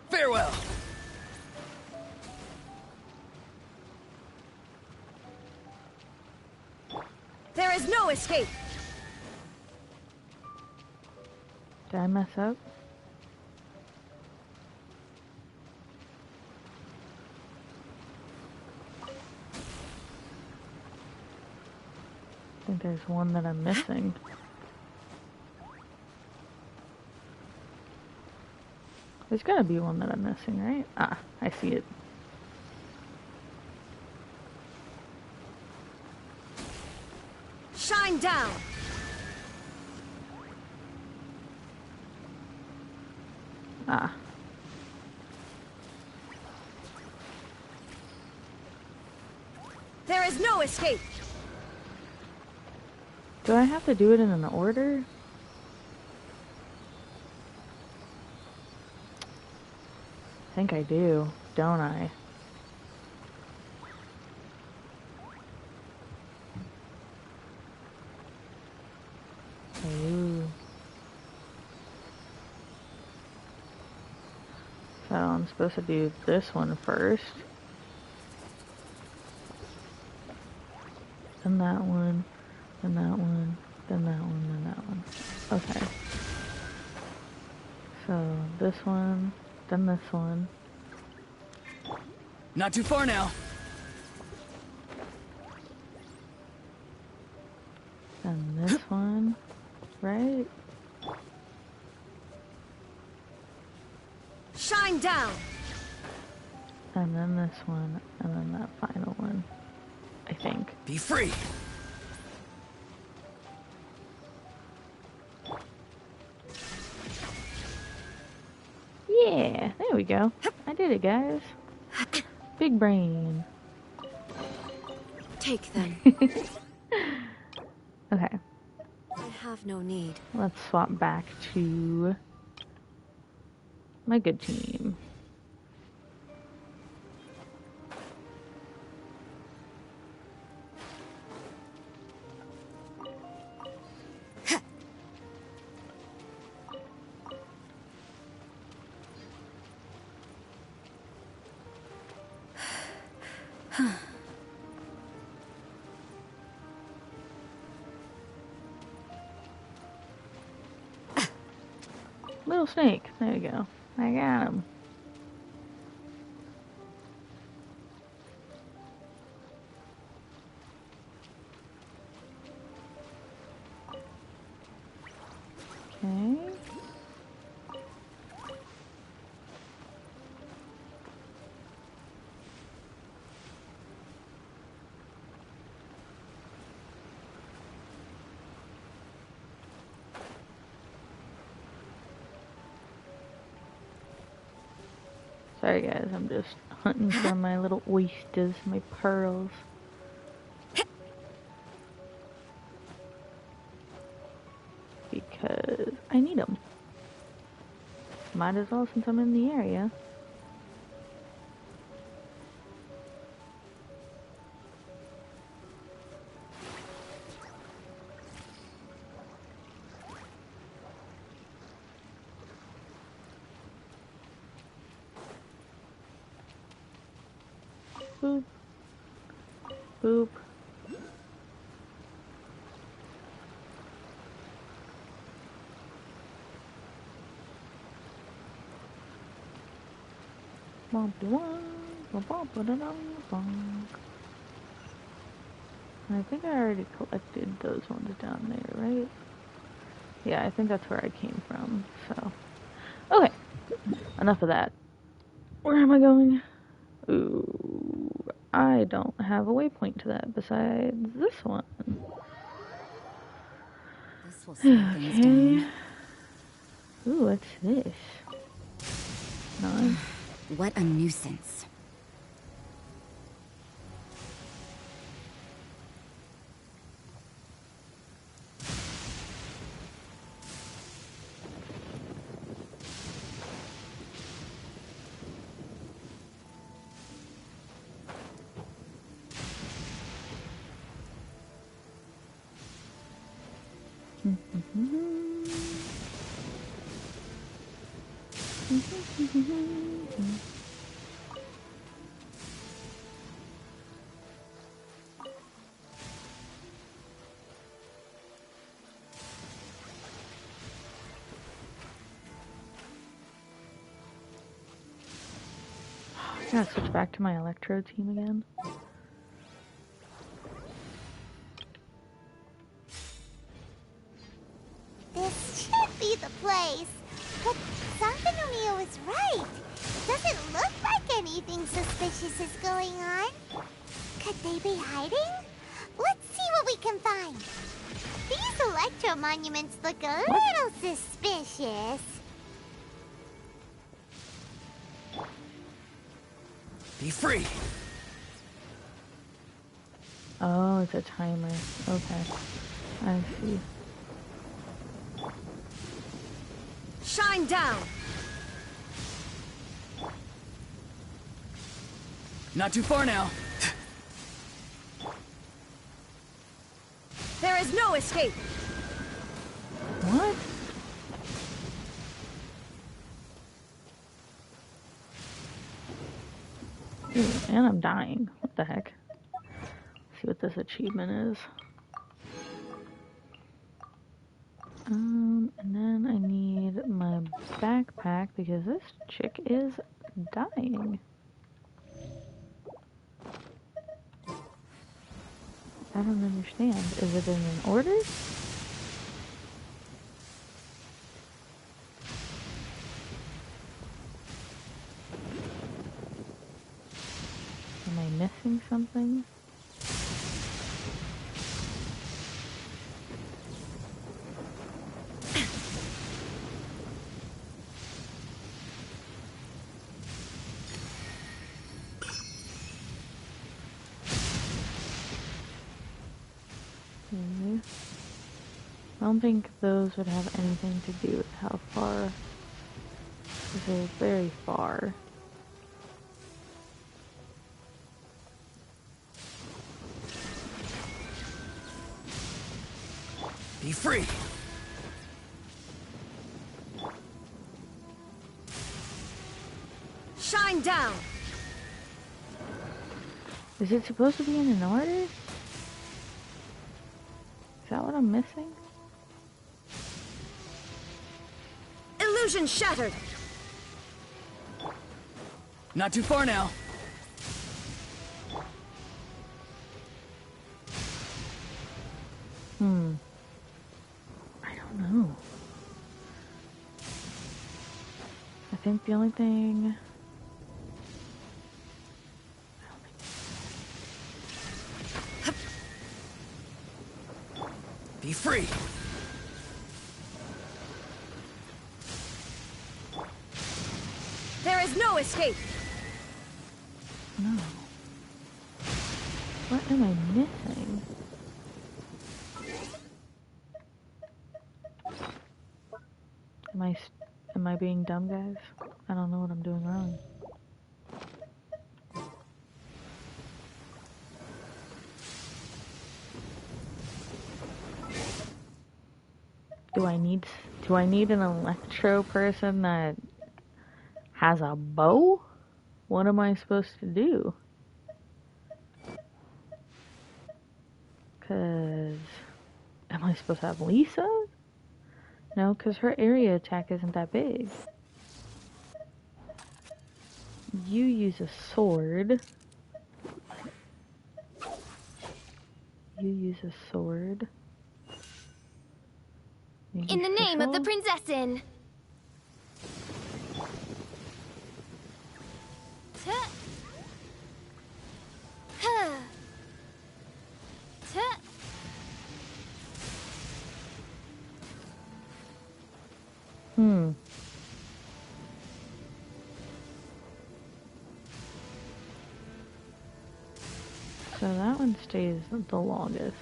Farewell. There is no escape. Did I mess up? I think there's one that I'm missing. There's gotta be one that I'm missing, right? Ah, I see it. Shine down. Ah. There is no escape. Do I have to do it in an order? I think I do, don't I? Ooh. So I'm supposed to do this one first. Then that one. Then that one. Then that one. Then that one. Okay. So this one. Then this one. Not too far now. Then this one. Right? Shine down. And then this one. And then that final one. I think. Be free. Yeah, there we go. I did it, guys. Big brain. Take them. Okay, I have no need. let's swap back to my good team. Little snake. There you go. I got him. Okay. Sorry guys, I'm just hunting for my little oysters, my pearls. Because I need them. Might as well since I'm in the area. Boop. Boop. I think I already collected those ones down there, right? Yeah, I think that's where I came from, so. Okay, enough of that. Where am I going? Ooh, I don't have a waypoint to that besides this one. This will slow things down. Ooh, what's this? Nice. What a nuisance. I gotta switch back to my Electro team again. This should be the place. But Sankanomio is right. It doesn't look like anything suspicious is going on. Could they be hiding? Let's see what we can find. These Electro monuments look a little suspicious. Be free. Oh, it's a timer. Okay. I see. Shine down. Not too far now. There is no escape. What? Ooh, and I'm dying. What the heck? Let's see what this achievement is. And then I need my backpack because this chick is dying. I don't understand. Is it in an order? Am I missing something? I don't think those would have anything to do with how far. Because they're very far. Be free. Shine down. Is it supposed to be in an order? Is that what I'm missing? Illusion shattered. Not too far now. I don't know. I think the only thing... Be free. There is no escape. No. What am I missing? Am I being dumb, guys? I don't know what I'm doing wrong. Do I need an Electro person that has a bow? What am I supposed to do? Cause am I supposed to have Lisa? No, cause her area attack isn't that big. You use a sword. You use a sword. In the name of the Prinzessin! So that one stays the longest.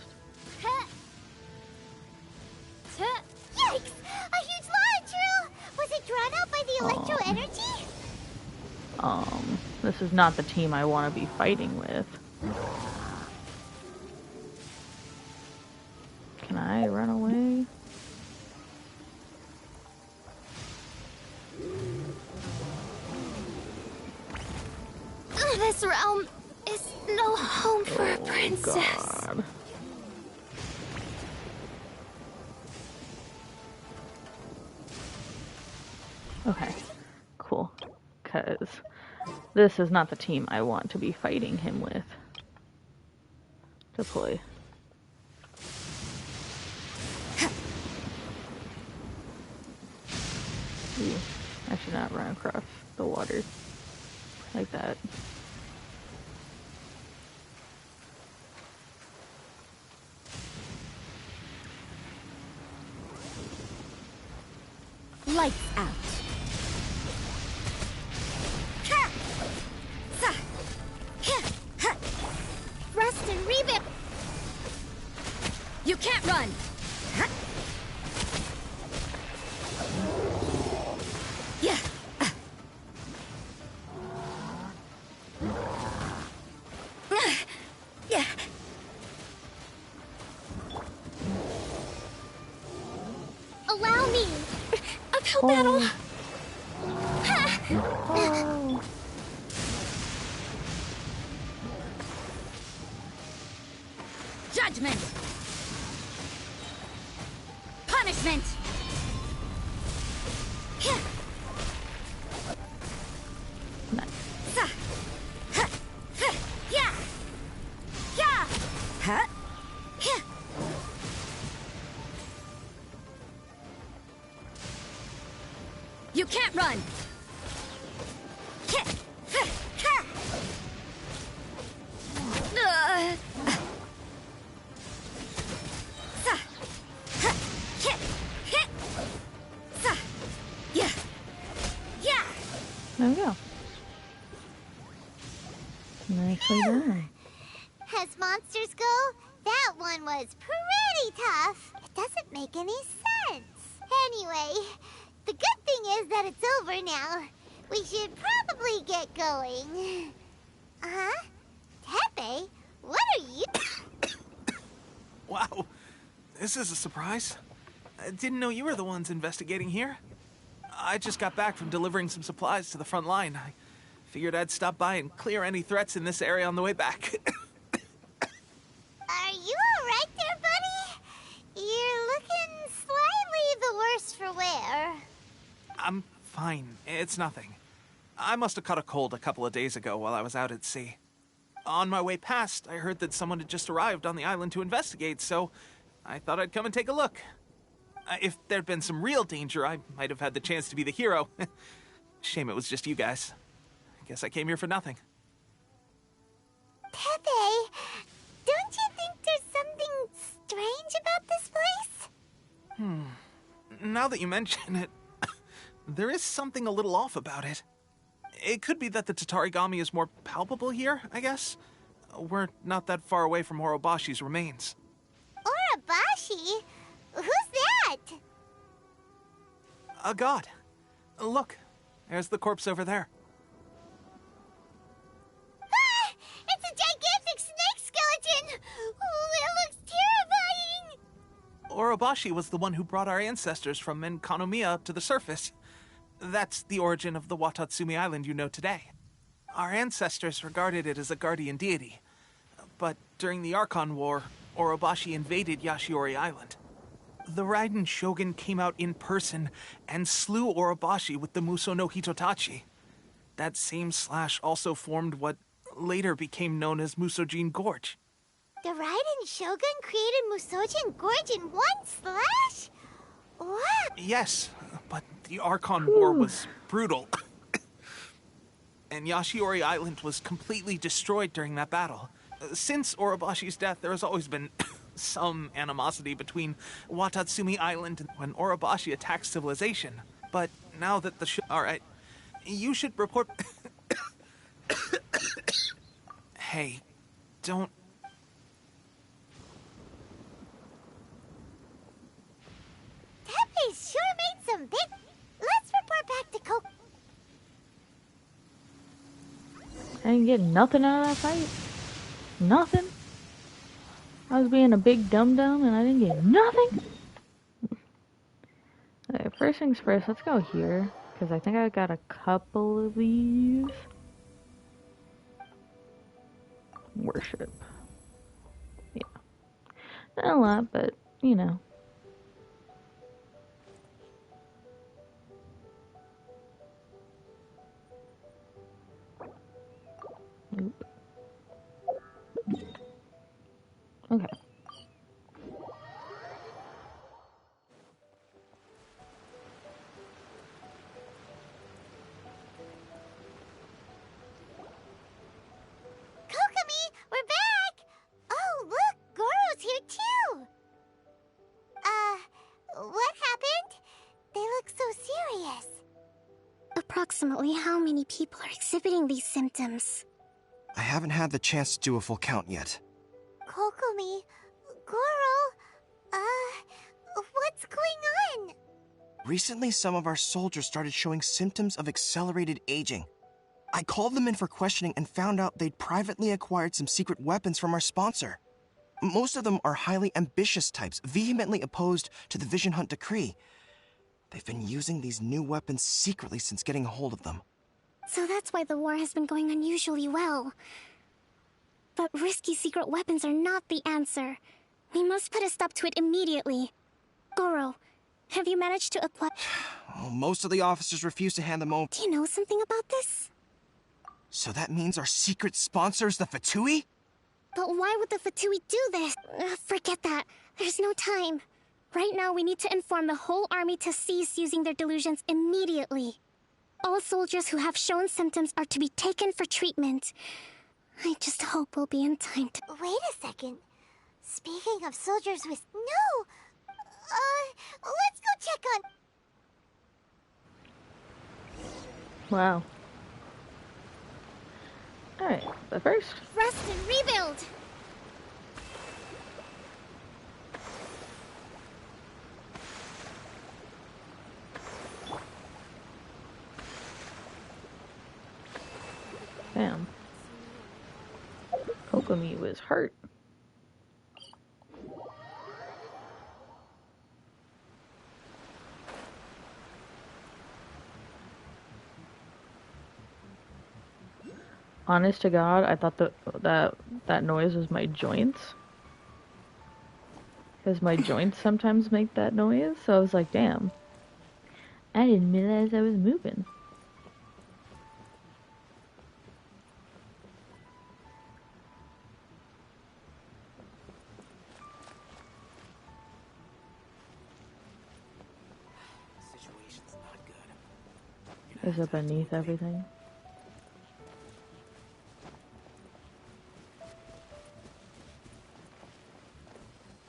Yikes! A huge lava drill! Was it drawn out by the electro energy? This is not the team I want to be fighting with. Can I run away? This realm is no home for a princess. God. Okay, cool. Because this is not the team I want to be fighting him with. Deploy. Ooh, I should not run across the water like that. Lights out. Rest and reboot. You can't run. Yeah. Yeah. Allow me. Uphill battle. Oh. Judgment. Punishment. You can't run. There we go. Nicely done. As monsters go, that one was pretty tough. It doesn't make any sense. Anyway, the good thing is that it's over now. We should probably get going. Huh? Tepe, what are you... Wow, this is a surprise. I didn't know you were the ones investigating here. I just got back from delivering some supplies to the front line. I figured I'd stop by and clear any threats in this area on the way back. Are you alright there, buddy? You're looking slightly the worse for wear. I'm fine. It's nothing. I must have caught a cold a couple of days ago while I was out at sea. On my way past, I heard that someone had just arrived on the island to investigate, so I thought I'd come and take a look. If there'd been some real danger, I might have had the chance to be the hero. Shame it was just you guys. I guess I came here for nothing. Tepe, don't you think there's something strange about this place? Now that you mention it, there is something a little off about it. It could be that the Tatarigami is more palpable here, I guess. We're not that far away from Orobashi's remains. Orobashi? Who's that? A god. Look, there's the corpse over there. Ah! It's a gigantic snake skeleton! Oh, it looks terrifying! Orobashi was the one who brought our ancestors from Enkanomiya up to the surface. That's the origin of the Watatsumi Island you know today. Our ancestors regarded it as a guardian deity. But during the Archon War, Orobashi invaded Yashiori Island. The Raiden Shogun came out in person and slew Orobashi with the Muso no Hitotachi. That same slash also formed what later became known as Musojin Gorge. The Raiden Shogun created Musojin Gorge in one slash? What? Yes, but the Archon War was brutal. And Yashiori Island was completely destroyed during that battle. Since Orobashi's death, there has always been some animosity between Watatsumi Island and when Orobashi attacked civilization. But now that the Alright. You should report... Hey, don't... Pepe sure made some big... Let's report back to Coco. I didn't get nothing out of that fight. Nothing. I was being a big dum-dum and I didn't get nothing. Okay, first things first, let's go here. Because I think I got a couple of these. Worship. Yeah. Not a lot, but, you know. Nope. Okay. Kokomi, we're back! Oh, look, Goro's here too! What happened? They look so serious. Approximately how many people are exhibiting these symptoms? I haven't had the chance to do a full count yet. Kokomi, Goro, what's going on? Recently, some of our soldiers started showing symptoms of accelerated aging. I called them in for questioning and found out they'd privately acquired some secret weapons from our sponsor. Most of them are highly ambitious types, vehemently opposed to the Vision Hunt decree. They've been using these new weapons secretly since getting a hold of them. So that's why the war has been going unusually well. But risky secret weapons are not the answer. We must put a stop to it immediately. Goro, have you managed to acquire... Well, most of the officers refuse to hand them over. Do you know something about this? So that means our secret sponsor is the Fatui? But why would the Fatui do this? Forget that. There's no time. Right now, we need to inform the whole army to cease using their delusions immediately. All soldiers who have shown symptoms are to be taken for treatment. I just hope we'll be in time to... Wait a second. Speaking of soldiers with... No! Let's go check on... Wow. Alright, but first... Rest and rebuild! Damn. Kokomi was hurt. Honest to God, I thought that noise was my joints. Because my joints sometimes make that noise, so I was like, damn. I didn't realize I was moving. Is it beneath everything?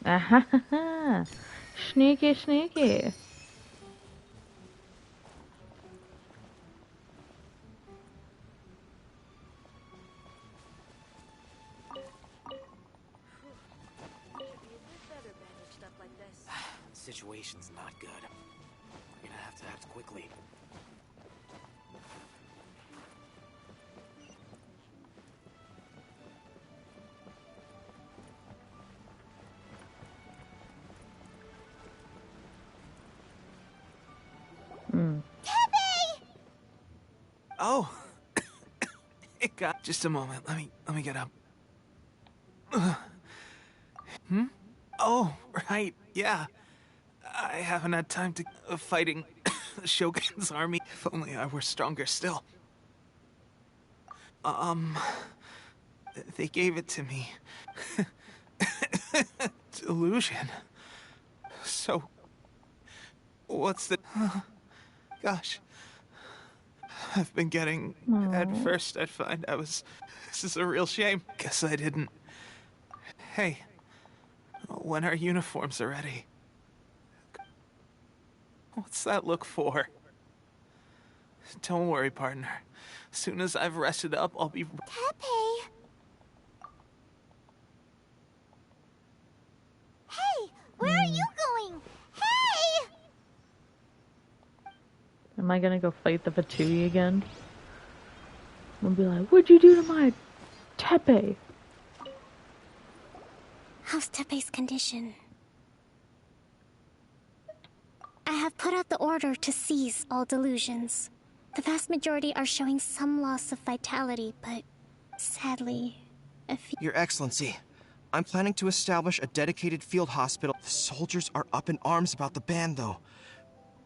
Ahahaha! Sneaky, sneaky! Situation's not good. We're gonna have to act quickly. Oh! It got... Just a moment. Let me get up. Hmm? Oh, right. Yeah. I haven't had time to... fighting the Shogun's army. If only I were stronger still. They gave it to me. Delusion. So... What's the... Gosh. I've been getting... At first, I'd find I was... This is a real shame. Guess I didn't. Hey. When our uniforms are ready... What's that look for? Don't worry, partner. As soon as I've rested up, I'll be... Teppei! Hey! Where are you going? Hey! Am I gonna go fight the Fatui again? I'm gonna be like, what'd you do to my Teppei? How's Teppei's condition? I have put out the order to seize all delusions. The vast majority are showing some loss of vitality, but sadly, a few... Your Excellency, I'm planning to establish a dedicated field hospital. The soldiers are up in arms about the ban, though.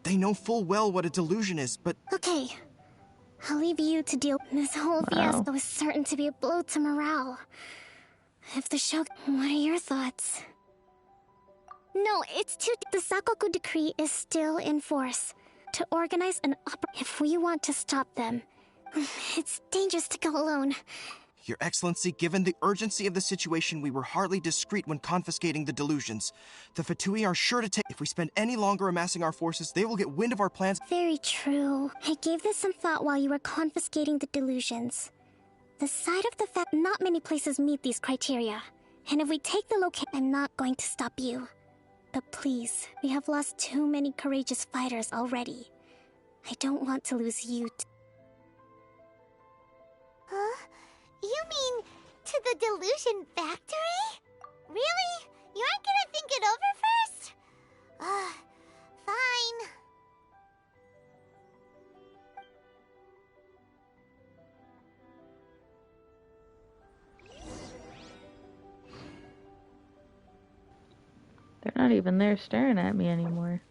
They know full well what a delusion is, but... Okay. I'll leave you to deal... This whole fiasco is certain to be a blow to morale. If the show... What are your thoughts? No, it's too... The Sakoku decree is still in force. To organize an if we want to stop them, it's dangerous to go alone. Your Excellency, given the urgency of the situation, we were hardly discreet when confiscating the delusions. The Fatui are sure to take... If we spend any longer amassing our forces, they will get wind of our plans. Very true. I gave this some thought while you were confiscating the delusions. The side of the fact not many places meet these criteria. And if we take the location, I'm not going to stop you. But please, we have lost too many courageous fighters already. I don't want to lose you. Huh? You mean to the delusion factory? Really? You aren't gonna think it over first? Fine. They're not even there staring at me anymore.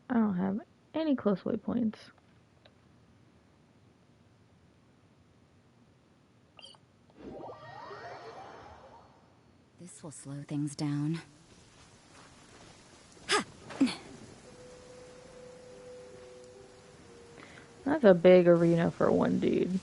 I don't have any close waypoints. This will slow things down. That's a big arena for one dude.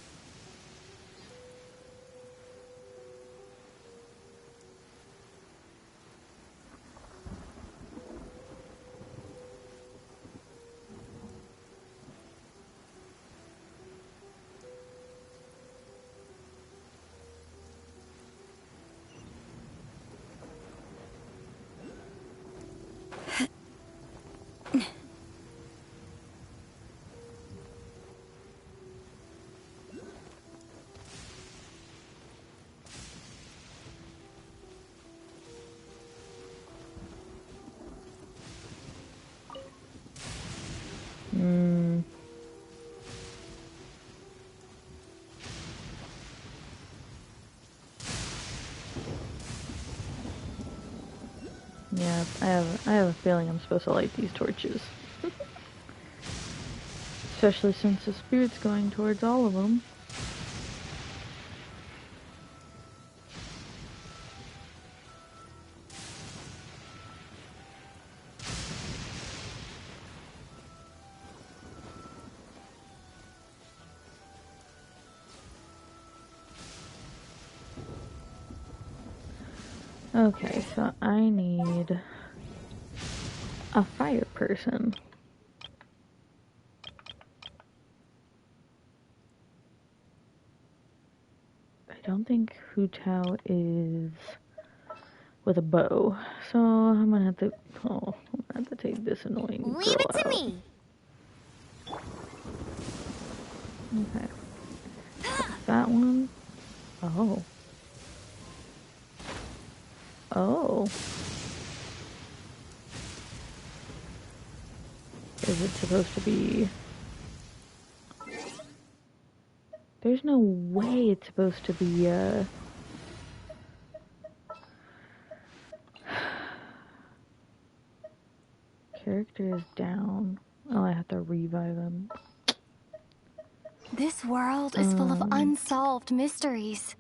Yeah, I have a feeling I'm supposed to light these torches. Especially since the spirit's going towards all of them. Okay, so I need a fire person. I don't think Hu Tao is with a bow, so I'm gonna have to. Oh, I'm gonna have to take this annoying girl Leave it to out. me. Okay, that one. Oh. Oh. Is it supposed to be... There's no way it's supposed to be, Character is down. Oh, I have to revive him. This world is full of unsolved mysteries.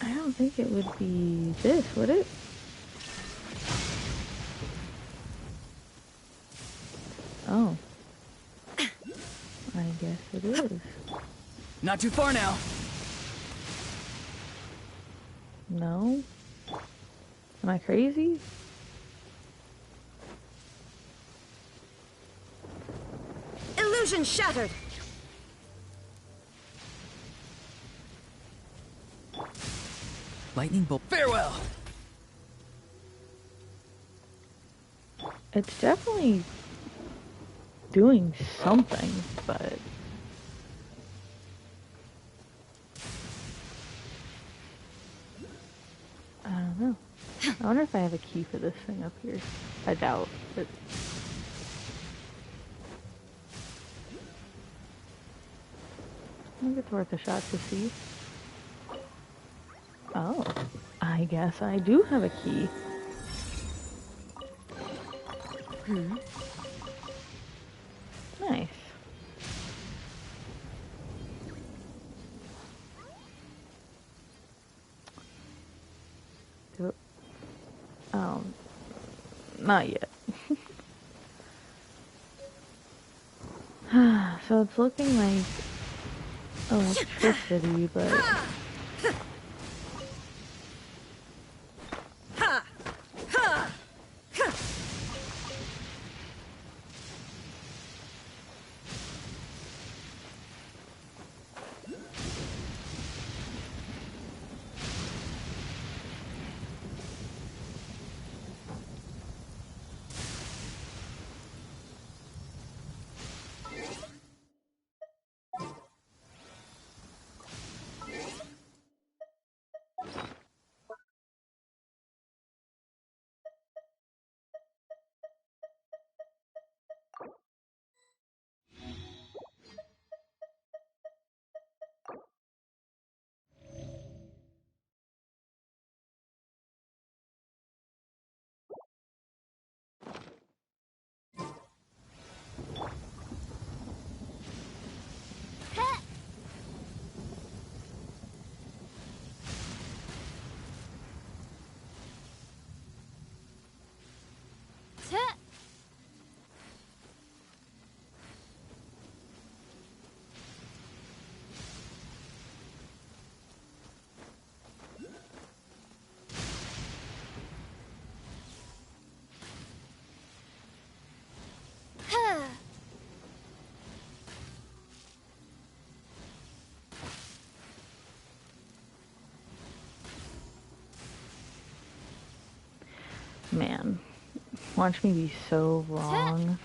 I don't think it would be this, would it? Oh. I guess it is. Not too far now. No? Am I crazy? Illusion shattered. Lightning bolt. Farewell. It's definitely doing something, but I don't know. I wonder if I have a key for this thing up here. I doubt it. I think it's worth a shot to see. Oh, I guess I do have a key. Nice. Not yet. So it's looking like electricity, but man, watch me be so wrong.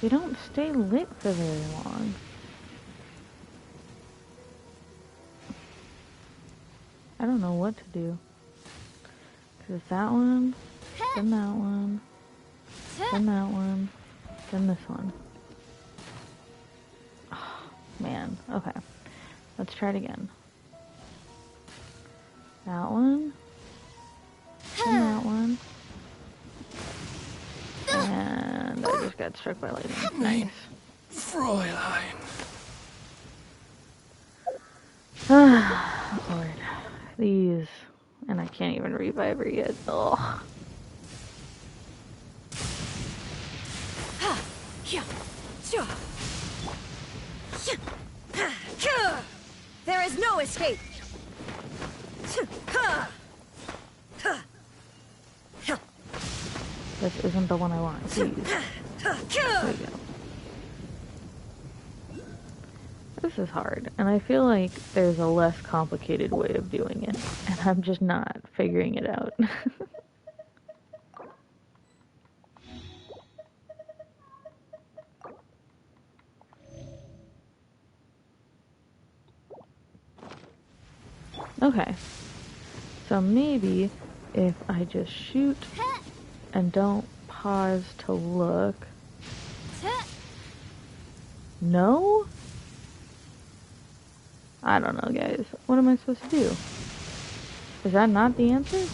They don't stay lit for very long. I don't know what to do. Cause that one, then that one, then that one, then this one. Oh, man, okay. Let's try it again. That one, then that one. And I just got struck by lightning. Nice. Fräulein. Lord. These. And I can't even revive her yet. Ugh. There is no escape. This isn't the one I want. Please. There we go. This is hard, and I feel like there's a less complicated way of doing it, and I'm just not figuring it out. Okay, so maybe if I just shoot and don't pause to look. No? I don't know, guys. What am I supposed to do? Is that not the answer?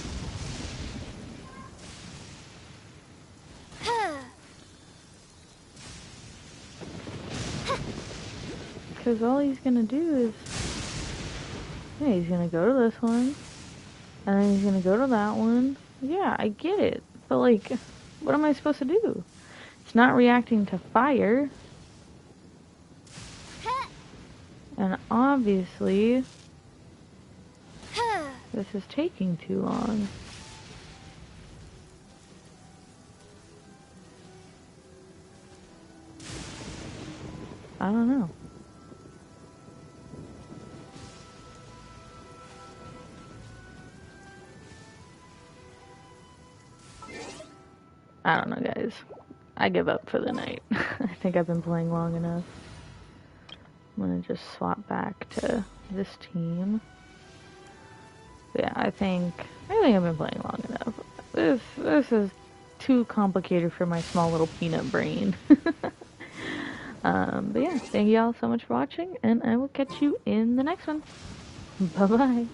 Because all he's gonna do is... yeah, he's gonna go to this one. And then he's gonna go to that one. Yeah, I get it. But, like, what am I supposed to do? It's not reacting to fire. And obviously, this is taking too long. I don't know. I don't know, guys. I give up for the night. I think I've been playing long enough. I'm gonna just swap back to this team. Yeah, I think I've been playing long enough. This is too complicated for my small little peanut brain. But yeah, thank you all so much for watching, and I will catch you in the next one. Bye bye.